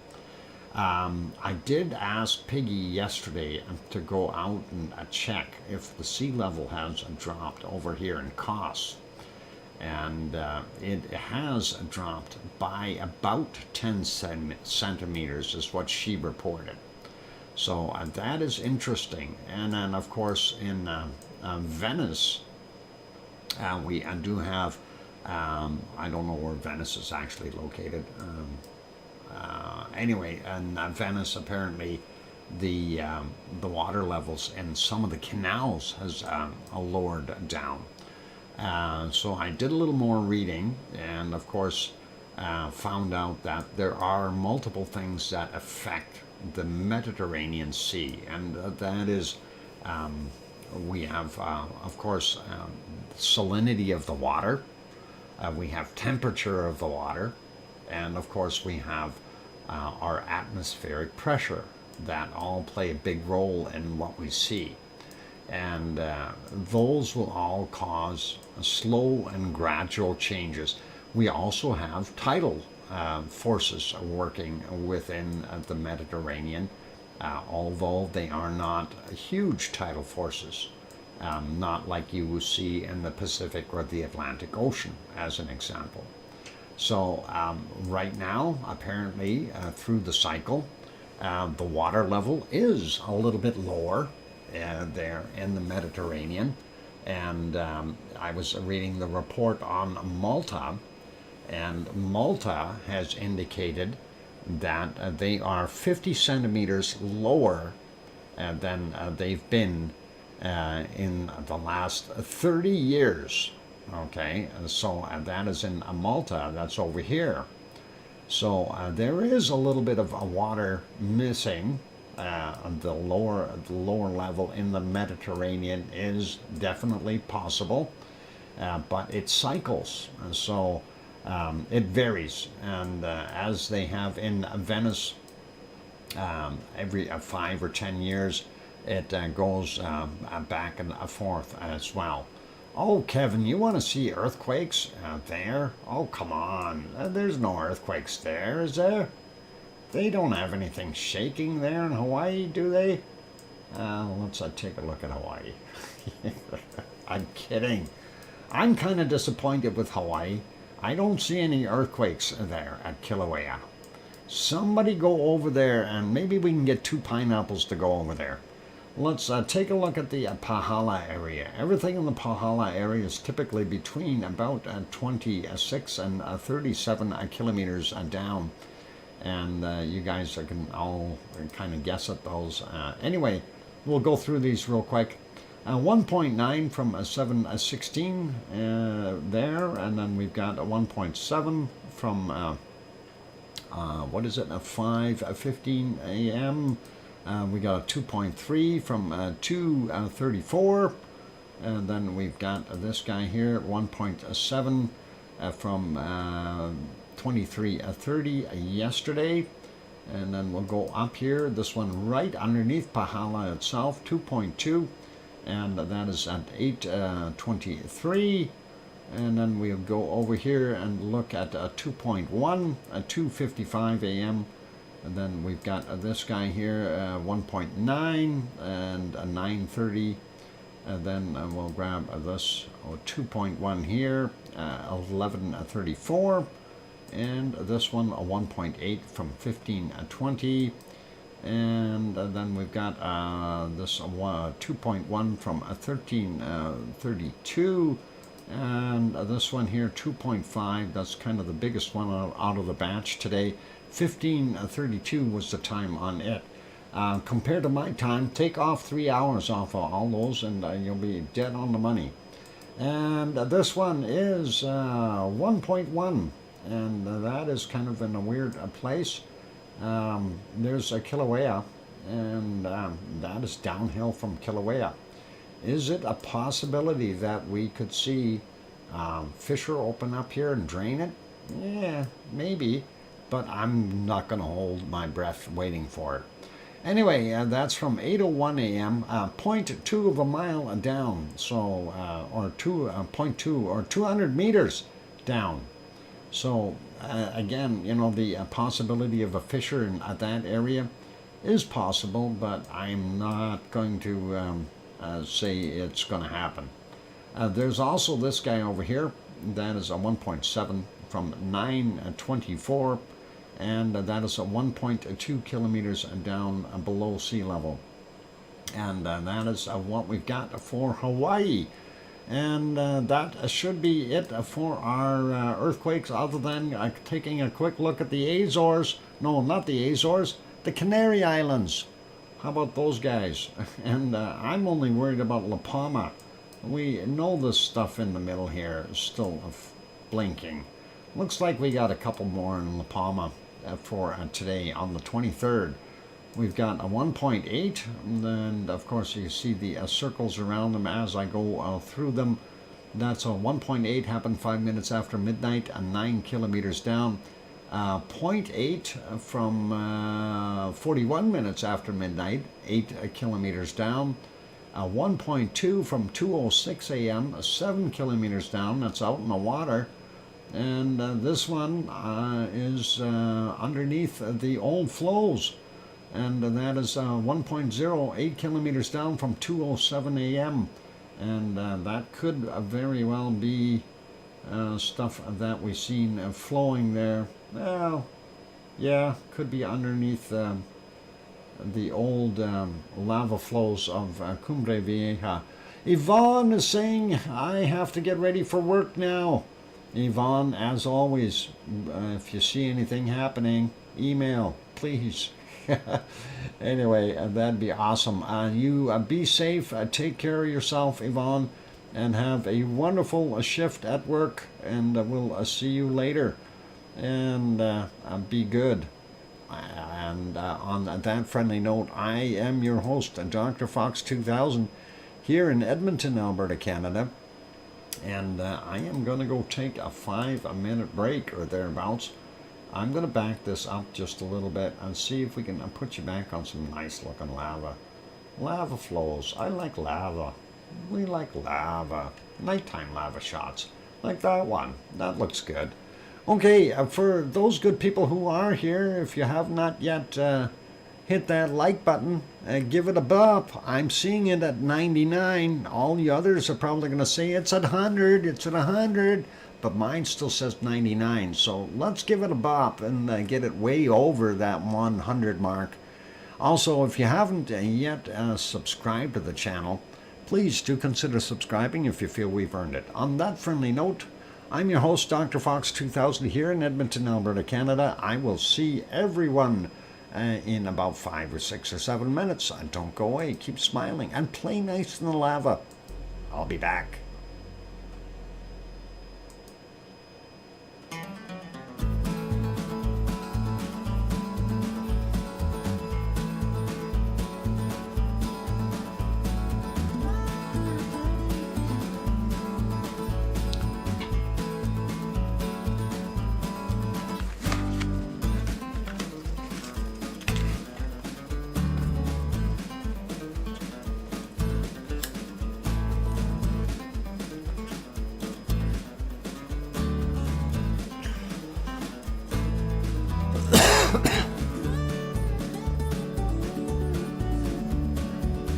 I did ask Piggy yesterday to go out and check if the sea level has dropped over here in Kos. And it has dropped by about 10 centimeters is what she reported. So that is interesting. And then, of course, in Venice, we do have, I don't know where Venice is actually located. Anyway, in Venice, apparently, the water levels in some of the canals has lowered down. So I did a little more reading, and of course, found out that there are multiple things that affect the Mediterranean Sea, and that is, we have, of course, salinity of the water, we have temperature of the water, and of course we have our atmospheric pressure that all play a big role in what we see. And those will all cause slow and gradual changes. We also have tidal forces working within the Mediterranean, although they are not huge tidal forces, not like you will see in the Pacific or the Atlantic Ocean, as an example. So right now, apparently, through the cycle, the water level is a little bit lower there in the Mediterranean. And I was reading the report on Malta, and Malta has indicated that they are 50 centimeters lower than they've been in the last 30 years. Okay, so that is in Malta, that's over here. So there is a little bit of water missing. The lower level in the Mediterranean is definitely possible, but it cycles, and so it varies. And as they have in Venice, every 5 or 10 years, it goes back and forth as well. Oh, Kevin, you want to see earthquakes there? Oh, come on. There's no earthquakes there, is there? They don't have anything shaking there in Hawaii, do they? Let's take a look at Hawaii. I'm kidding. I'm kind of disappointed with Hawaii. I don't see any earthquakes there at Kilauea. Somebody go over there, and maybe we can get 2 pineapples to go over there. Let's take a look at the Pahala area. Everything in the Pahala area is typically between about 26 and 37 kilometers down. And you guys can all kind of guess at those. Anyway, we'll go through these real quick. 1.9 from 716 there, and then we've got a 1.7 from what is it? 5:15 a.m. We got a 2.3 from 2:34, and then we've got this guy here, 1.7 from 23:30 yesterday, and then we'll go up here. This one right underneath Pahala itself, 2.2, and that is at 8:23. And then we'll go over here and look at 2.1 at 2:55 a.m. And then we've got this guy here, 1.9 and 9:30. And then we'll grab this 2.1 here, 11:34. And this one, a 1.8 from 15:20. And then we've got this 2.1 from 13:32. And this one here, 2.5, that's kind of the biggest one out of the batch today. 15:32 was the time on it. Compared to my time, take off 3 hours off of all those, and you'll be dead on the money. And this one is 1.1, and that is kind of in a weird place. There's a Kilauea, and that is downhill from Kilauea. Is it a possibility that we could see fissure open up here and drain it? Yeah, maybe, but I'm not going to hold my breath waiting for it. Anyway, that's from 8:01 a.m. 0.2 of a mile down, so or 2.2 or 200 meters down. So again, you know, the possibility of a fissure in that area is possible, but I'm not going to say it's going to happen. There's also this guy over here. That is a 1.7 from 924, and that is a 1.2 kilometers down below sea level. And that is what we've got for Hawaii. And that should be it for our earthquakes, other than taking a quick look at the Azores. No, not the Azores, the Canary Islands. How about those guys? And I'm only worried about La Palma. We know this stuff in the middle here is still blinking. Looks like we got a couple more in La Palma for today on the 23rd. We've got a 1.8, and of course you see the circles around them as I go through them. That's a 1.8, happened 5 minutes after midnight, 9 kilometers down. 0.8 from 41 minutes after midnight, 8 kilometers down. 1.2 from 2:06 a.m., 7 kilometers down. That's out in the water. And this one is underneath the old flows. And that is 1.0, 8 kilometers down from 2:07 a.m. And that could very well be stuff that we've seen flowing there. Well, yeah, could be underneath the old lava flows of Cumbre Vieja. Yvonne is saying, I have to get ready for work now. Yvonne, as always, if you see anything happening, email, please. Anyway, that'd be awesome. You be safe, take care of yourself, Yvonne, and have a wonderful shift at work, and we'll see you later. And be good. And on that friendly note, I am your host, DrFox2000, here in Edmonton, Alberta, Canada. And I am going to go take a 5-minute break or thereabouts. I'm going to back this up just a little bit and see if we can put you back on some nice looking lava. Lava flows. I like lava. We like lava. Nighttime lava shots. Like that one. That looks good. Okay, for those good people who are here, if you have not yet hit that like button, give it a bump. I'm seeing it at 99. All the others are probably going to say it's at 100, it's at 100, but mine still says 99. So let's give it a bump and get it way over that 100 mark. Also, if you haven't yet subscribed to the channel, please do consider subscribing if you feel we've earned it. On that friendly note, I'm your host, DrFox2000, here in Edmonton, Alberta, Canada. I will see everyone in about 5 or 6 or 7 minutes. Don't go away. Keep smiling and play nice in the lava. I'll be back.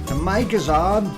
The mic is on.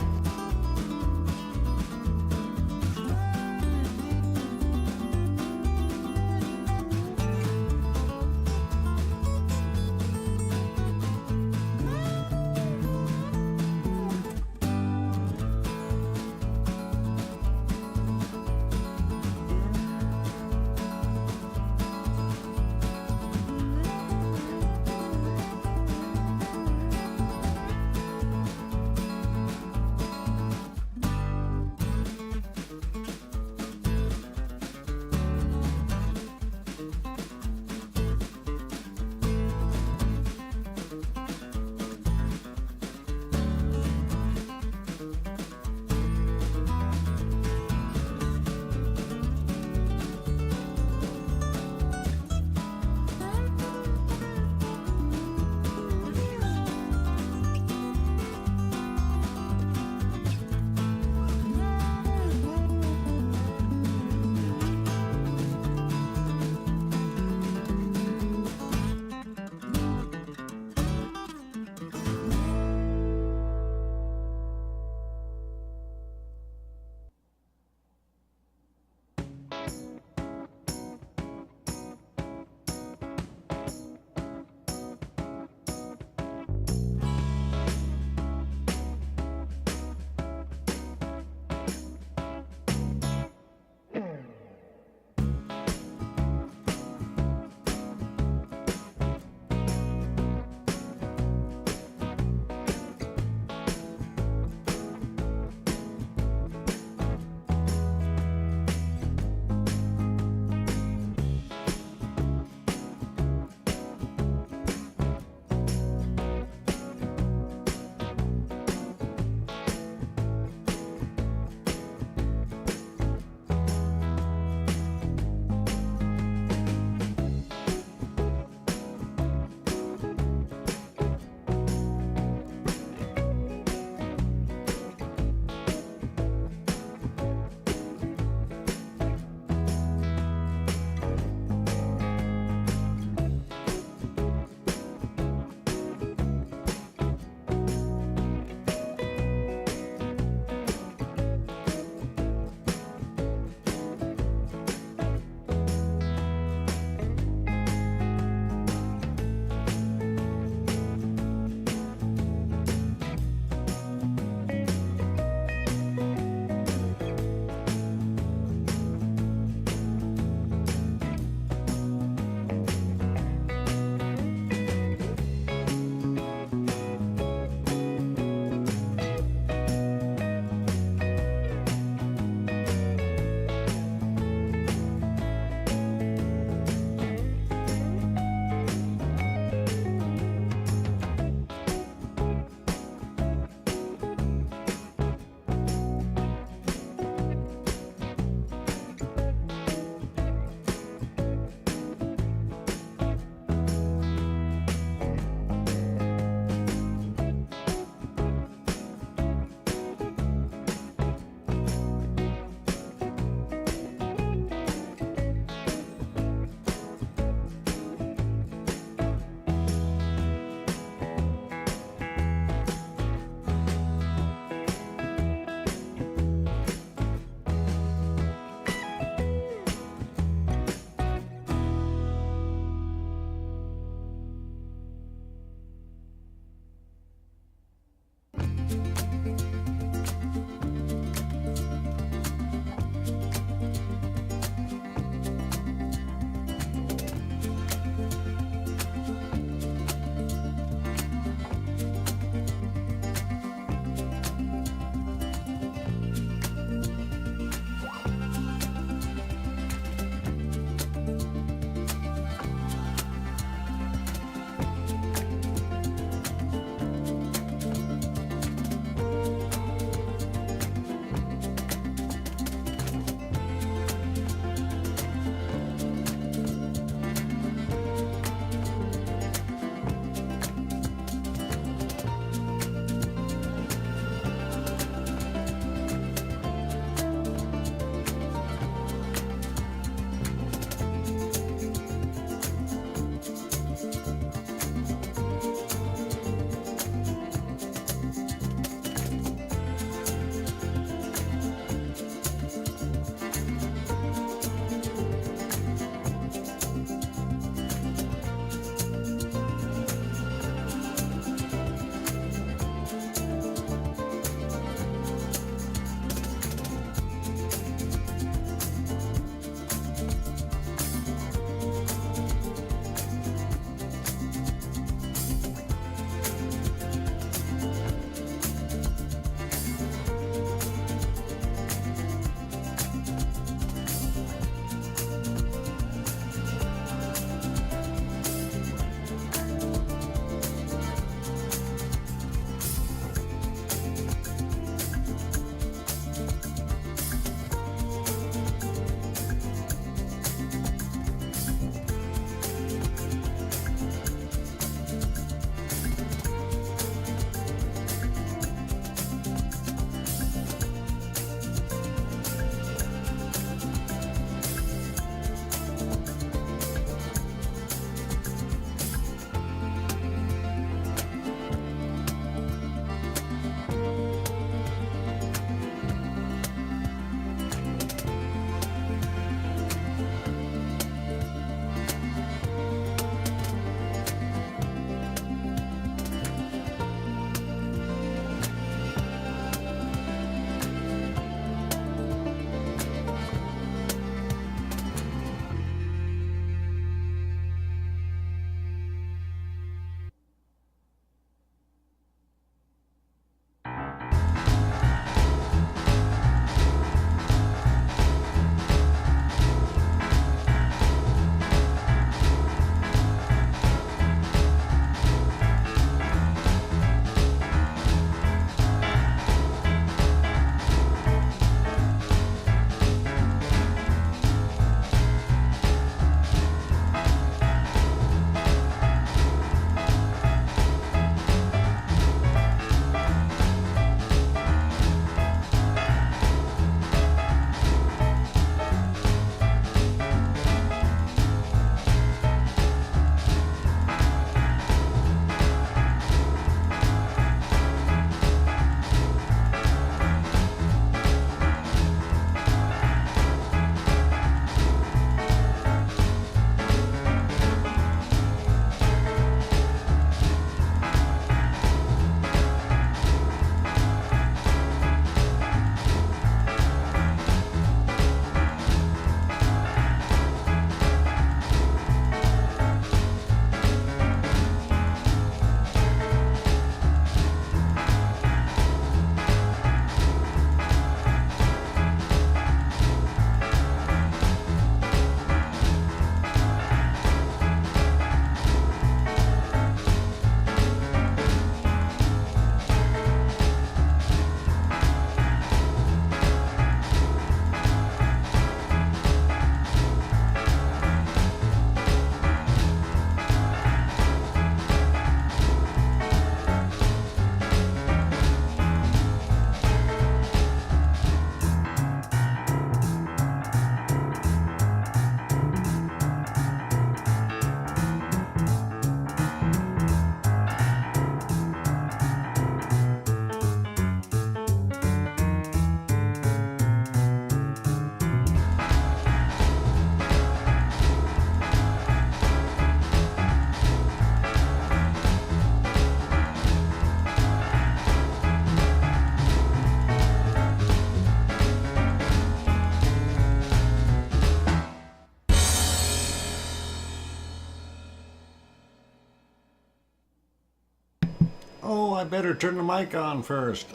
Oh, I better turn the mic on first.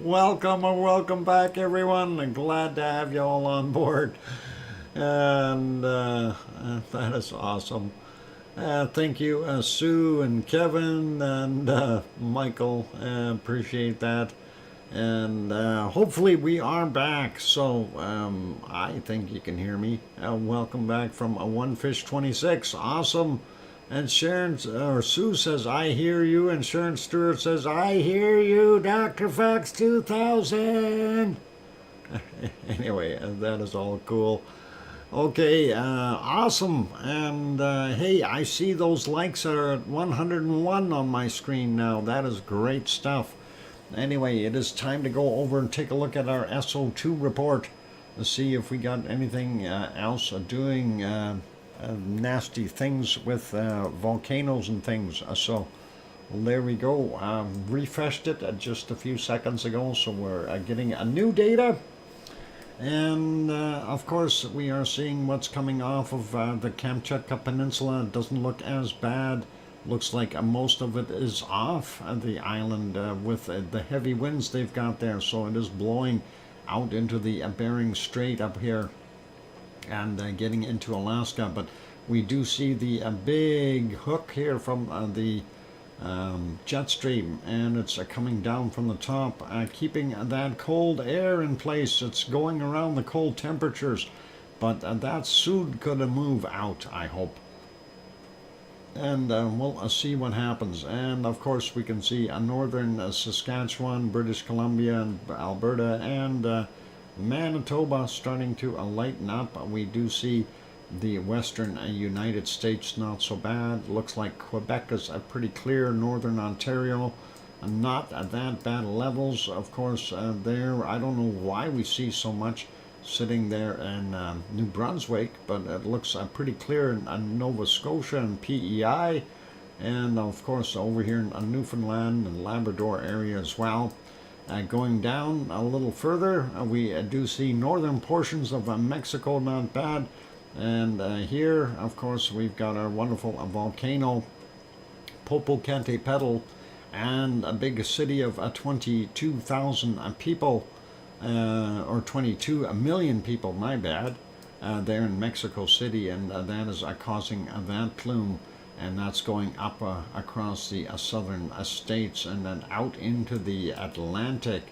Welcome back, everyone. I'm glad to have you all on board. And that is awesome. Thank you, Sue and Kevin and Michael. Appreciate that. And hopefully we are back. So I think you can hear me. Welcome back from One Fish 26. Awesome. And Sharon or Sue says, I hear you. And Sharon Stewart says, I hear you, DrFox2000. Anyway, that is all cool. Okay, awesome. And hey, I see those likes are at 101 on my screen now. That is great stuff. Anyway, it is time to go over and take a look at our SO2 report to see if we got anything else doing nasty things with volcanoes and things. So there we go. Refreshed it just a few seconds ago, so we're getting a new data. And of course, we are seeing what's coming off of the Kamchatka Peninsula. It doesn't look as bad. Looks like most of it is off the island with the heavy winds they've got there. So it is blowing out into the Bering Strait up here and getting into Alaska. But we do see the big hook here from the jet stream, and it's coming down from the top, keeping that cold air in place. It's going around the cold temperatures, but that soon gonna move out, I hope. And we'll see what happens. And of course we can see northern Saskatchewan, British Columbia, and Alberta, and Manitoba starting to lighten up. We do see the western United States not so bad. Looks like Quebec is pretty clear. Northern Ontario not at that bad levels. Of course there, I don't know why we see so much sitting there in New Brunswick, but it looks pretty clear in Nova Scotia and PEI, and of course over here in Newfoundland and Labrador area as well. Going down a little further, we do see northern portions of Mexico not bad. And here, of course, we've got our wonderful volcano, Popocatépetl, and a big city of 22,000 people, or 22 million people, my bad, there in Mexico City, and that is causing that plume, and that's going up across the southern states and then out into the Atlantic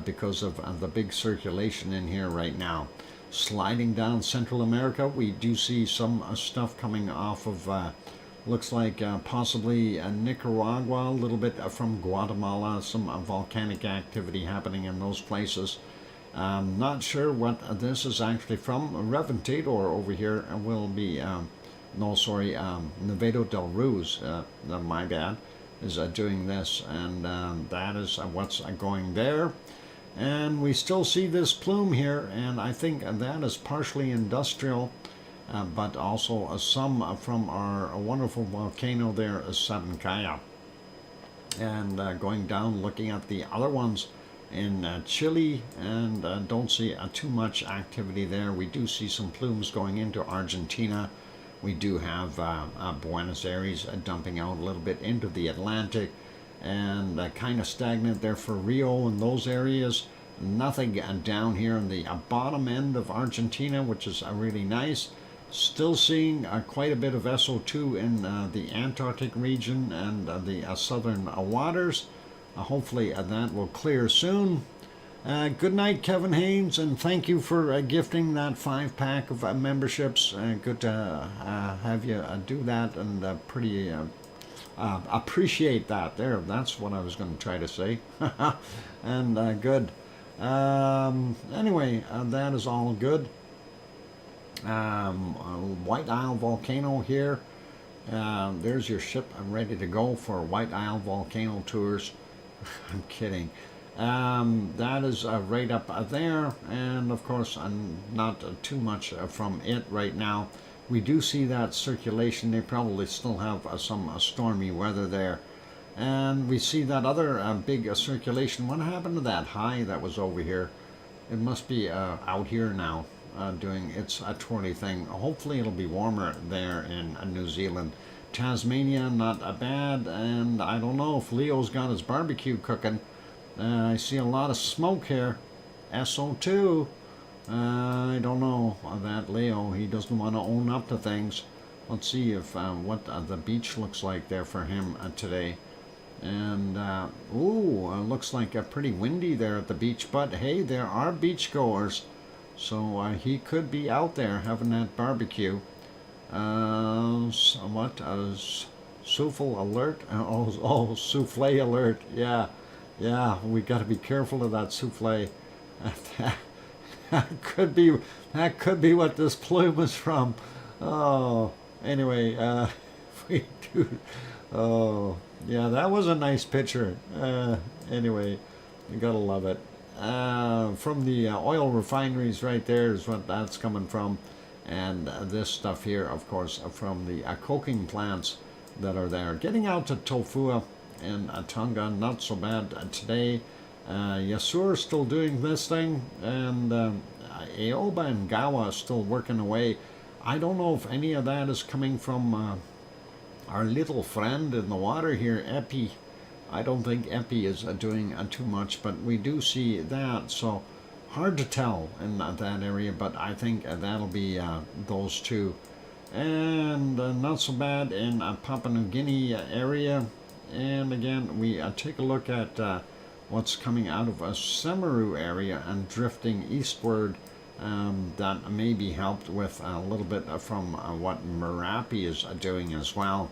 because of the big circulation in here right now. Sliding down Central America, we do see some stuff coming off of, looks like possibly Nicaragua, a little bit from Guatemala, some volcanic activity happening in those places. Not sure what this is actually from. Reventador over here will be, Nevado del Ruz, my bad, is doing this, and that is what's going there. And we still see this plume here, and I think that is partially industrial, but also some from our wonderful volcano there, Sabancaya. And going down, looking at the other ones in Chile, and don't see too much activity there. We do see some plumes going into Argentina. We do have Buenos Aires dumping out a little bit into the Atlantic, and kind of stagnant there for Rio and those areas. Nothing down here in the bottom end of Argentina, which is really nice. Still seeing quite a bit of SO2 in the Antarctic region and the southern waters. Hopefully that will clear soon. Good night, Kevin Haynes, and thank you for gifting that 5-pack of memberships. Good to have you do that, and pretty appreciate that. There, that's what I was going to try to say. And good. Anyway, that is all good. White Isle Volcano here. There's your ship. I'm ready to go for White Isle Volcano tours. I'm kidding. That is right up there, and of course not too much from it right now. We do see that circulation. They probably still have some stormy weather there, and we see that other big circulation. What happened to that high that was over here? It must be out here now doing its twirly thing. Hopefully it'll be warmer there in New Zealand, Tasmania, not bad. And I don't know if Leo's got his barbecue cooking. I see a lot of smoke here. SO2. I don't know that Leo. He doesn't want to own up to things. Let's see if what the beach looks like there for him today. And looks like pretty windy there at the beach. But hey, there are beachgoers, so he could be out there having that barbecue. Souffle alert? Souffle alert. Yeah, we got to be careful of that souffle. That could be what this plume is from. Oh, anyway, we do. Oh, yeah, that was a nice picture. Anyway, you gotta love it. From the oil refineries right there is what that's coming from. And this stuff here, of course, from the coking plants that are there. Getting out to Tofua and Tonga, not so bad today. Yasur still doing this thing, and Aoba and Gawa still working away. I don't know if any of that is coming from our little friend in the water here, Epi. I don't think Epi is doing too much, but we do see that, so hard to tell in that area, but I think that'll be those two. And not so bad in Papua New Guinea area. And again, we take a look at what's coming out of a Semeru area and drifting eastward. That may be helped with a little bit from what Merapi is doing as well.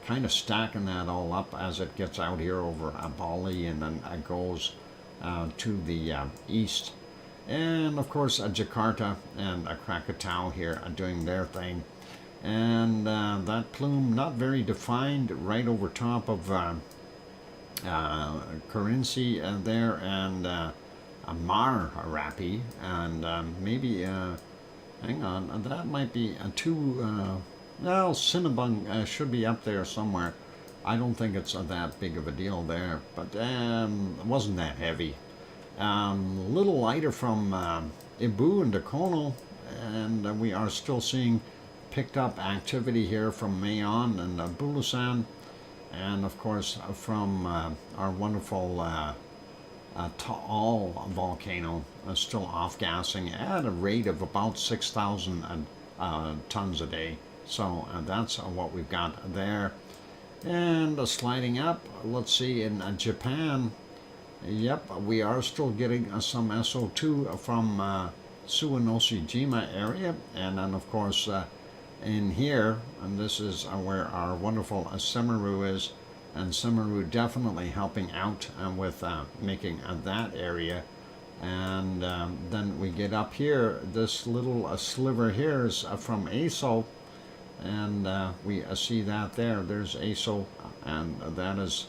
Kind of stacking that all up as it gets out here over Bali and then goes to the east. And of course Jakarta and Krakatau here are doing their thing. And that plume not very defined right over top of Currency there, and Mar Rapi, and maybe hang on, that might be well, Cinnabung should be up there somewhere. I don't think it's that big of a deal there, but it wasn't that heavy. A little lighter from Ibu and Dakono, and we are still seeing picked up activity here from Mayon and Bulusan, and of course from our wonderful Taal volcano, still off-gassing at a rate of about 6,000 tons a day. So that's what we've got there. And sliding up, let's see, in Japan, yep, we are still getting some SO2 from Suwanoshijima area, and then of course in here, and this is where our wonderful Semeru is, and Semeru definitely helping out with making that area. And then we get up here, this little sliver here is from ASO, and we see that there's ASO, and that is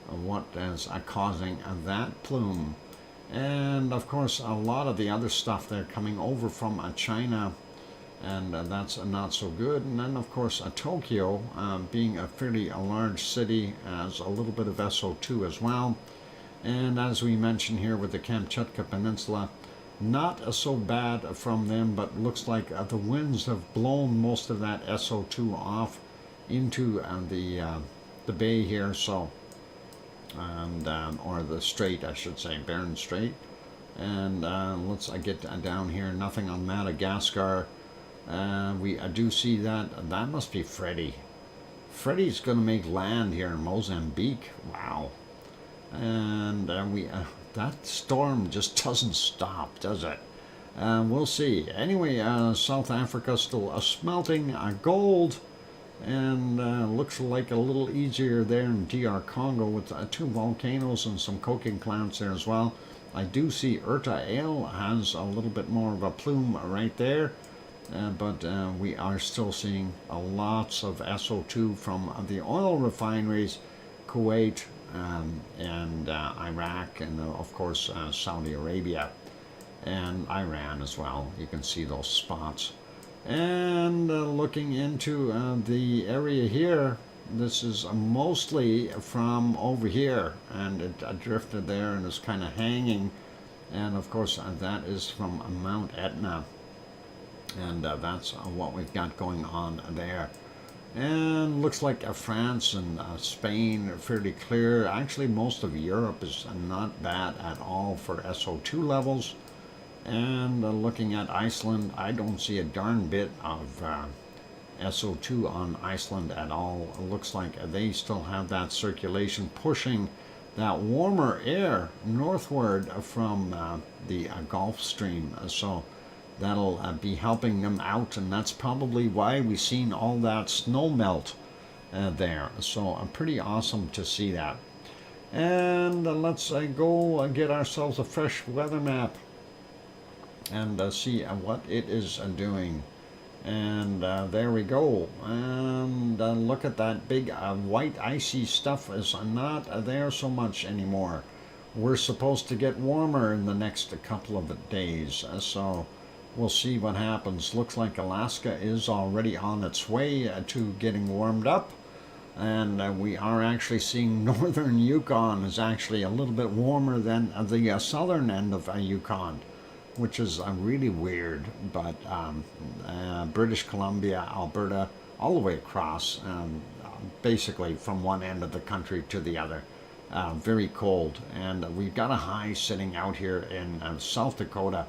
what is causing that plume. And of course a lot of the other stuff they're coming over from China, and that's not so good. And then of course Tokyo, being a fairly large city, has a little bit of SO2 as well. And as we mentioned here with the Kamchatka Peninsula, not so bad from them, but looks like the winds have blown most of that SO2 off into the bay here, so, and or the strait, I should say, Bering Strait. And let's get down here. Nothing on Madagascar. We do see that must be Freddy. Freddy's going to make land here in Mozambique. Wow. And that storm just doesn't stop, does it? We'll see. Anyway, South Africa still smelting gold, and looks like a little easier there in DR Congo with 2 volcanoes and some coking plants there as well. I do see Urta Ale has a little bit more of a plume right there, but we are still seeing lots of SO2 from the oil refineries, Kuwait, and Iraq, and of course Saudi Arabia and Iran as well. You can see those spots. And looking into the area here, this is mostly from over here, and it drifted there and is kind of hanging, and of course that is from Mount Etna, and that's what we've got going on there. And looks like France and Spain are fairly clear. Actually, most of Europe is not bad at all for SO2 levels. And looking at Iceland, I don't see a darn bit of SO2 on Iceland at all. It looks like they still have that circulation pushing that warmer air northward from the Gulf Stream. So that'll be helping them out, and that's probably why we've seen all that snow melt there. So pretty awesome to see that. And let's go get ourselves a fresh weather map and see what it is doing. And there we go. And look at that big white icy stuff is not there so much anymore. We're supposed to get warmer in the next couple of days, so we'll see what happens. Looks like Alaska is already on its way to getting warmed up, and we are actually seeing northern Yukon is actually a little bit warmer than the southern end of Yukon, which is really weird. But British Columbia, Alberta, all the way across, basically from one end of the country to the other, very cold. And we've got a high sitting out here in South Dakota,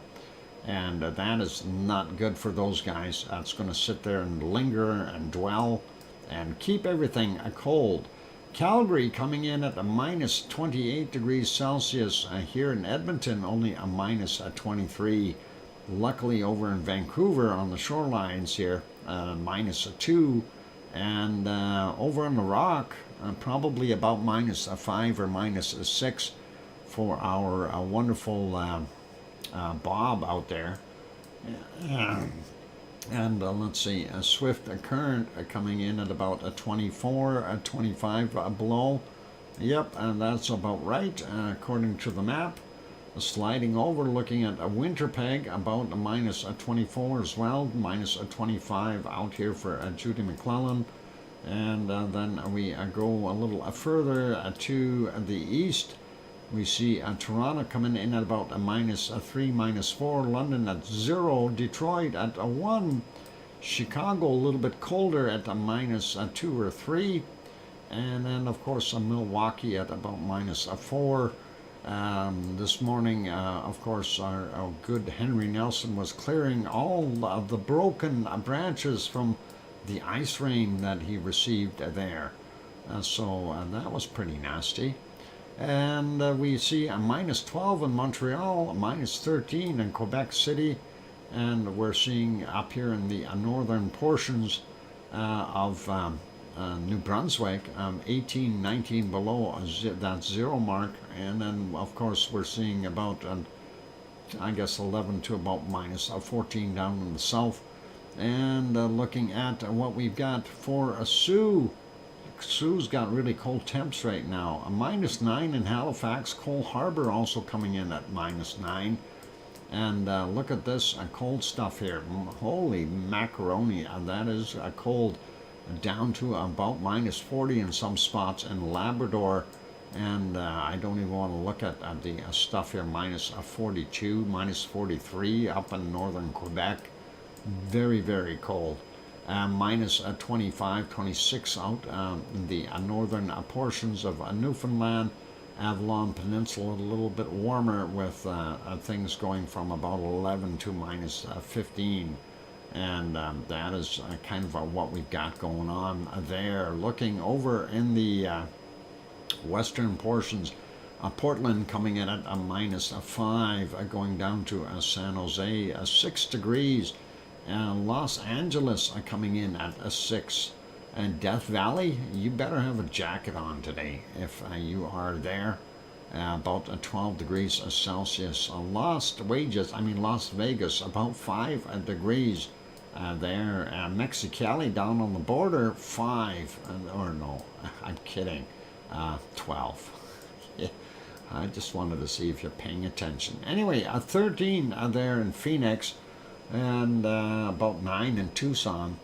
and that is not good for those guys. It's going to sit there and linger and dwell and keep everything cold. Calgary coming in at a minus 28 degrees Celsius. Here in Edmonton, only a minus 23. Luckily, over in Vancouver on the shorelines here, minus 2. And over on the Rock, probably about minus 5 or minus 6 for our wonderful Bob out there. And let's see, a swift current coming in at about a 24, 25 below. Yep, and that's about right according to the map. Sliding over, looking at a winter peg, about a minus 24 as well, minus 25 out here for Judy McClellan. And then we go a little further to the east. We see Toronto coming in at about a minus 3, minus 4, London at 0, Detroit at a 1, Chicago a little bit colder at a minus 2 or 3, and then of course Milwaukee at about minus 4. This morning, of course, our good Henry Nelson was clearing all of the broken branches from the ice rain that he received there. So that was pretty nasty. And we see a minus 12 in Montreal, a minus 13 in Quebec City, and we're seeing up here in the northern portions of New Brunswick, 18, 19 below that 0 mark, and then of course we're seeing about, I guess 11 to about minus 14 down in the south. And looking at what we've got for Sioux. Sioux's got really cold temps right now. A minus 9 in Halifax. Cole Harbor also coming in at minus 9. And look at this cold stuff here. Holy macaroni. That is cold. Down to about minus 40 in some spots in Labrador. And I don't even want to look at the stuff here. Minus 42, minus 43 up in northern Quebec. Very, very cold. Minus 25, 26 out in the northern portions of Newfoundland, Avalon Peninsula, a little bit warmer with things going from about 11 to minus 15. And that is kind of what we've got going on there. Looking over in the western portions, Portland coming in at a minus 5, going down to San Jose, 6 degrees. Los Angeles coming in at a 6. And Death Valley, you better have a jacket on today if you are there. About 12 degrees Celsius. Las Vegas, about 5 degrees there. Mexicali down on the border, 5. Or no, I'm kidding, 12. Yeah, I just wanted to see if you're paying attention. Anyway, 13 there in Phoenix. And about 9 in Tucson.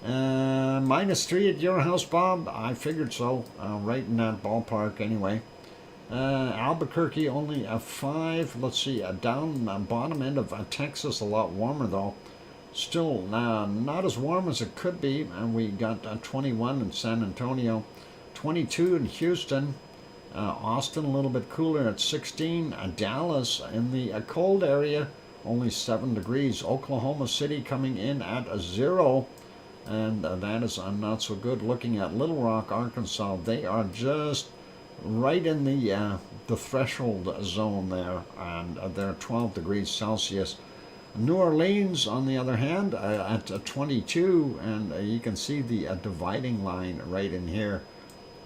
Minus 3 at your house, Bob? I figured so. Right in that ballpark anyway. Albuquerque only a 5. Let's see, down bottom end of Texas, a lot warmer though. Still not as warm as it could be, and we got 21 in San Antonio, 22 in Houston, Austin a little bit cooler at 16, Dallas in the cold area, only 7 degrees, Oklahoma City coming in at 0, and that is not so good. Looking at Little Rock, Arkansas, they are just right in the threshold zone there, and they're 12 degrees Celsius. New Orleans, on the other hand, at 22, and you can see the dividing line right in here,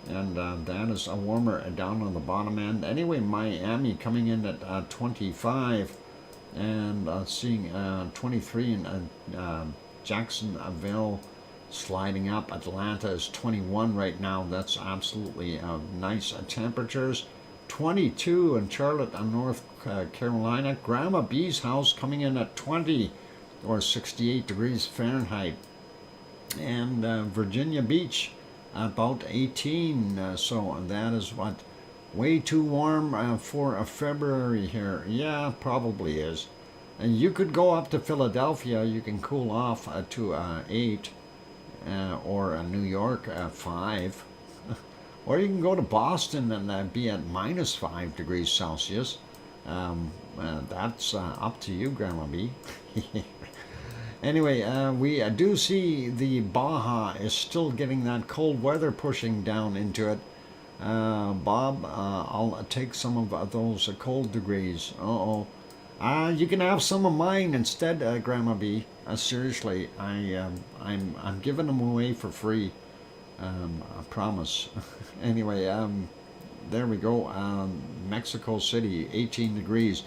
and that is warmer down on the bottom end. Anyway, Miami coming in at 25, and seeing 23 in Jacksonville sliding up. Atlanta is 21 right now. That's absolutely nice temperatures. 22 in Charlotte, North Carolina. Grandma B's house coming in at 20, or 68 degrees Fahrenheit. And Virginia Beach about 18. So that is what, way too warm for February here. Yeah, probably is. And you could go up to Philadelphia. You can cool off to 8, or New York 5. Or you can go to Boston and be at -5 degrees Celsius. That's up to you, Grandma B. Anyway, we do see the Baja is still getting that cold weather pushing down into it. Bob, I'll take some of those cold degrees. You can have some of mine instead, Grandma B. Seriously, I'm giving them away for free. I promise. Anyway, there we go. Mexico City, 18 degrees,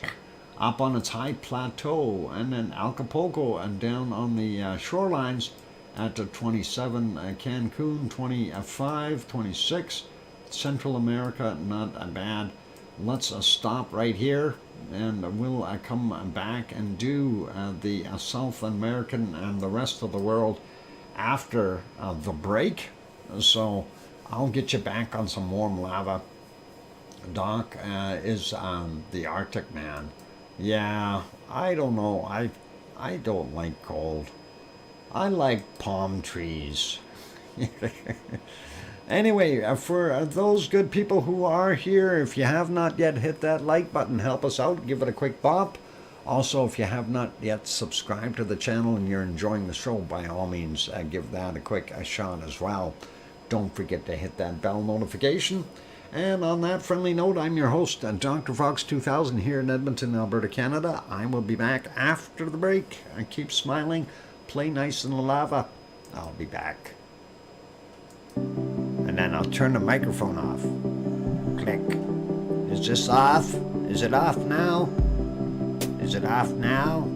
up on its high plateau, and then Acapulco and down on the shorelines at 27. Cancun, 25, 26. Central America, not bad. Let's stop right here, and we'll come back and do the South American and the rest of the world after the break. So I'll get you back on some warm lava. Doc is the Arctic man. Yeah, I don't know. I don't like cold. I like palm trees. Anyway, for those good people who are here, if you have not yet hit that like button, help us out. Give it a quick bop. Also, if you have not yet subscribed to the channel and you're enjoying the show, by all means, give that a quick shot as well. Don't forget to hit that bell notification. And on that friendly note, I'm your host, DrFox2000 here in Edmonton, Alberta, Canada. I will be back after the break. And keep smiling. Play nice in the lava. I'll be back. And then I'll turn the microphone off. Click. Is this off? Is it off now? Is it off now?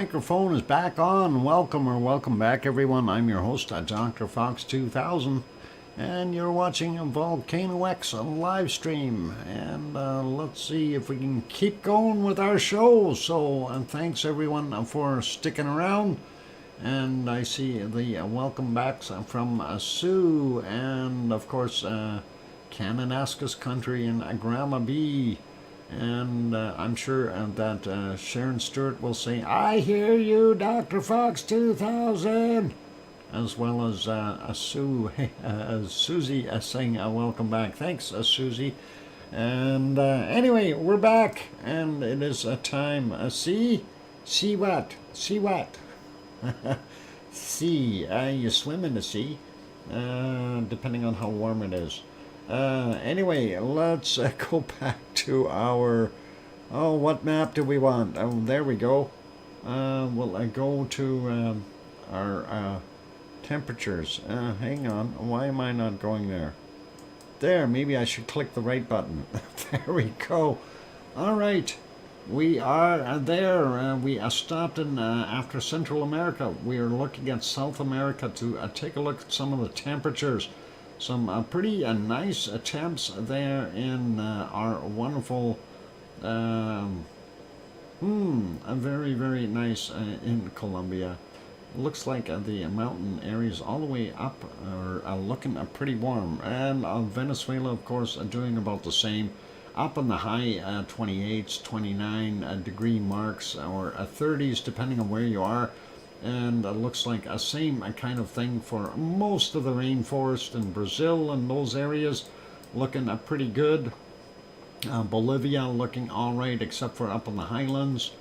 microphone is back on. Welcome back, everyone. I'm your host, DrFox2000, and you're watching a VolcanoX live stream. And let's see if we can keep going with our show. So, thanks everyone for sticking around. And I see the welcome backs from Sue, and of course, Kananaskis country in Grandma B. And I'm sure that Sharon Stewart will say, "I hear you, Dr. Fox 2000," as well as Susie saying, "Welcome back." Thanks, Susie. And anyway, we're back, and it is time. See what? See, you swim in the sea, depending on how warm it is. Anyway, let's go back to our, what map do we want? Oh, there we go. We'll go to our temperatures. Hang on, why am I not going there? There, maybe I should click the right button. There we go. All right, we are there. We stopped in after Central America. We are looking at South America to take a look at some of the temperatures. Some pretty nice temps there in our wonderful, very, very nice in Colombia. Looks like the mountain areas all the way up are looking pretty warm. And Venezuela, of course, doing about the same. Up in the high 28s, 29 degree marks, or 30s, depending on where you are. And it looks like a same kind of thing for most of the rainforest in Brazil and those areas, looking pretty good. Bolivia looking all right, except for up in the highlands.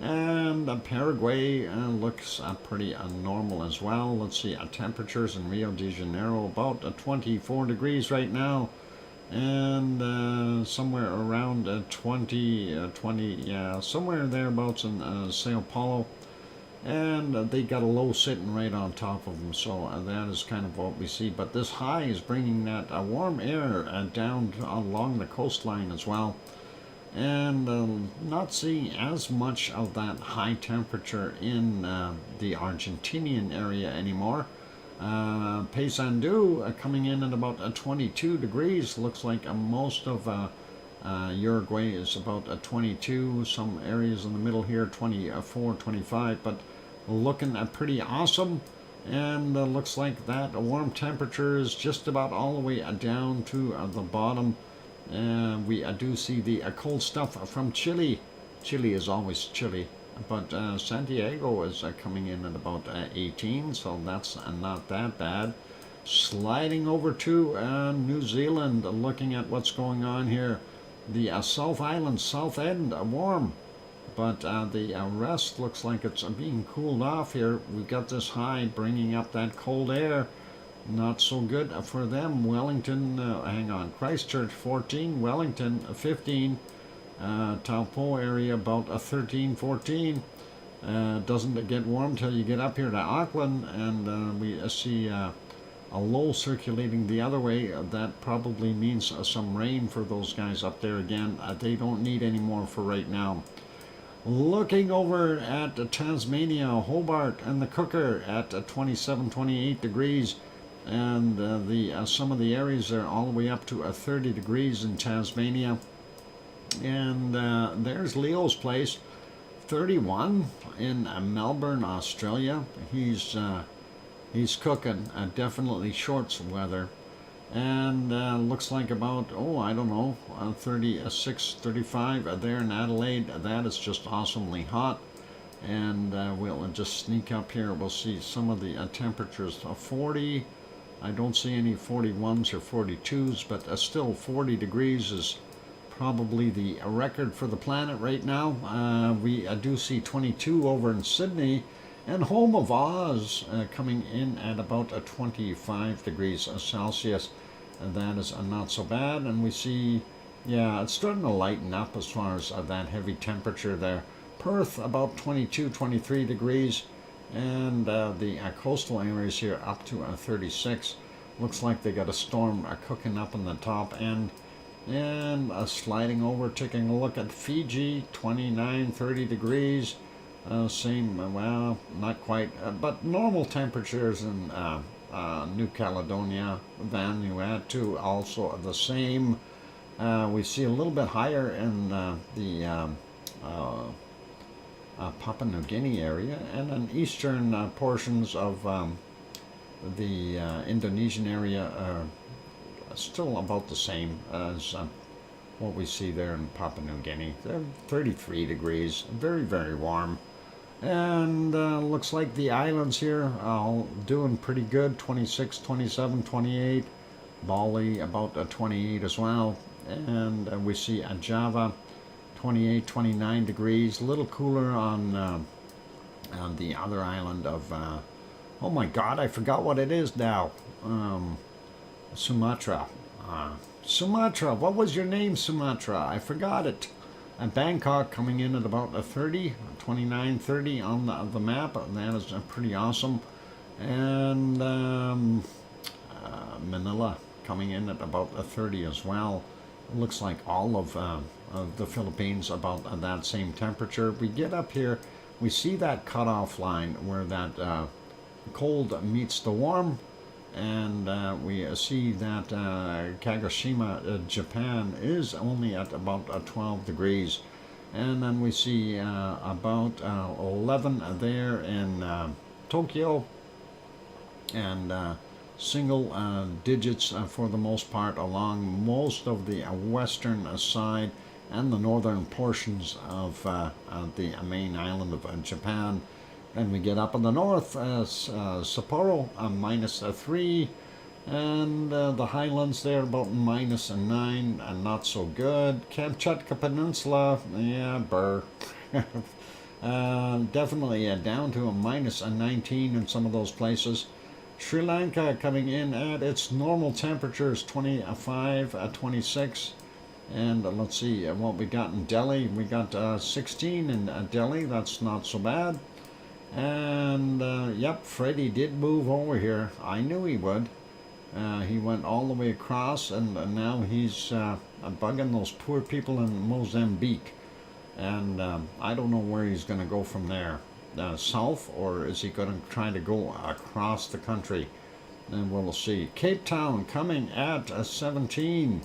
And Paraguay looks pretty normal as well. Let's see, temperatures in Rio de Janeiro about 24 degrees right now. And somewhere around 20, yeah, somewhere thereabouts in Sao Paulo. And they got a low sitting right on top of them, so that is kind of what we see. But this high is bringing that warm air down along the coastline as well. And not seeing as much of that high temperature in the Argentinian area anymore. Paysandú coming in at about 22 degrees. Looks like most of Uruguay is about 22. Some areas in the middle here, 24, 25. But looking pretty awesome. And looks like that warm temperature is just about all the way down to the bottom. We do see the cold stuff from Chile. Chile is always chilly. But Santiago is coming in at about 18, so that's not that bad. Sliding over to New Zealand, looking at what's going on here. The South Island, South End, warm. But the rest looks like it's being cooled off here. We've got this high bringing up that cold air. Not so good for them. Wellington, hang on, Christchurch 14, Wellington 15. Taupo area about 13, 14. Doesn't get warm till you get up here to Auckland, and we see a low circulating the other way. That probably means some rain for those guys up there again. They don't need any more for right now. Looking over at Tasmania, Hobart and the Cooker at 27, 28 degrees. And some of the areas are all the way up to 30 degrees in Tasmania. And there's Leo's place, 31 in Melbourne, Australia. He's cooking, definitely shorts weather. And looks like about, I don't know, 36, 35 there in Adelaide. That is just awesomely hot. And we'll just sneak up here. We'll see some of the temperatures, 40. I don't see any 41s or 42s, but still 40 degrees is probably the record for the planet right now. We do see 22 over in Sydney, and home of Oz coming in at about 25 degrees Celsius. And that is not so bad. And we see, yeah, it's starting to lighten up as far as that heavy temperature there. Perth about 22, 23 degrees. And the coastal areas here up to 36. Looks like they got a storm cooking up in the top end. And sliding over, taking a look at Fiji, 29, 30 degrees. Same, well, not quite, but normal temperatures in New Caledonia, Vanuatu, also the same. We see a little bit higher in the Papua New Guinea area, and in eastern portions of the Indonesian area are still about the same as what we see there in Papua New Guinea. They're 33 degrees, very, very warm. And looks like the islands here are doing pretty good, 26, 27, 28. Bali about 28 as well. And we see Java 28, 29 degrees, a little cooler on the other island of, oh my god, I forgot what it is now. Sumatra. Sumatra, what was your name, Sumatra? I forgot it. And Bangkok coming in at about a 30, 29, 30 on the map. That is pretty awesome. And Manila coming in at about a 30 as well. It looks like all of the Philippines about that same temperature. We get up here, we see that cutoff line where that cold meets the warm. And we see that Kagoshima, Japan, is only at about 12 degrees. And then we see about 11 there in Tokyo, and single digits for the most part along most of the western side and the northern portions of the main island of Japan. And we get up in the north, Sapporo, -3, and the highlands there about -9, and not so good. Kamchatka Peninsula, yeah, burr. Definitely down to a -19 in some of those places. Sri Lanka coming in at its normal temperatures, 25, 26. And let's see what we got in Delhi. We got 16 in Delhi, that's not so bad. And yep, Freddie did move over here. I knew he would. He went all the way across, and now he's bugging those poor people in Mozambique. And I don't know where he's going to go from there. South, or is he going to try to go across the country? And we'll see. Cape Town coming at 17.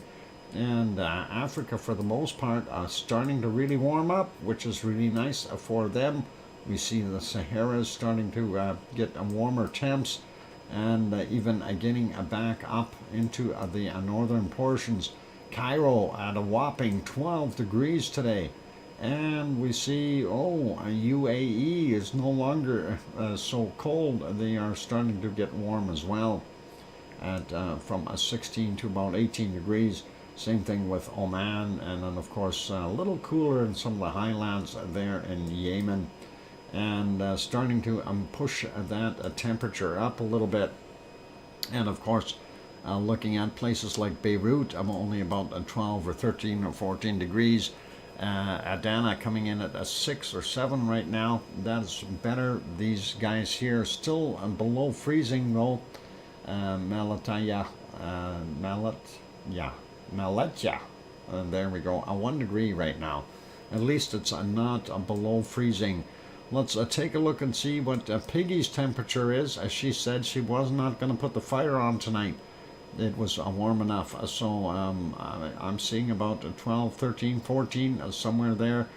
And Africa, for the most part, starting to really warm up, which is really nice for them. We see the Sahara starting to get warmer temps, and even getting back up into the northern portions. Cairo at a whopping 12 degrees today. And we see, UAE is no longer so cold. They are starting to get warm as well, at from 16 to about 18 degrees. Same thing with Oman, and then of course a little cooler in some of the highlands there in Yemen. And starting to push that temperature up a little bit. And of course, looking at places like Beirut, I'm only about 12 or 13 or 14 degrees. Adana coming in at a 6 or 7 right now. That's better. These guys here still below freezing though. Malatya, there we go. 1 degree right now. At least it's not below freezing. Let's take a look and see what Piggy's temperature is. As she said, she was not going to put the fire on tonight. It was warm enough. So I'm seeing about 12, 13, 14, somewhere there.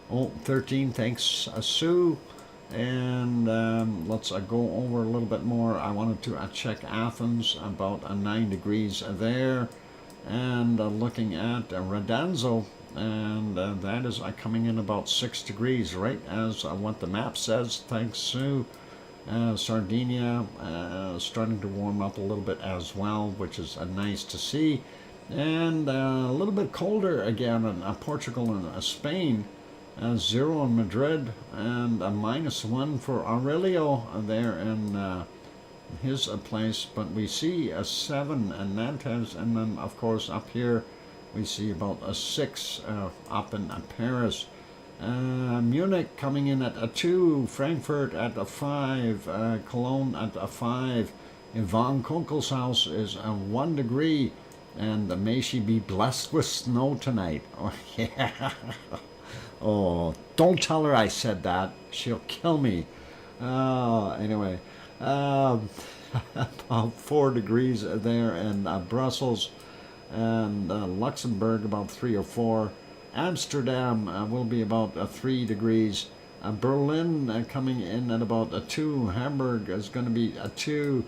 Oh, 13, thanks, Sue. And let's go over a little bit more. I wanted to check Athens, about 9 degrees there. And looking at Redanzo, and that is coming in about 6 degrees, right as what the map says. Thanks, Sue. Sardinia starting to warm up a little bit as well, which is nice to see. And a little bit colder again in Portugal and Spain. 0 in Madrid, and a -1 for Aurelio there in his place. But we see a 7 in Nantes, and then of course up here we see about a 6 up in Paris. Munich coming in at a 2, Frankfurt at a 5, Cologne at a 5. Yvonne Kunkel's house is a 1 degree, and may she be blessed with snow tonight. Oh, yeah. Oh, Don't tell her I said that. She'll kill me. Anyway, about 4 degrees there in Brussels, and Luxembourg about 3 or 4. Amsterdam will be about 3 degrees. Berlin coming in at about a 2. Hamburg is going to be a 2.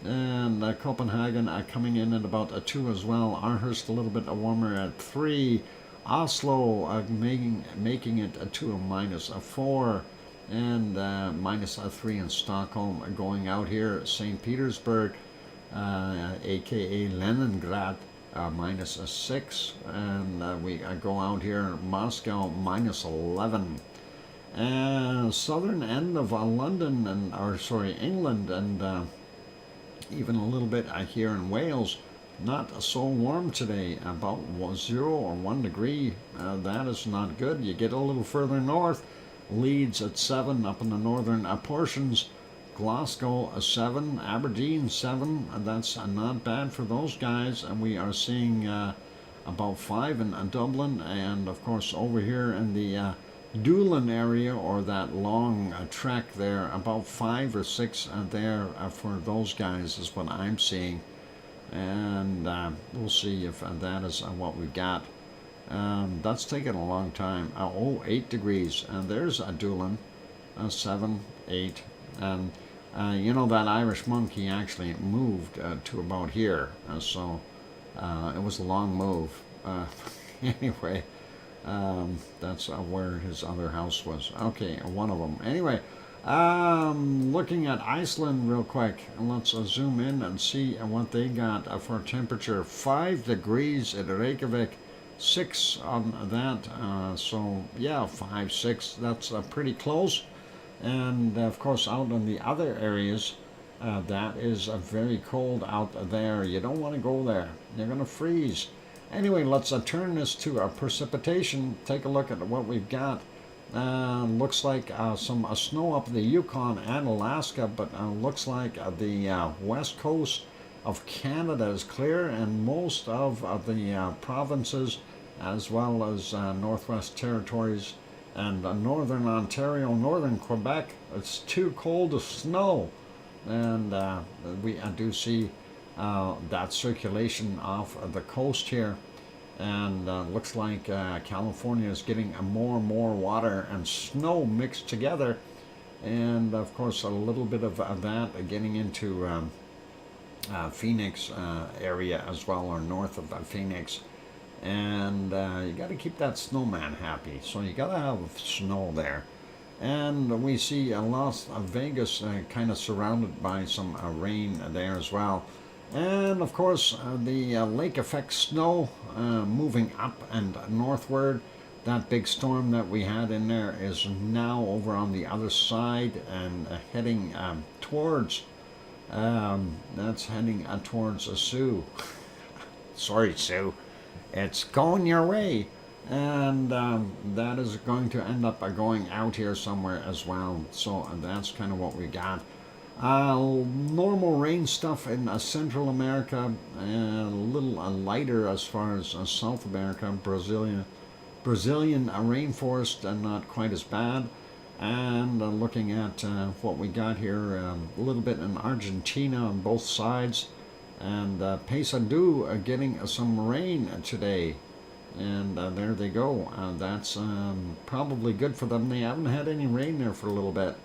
And Copenhagen coming in at about a 2 as well. Aarhus a little bit warmer at 3. Oslo making it a 2 minus a 4. And minus a 3 in Stockholm. Going out here, St. Petersburg, aka Leningrad, minus a 6. And we go out here, Moscow, minus 11. Southern end of London, England, and even a little bit here in Wales, not so warm today, about 0 or 1 degree. That is not good. You get a little further north, Leeds at 7 up in the northern portions, Glasgow 7, Aberdeen 7, and that's not bad for those guys. And we are seeing about 5 in Dublin, and of course over here in the Doolin area, or that long trek there, about 5 or 6 there for those guys is what I'm seeing. And we'll see if that is what we got. That's taken a long time. 8 degrees, and there's a Doolin, 7, 8, and you know, that Irish monk, he actually moved to about here, so it was a long move. Anyway, that's where his other house was. Okay, one of them. Anyway, looking at Iceland real quick. Let's zoom in and see what they got for temperature. 5 degrees at Reykjavik, 6 on that. So yeah, 5, 6. That's pretty close. And of course, out in the other areas, that is very cold out there. You don't want to go there. You're going to freeze. Anyway, let's turn this to precipitation. Take a look at what we've got. Looks like some snow up the Yukon and Alaska, but looks like the west coast of Canada is clear, and most of the provinces, as well as Northwest Territories and northern Ontario, northern Quebec, it's too cold to snow. And we do see that circulation off the coast here, and looks like California is getting more and more water and snow mixed together, and of course a little bit of that getting into Phoenix area as well, or north of Phoenix. And you got to keep that snowman happy, so you got to have snow there. And we see Las Vegas kind of surrounded by some rain there as well. And of course, the lake effect snow moving up and northward. That big storm that we had in there is now over on the other side and heading towards, that's heading towards Sioux. Sorry, Sioux. It's going your way. And that is going to end up going out here somewhere as well. So that's kind of what we got. Normal rain stuff in Central America, a little lighter as far as South America. Brazilian rainforest, not quite as bad. And looking at what we got here, a little bit in Argentina on both sides. And Paysandú getting some rain today. And there they go. That's probably good for them. They haven't had any rain there for a little bit.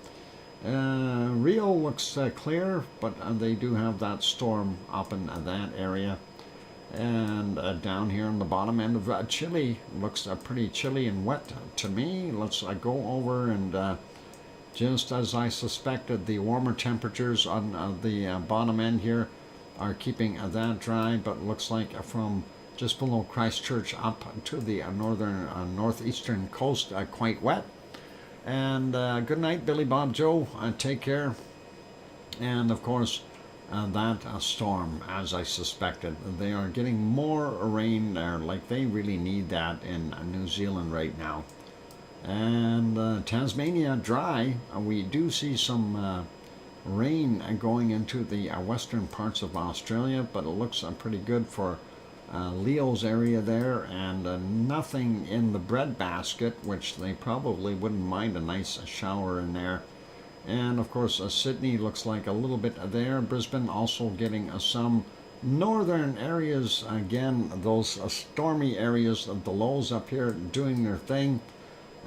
Rio looks clear, but they do have that storm up in that area. And down here on the bottom end of Chile, looks pretty chilly and wet to me. Let's go over and just as I suspected, the warmer temperatures on the bottom end here are keeping that dry, but looks like from just below Christchurch up to the northeastern coast, quite wet. And good night, Billy Bob Joe. Take care. And of course, that storm, as I suspected, they are getting more rain there, like they really need that in New Zealand right now. And Tasmania dry. We do see some rain going into the western parts of Australia, but it looks pretty good for Leo's area there, and nothing in the breadbasket, which they probably wouldn't mind a nice shower in there. And of course, Sydney looks like a little bit there. Brisbane also getting some northern areas. Again, those stormy areas of the lows up here doing their thing.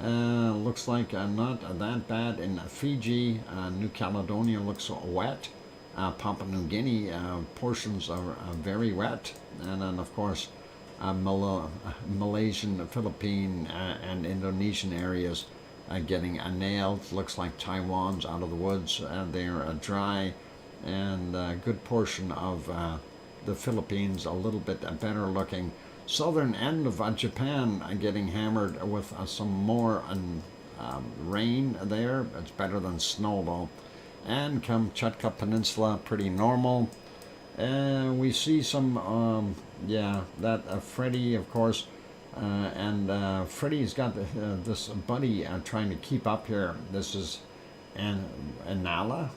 Looks like not that bad in Fiji. New Caledonia looks wet. Papua New Guinea portions are very wet. And then, of course, Malaysian, Philippine, and Indonesian areas getting nailed. Looks like Taiwan's out of the woods. They're dry, and a good portion of the Philippines a little bit better looking. Southern end of Japan getting hammered with some more rain there. It's better than snow though. And Kamchatka Peninsula, pretty normal. We see some, that Freddie, of course. And Freddie's got this buddy trying to keep up here. This is Anala.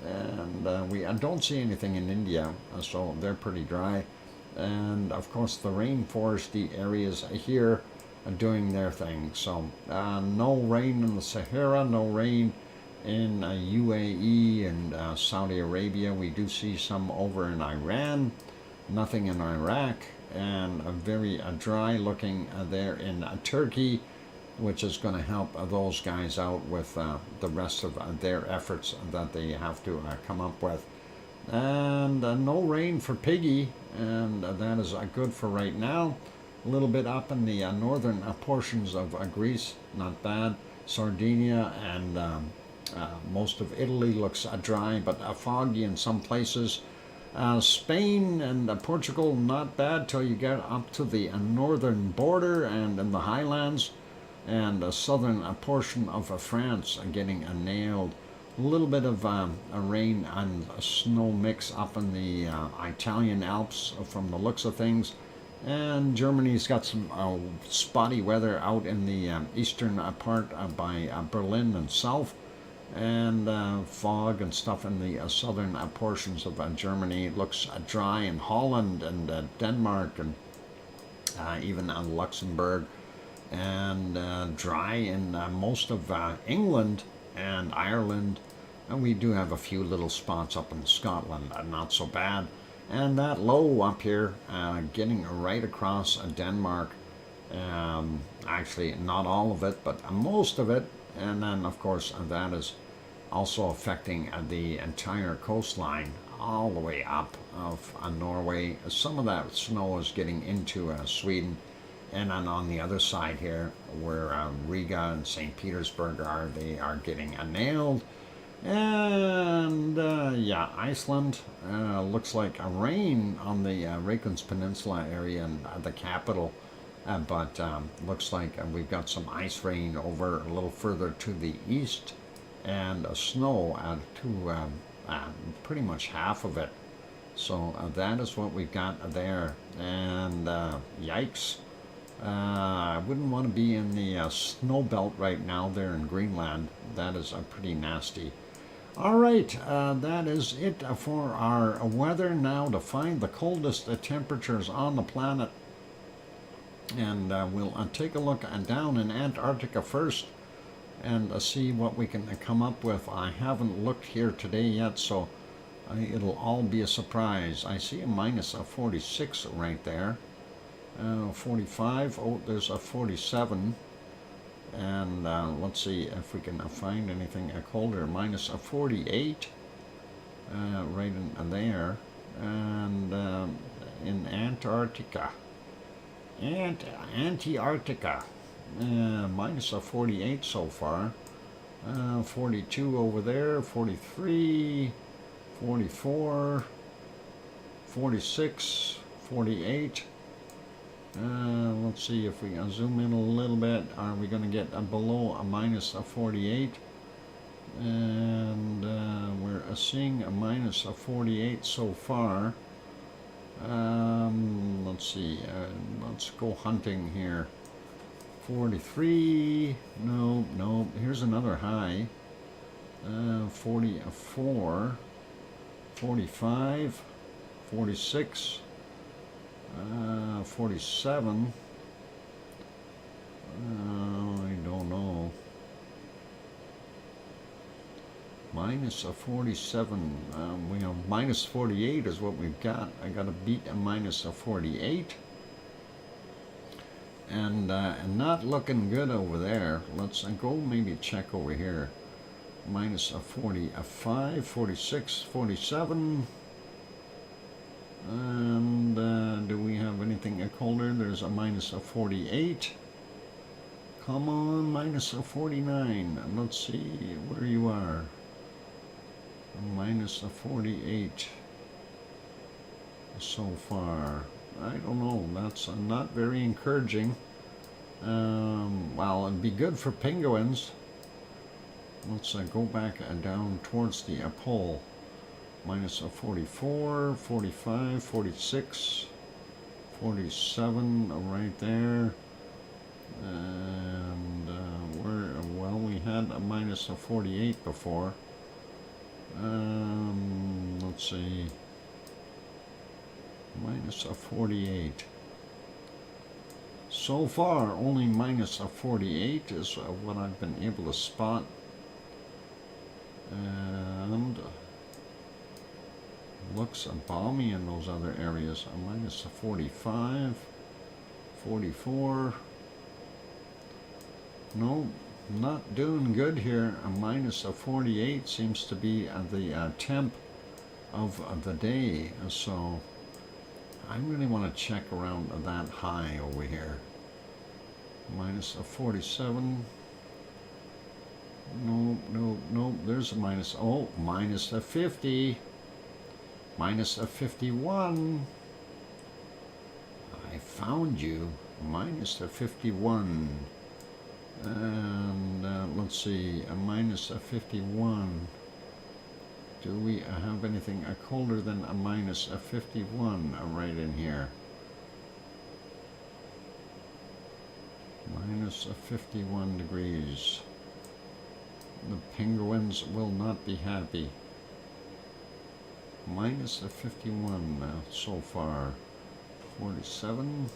And we don't see anything in India, so they're pretty dry. And of course the rainforesty areas here are doing their thing. So no rain in the Sahara, no rain in UAE and Saudi Arabia. We do see some over in Iran, nothing in Iraq, and a very dry looking there in Turkey, which is going to help those guys out with the rest of their efforts that they have to come up with. And no rain for Piggy, and that is good for right now. A little bit up in the northern portions of Greece, not bad. Sardinia and most of Italy looks dry, but foggy in some places. Spain and Portugal, not bad till you get up to the northern border and in the highlands, and a southern portion of France getting nailed. A little bit of rain and a snow mix up in the Italian Alps from the looks of things. And Germany's got some spotty weather out in the eastern part by Berlin and south. And fog and stuff in the southern portions of Germany. It looks dry in Holland and Denmark and even Luxembourg. And dry in most of England and Ireland, and we do have a few little spots up in Scotland, not so bad. And that low up here, getting right across Denmark, actually not all of it, but most of it. And then of course that is also affecting the entire coastline all the way up of Norway. Some of that snow is getting into Sweden. And then on the other side here, where Riga and St. Petersburg are, they are getting nailed. And Iceland looks like a rain on the Reykjanes Peninsula area and the capital. But looks like we've got some ice rain over a little further to the east, and snow to pretty much half of it. So that is what we've got there. And yikes. I wouldn't want to be in the snow belt right now there in Greenland. That is pretty nasty. All right, that is it for our weather. Now to find the coldest temperatures on the planet. And we'll take a look down in Antarctica first and see what we can come up with. I haven't looked here today yet, so it'll all be a surprise. I see a minus 46 right there. 45. Oh, there's a 47. And let's see if we can find anything colder. Minus 48 right in there. And in Antarctica. Antarctica. Minus 48 so far. 42 over there. 43. 44. 46. 48. Let's see if we can zoom in a little bit. Are we going to get below a minus 48? And we're seeing a minus 48 so far. Let's see. Let's go hunting here. 43. No. Here's another high. 44. 45. 46. 47. I don't know. Minus a 47. We have minus 48 is what we've got. I got to beat a minus a 48. And not looking good over there. Let's go maybe check over here. Minus a 45, 46, 47. And do we have anything colder? There's a minus a 48. Come on, minus a 49. Let's see where you are. A minus a 48 so far. I don't know. That's not very encouraging. Well, it'd be good for penguins. Let's go back down towards the pole. Minus a 44, 45, 46, 47 right there. And well, we had a minus a 48 before. Let's see. Minus a 48. So far, only minus a 48 is what I've been able to spot. And looks balmy in those other areas. A minus a 45, 44. No, not doing good here. A minus a 48 seems to be the temp of the day. So I really want to check around that high over here. Minus a 47. No, there's a minus. Oh, minus a 50. Minus a 51. I found you. Minus a 51. And let's see, a minus a 51. Do we have anything colder than a minus a 51 right in here? Minus a 51 degrees. The penguins will not be happy. Minus a 51 so far. 47.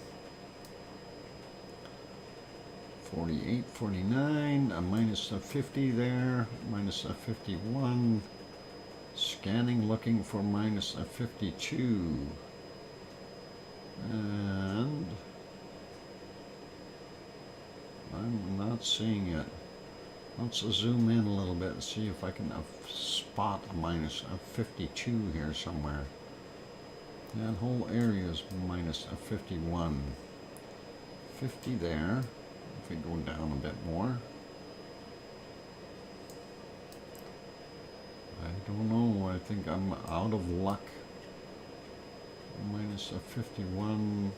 48, 49, a minus a 50 there, minus a 51, scanning looking for minus a 52, and I'm not seeing it. Let's zoom in a little bit and see if I can spot a minus a 52 here somewhere. That whole area is minus a 51. 50 there. If we go down a bit more. I don't know. I think I'm out of luck. Minus a 51.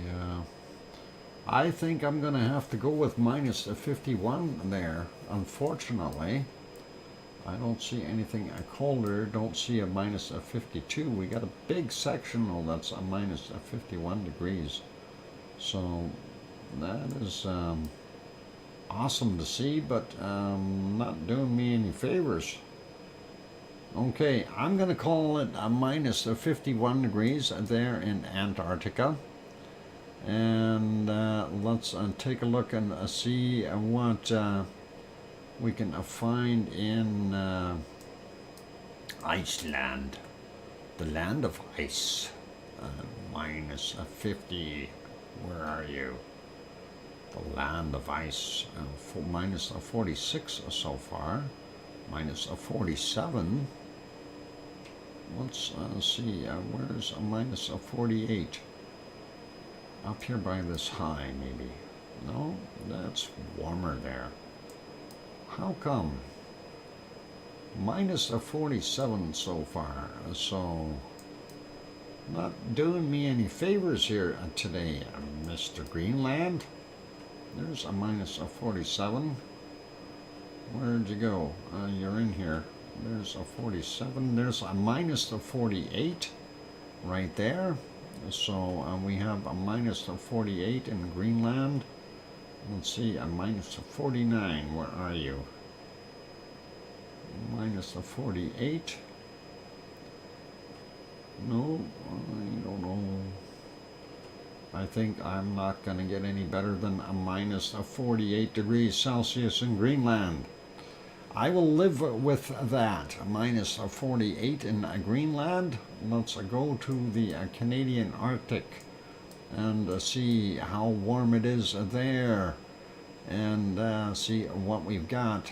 Yeah. I think I'm going to have to go with minus a 51 there, unfortunately. I don't see anything colder, don't see a minus a 52. We got a big sectional that's a minus a 51 degrees. So that is awesome to see, but not doing me any favors. Okay, I'm going to call it a minus a 51 degrees there in Antarctica. And let's take a look and see what we can find in Iceland, the land of ice. Minus a 50. Where are you? The land of ice. Minus a 46 so far. Minus a 47. Let's see. Where's a minus a 48? Up here by this high, maybe. No, that's warmer there. How come? Minus a 47 so far. So, not doing me any favors here today, Mr. Greenland. There's a minus a 47. Where'd you go? You're in here. There's a 47. There's a minus a 48 right there. So we have a minus of 48 in Greenland. Let's see, a minus of 49. Where are you? Minus of 48. No, I don't know. I think I'm not going to get any better than a minus of 48 degrees Celsius in Greenland. I will live with that, a minus of 48 in Greenland. Let's go to the Canadian Arctic and see how warm it is there, and see what we've got.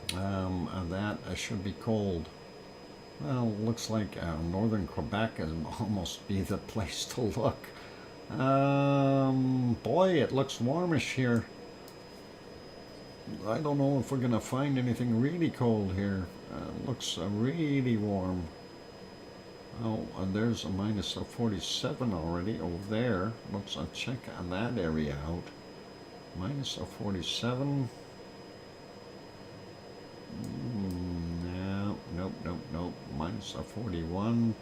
That should be cold. Well, looks like northern Quebec is almost be the place to look. Boy, it looks warmish here. I don't know if we're going to find anything really cold here. Looks really warm. Oh, and there's a minus of 47 already over there. Let's check that area out. Minus of 47. No, nope. Minus of 41.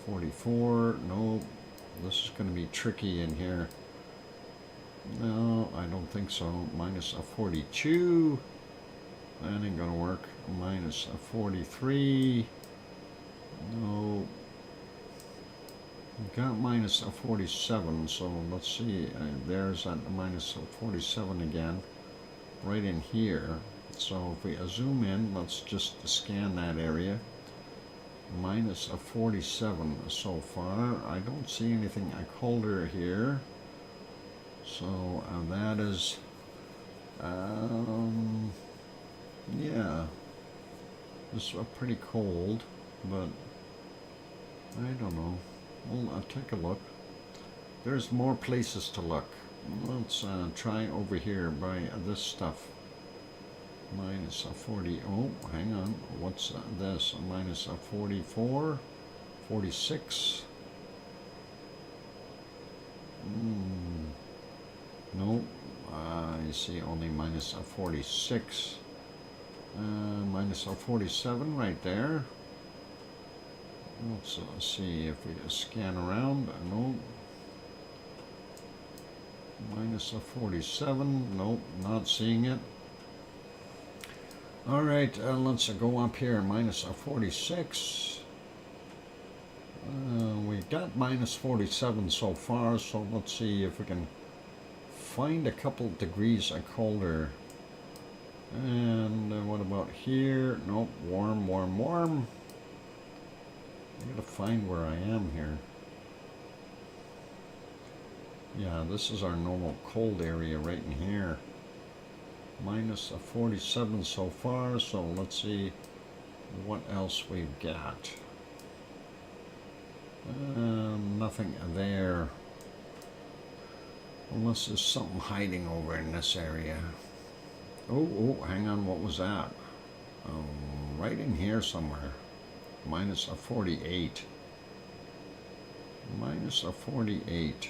44. No, this is going to be tricky in here. No, I don't think so. Minus a 42. That ain't gonna work. Minus a 43. No. Got minus a 47, so let's see. There's that minus a 47 again. Right in here. So if we zoom in, let's just scan that area. Minus a 47 so far. I don't see anything colder here. So that is, yeah, this is pretty cold, but I don't know. Well, I'll take a look. There's more places to look. Let's try over here by this stuff. Minus a 40, oh, hang on, what's this? Minus a 44, 46. No, I see only minus a 46. Minus a 47 right there. Let's see if we scan around. No. Minus a 47. Nope, not seeing it. All right, let's go up here. Minus a 46. We got minus 47 so far, so let's see if we can find a couple degrees colder. And what about here? Nope, warm. I gotta find where I am here. Yeah, this is our normal cold area right in here. Minus a 47 so far, so let's see what else we've got. Nothing there. Unless there's something hiding over in this area. Oh, hang on, what was that? Right in here somewhere. Minus a 48. Minus a 48.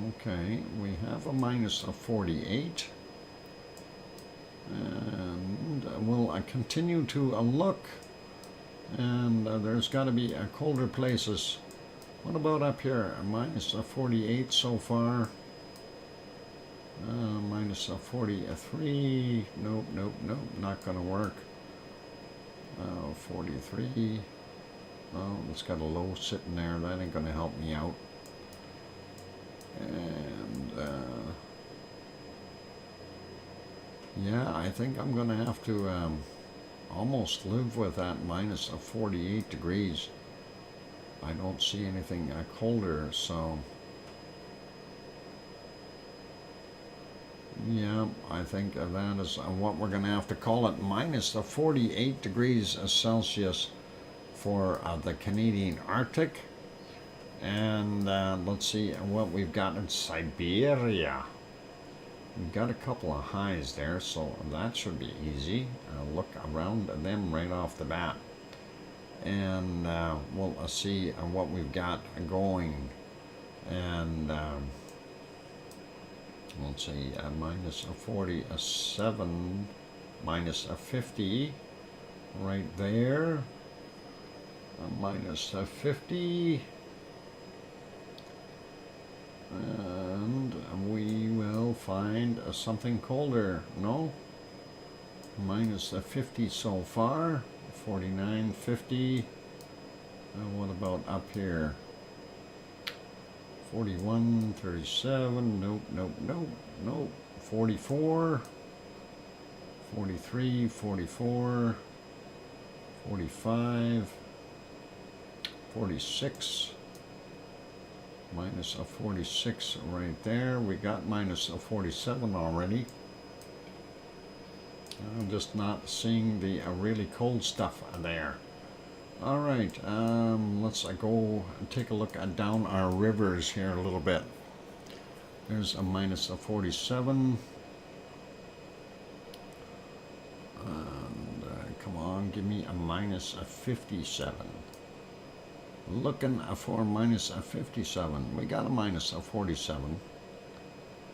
Okay, we have a minus of 48. And we'll continue to look. And there's got to be colder places. What about up here? Minus a 48 so far. Minus a 43. Nope, not going to work. 43. Oh, it's got a low sitting there. That ain't going to help me out. And yeah, I think I'm going to have to almost live with that minus of 48 degrees. I don't see anything colder, so yeah, I think that is what we're going to have to call it. Minus of 48 degrees Celsius for the Canadian Arctic. And let's see what we've got in Siberia. We've got a couple of highs there, so that should be easy. Look around them right off the bat. And we'll see what we've got going. And let's see, minus a 47, minus a 50 right there. minus 50. And we will find something colder. No? Minus 50 so far. 49, 50. What about up here? 41, 37. Nope, nope, nope, nope. 44. 43, 44. 45. 46. Minus a 46 right there. We got minus a 47 already. I'm just not seeing the really cold stuff there. All right, let's go and take a look at down our rivers here a little bit. There's a minus a 47. And come on, give me a minus a 57. Looking for minus a 57. We got a minus a 47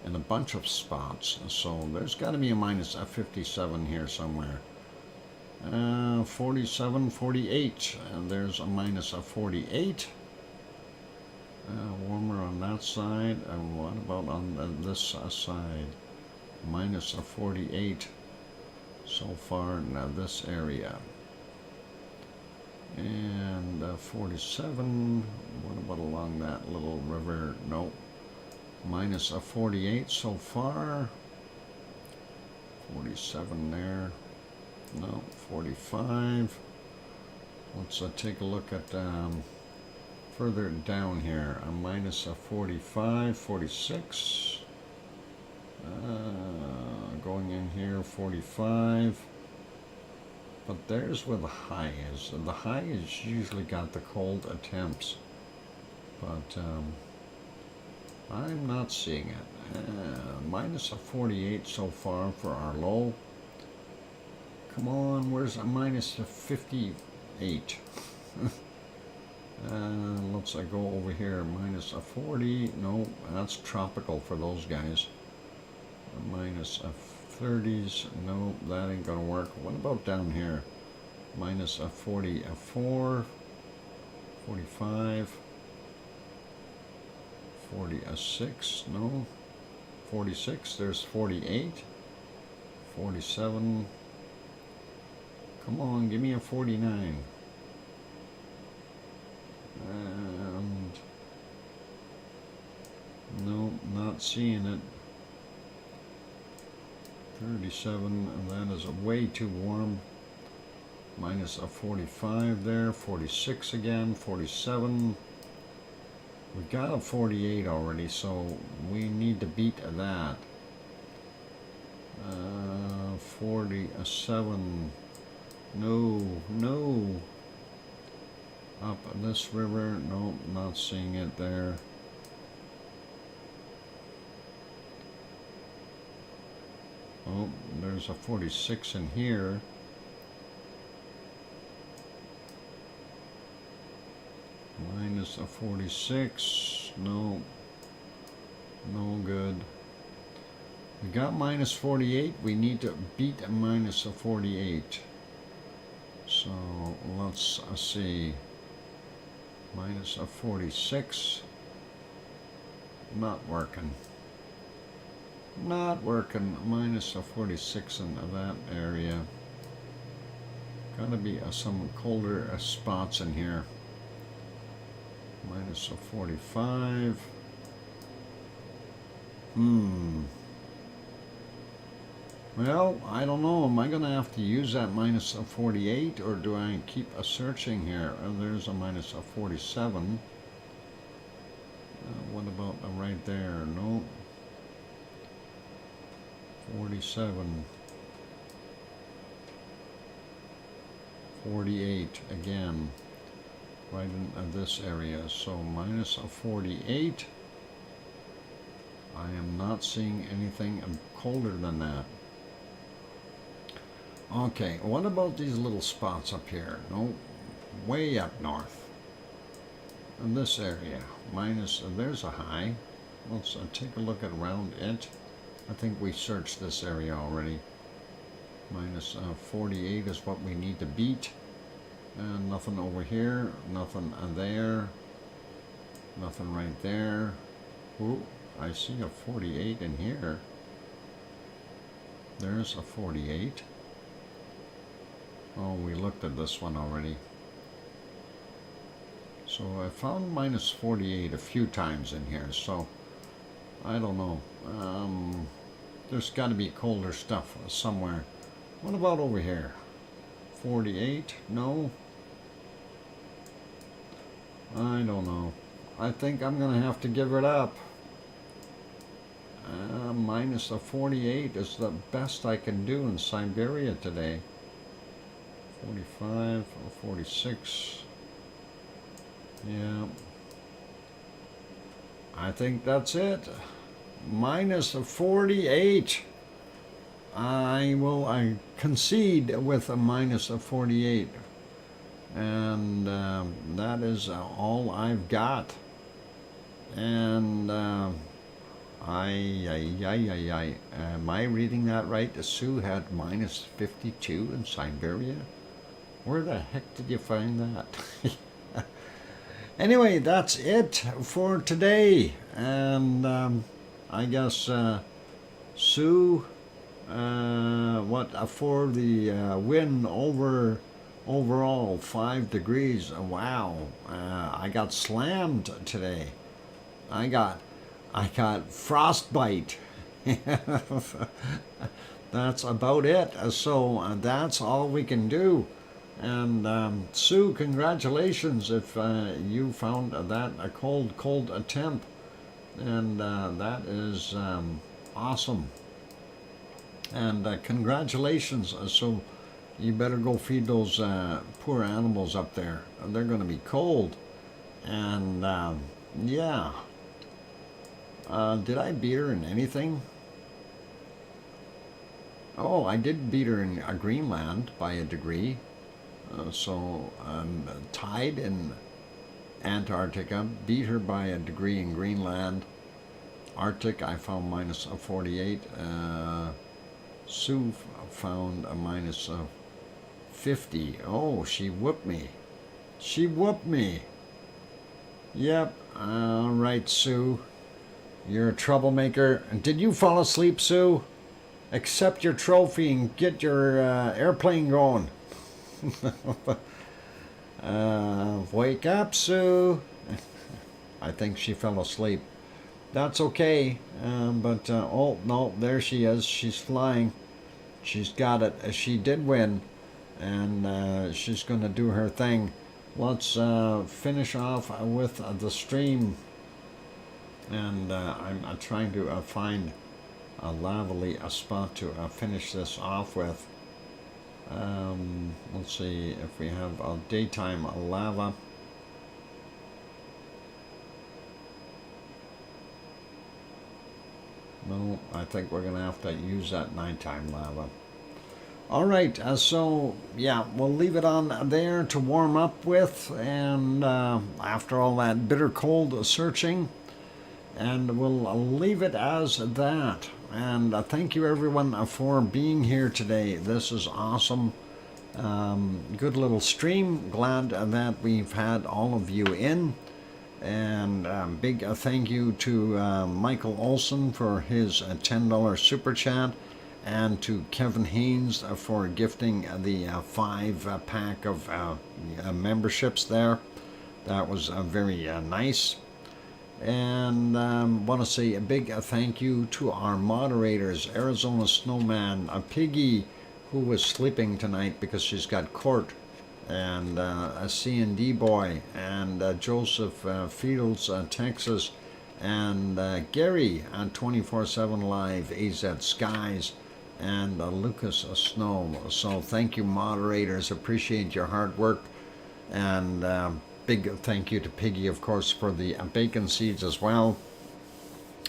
in a bunch of spots, so there's got to be a minus a 57 here somewhere. 47, 48, and there's a minus a 48. Warmer on that side. And what about on this side? Minus a 48 so far in this area. And 47, what about along that little river? Nope. Minus a 48 so far. 47 there. No, 45. Let's take a look at further down here. A minus a 45, 46. Going in here, 45. But there's where the high is. The high is usually got the cold temps. But I'm not seeing it. Minus a 48 so far for our low. Come on, where's a minus a 58? Let's go over here. Minus a 40. No, that's tropical for those guys. Minus a 30s. No, that ain't gonna work. What about down here? Minus a 44. 45. 46. No. 46. There's 48. 47. Come on, give me a 49. And no, not seeing it. 37, and that is way too warm. Minus a 45 there. 46 again. 47. We got a 48 already, so we need to beat that. 47. No, no. Up this river. Nope, not seeing it there. Oh, there's a 46 in here. Minus a 46. No. No good. We got minus 48. We need to beat a minus a 48. So let's see. Minus a 46. Not working. Not working. Minus a 46 in that area. Gotta be some colder spots in here. Minus a 45. Well, I don't know. Am I going to have to use that minus a 48, or do I keep searching here? There's a minus a 47. What about right there? No. 47. 48 again. Right in this area. So minus a 48. I am not seeing anything colder than that. Okay, what about these little spots up here? No, way up north. In this area, minus, there's a high. Let's take a look at around it. I think we searched this area already. Minus 48 is what we need to beat. And nothing over here, nothing there, nothing right there. Ooh, I see a 48 in here. There's a 48. Oh, we looked at this one already. So I found minus 48 a few times in here, so I don't know. There's got to be colder stuff somewhere. What about over here? 48? No. I don't know. I think I'm going to have to give it up. Minus a 48 is the best I can do in Siberia today. 45 or 46. Yeah. I think that's it. Minus a 48. I concede with a minus a 48. And that is all I've got. And am I reading that right? Sue had minus 52 in Siberia? Where the heck did you find that? Anyway, that's it for today. And I guess Sue, for the win overall 5 degrees. Wow, I got slammed today. I got frostbite. That's about it. So that's all we can do. And Sue, congratulations if you found that a cold attempt. And that is awesome. And congratulations. So you better go feed those poor animals up there. They're going to be cold. And yeah. Did I beat her in anything? Oh, I did beat her in Greenland by a degree. So tied in Antarctica, beat her by a degree in Greenland. Arctic, I found minus 48. Sue found a minus 50. Oh, she whooped me. She whooped me. Yep. All right, Sue. You're a troublemaker. Did you fall asleep, Sue? Accept your trophy and get your airplane going. Wake up, Sue. I think she fell asleep. That's okay. Oh, no, there she is. She's flying. She's got it. She did win. And she's going to do her thing. Let's finish off with the stream. And I'm trying to find a lovely spot to finish this off with. Let's see if we have a daytime lava. No, I think we're going to have to use that nighttime lava. All right, so yeah, we'll leave it on there to warm up with, and after all that bitter cold searching, and we'll leave it as that. And thank you everyone for being here today. This is awesome. Good little stream. Glad that we've had all of you in. And big thank you to Michael Olson for his $10 super chat, and to Kevin Haynes for gifting the 5-pack of memberships there. That was very nice. And want to say a big thank you to our moderators, Arizona Snowman, a Piggy, who was sleeping tonight because she's got court, and a C&D boy, and Joseph Fields, Texas, and Gary on 24/7 Live, AZ Skies, and Lucas Snow. So thank you, moderators. Appreciate your hard work. And big thank you to Piggy, of course, for the bacon seeds as well.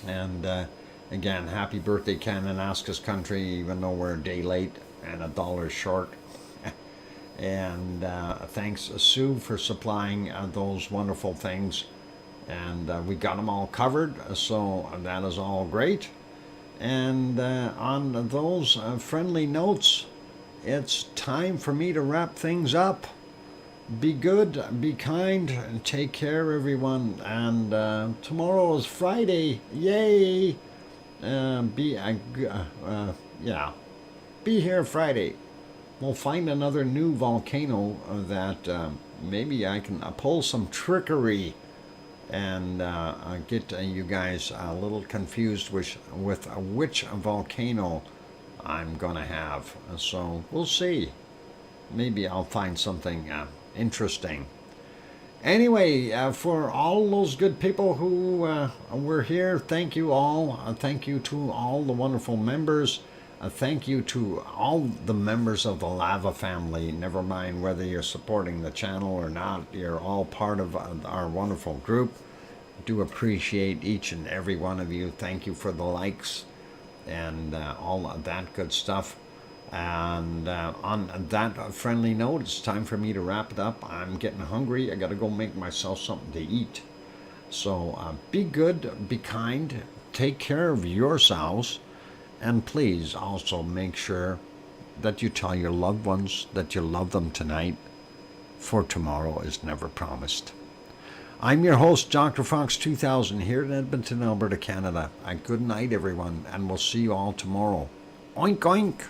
And again, happy birthday, Kananaskis country, even though we're a day late and $1 short. And thanks, Sue, for supplying those wonderful things. And we got them all covered, so that is all great. And on those friendly notes, it's time for me to wrap things up. be good, be kind, and take care, everyone. And tomorrow is Friday. Yay! Yeah, be here Friday. We'll find another new volcano that maybe I can pull some trickery and get you guys a little confused with which volcano I'm gonna have. So we'll see. Maybe I'll find something interesting. Anyway, for all those good people who were here, thank you all. Thank you to all the wonderful members. Thank you to all the members of the Lava family. Never mind whether you're supporting the channel or not, you're all part of our wonderful group. Do appreciate each and every one of you. Thank you for the likes and all of that good stuff. And on that friendly note, it's time for me to wrap it up. I'm getting hungry. I got to go make myself something to eat. So be good, be kind, take care of yourselves, and please also make sure that you tell your loved ones that you love them tonight, for tomorrow is never promised. I'm your host, DrFox2000, here in Edmonton, Alberta, Canada. Good night, everyone, and we'll see you all tomorrow. Oink, oink.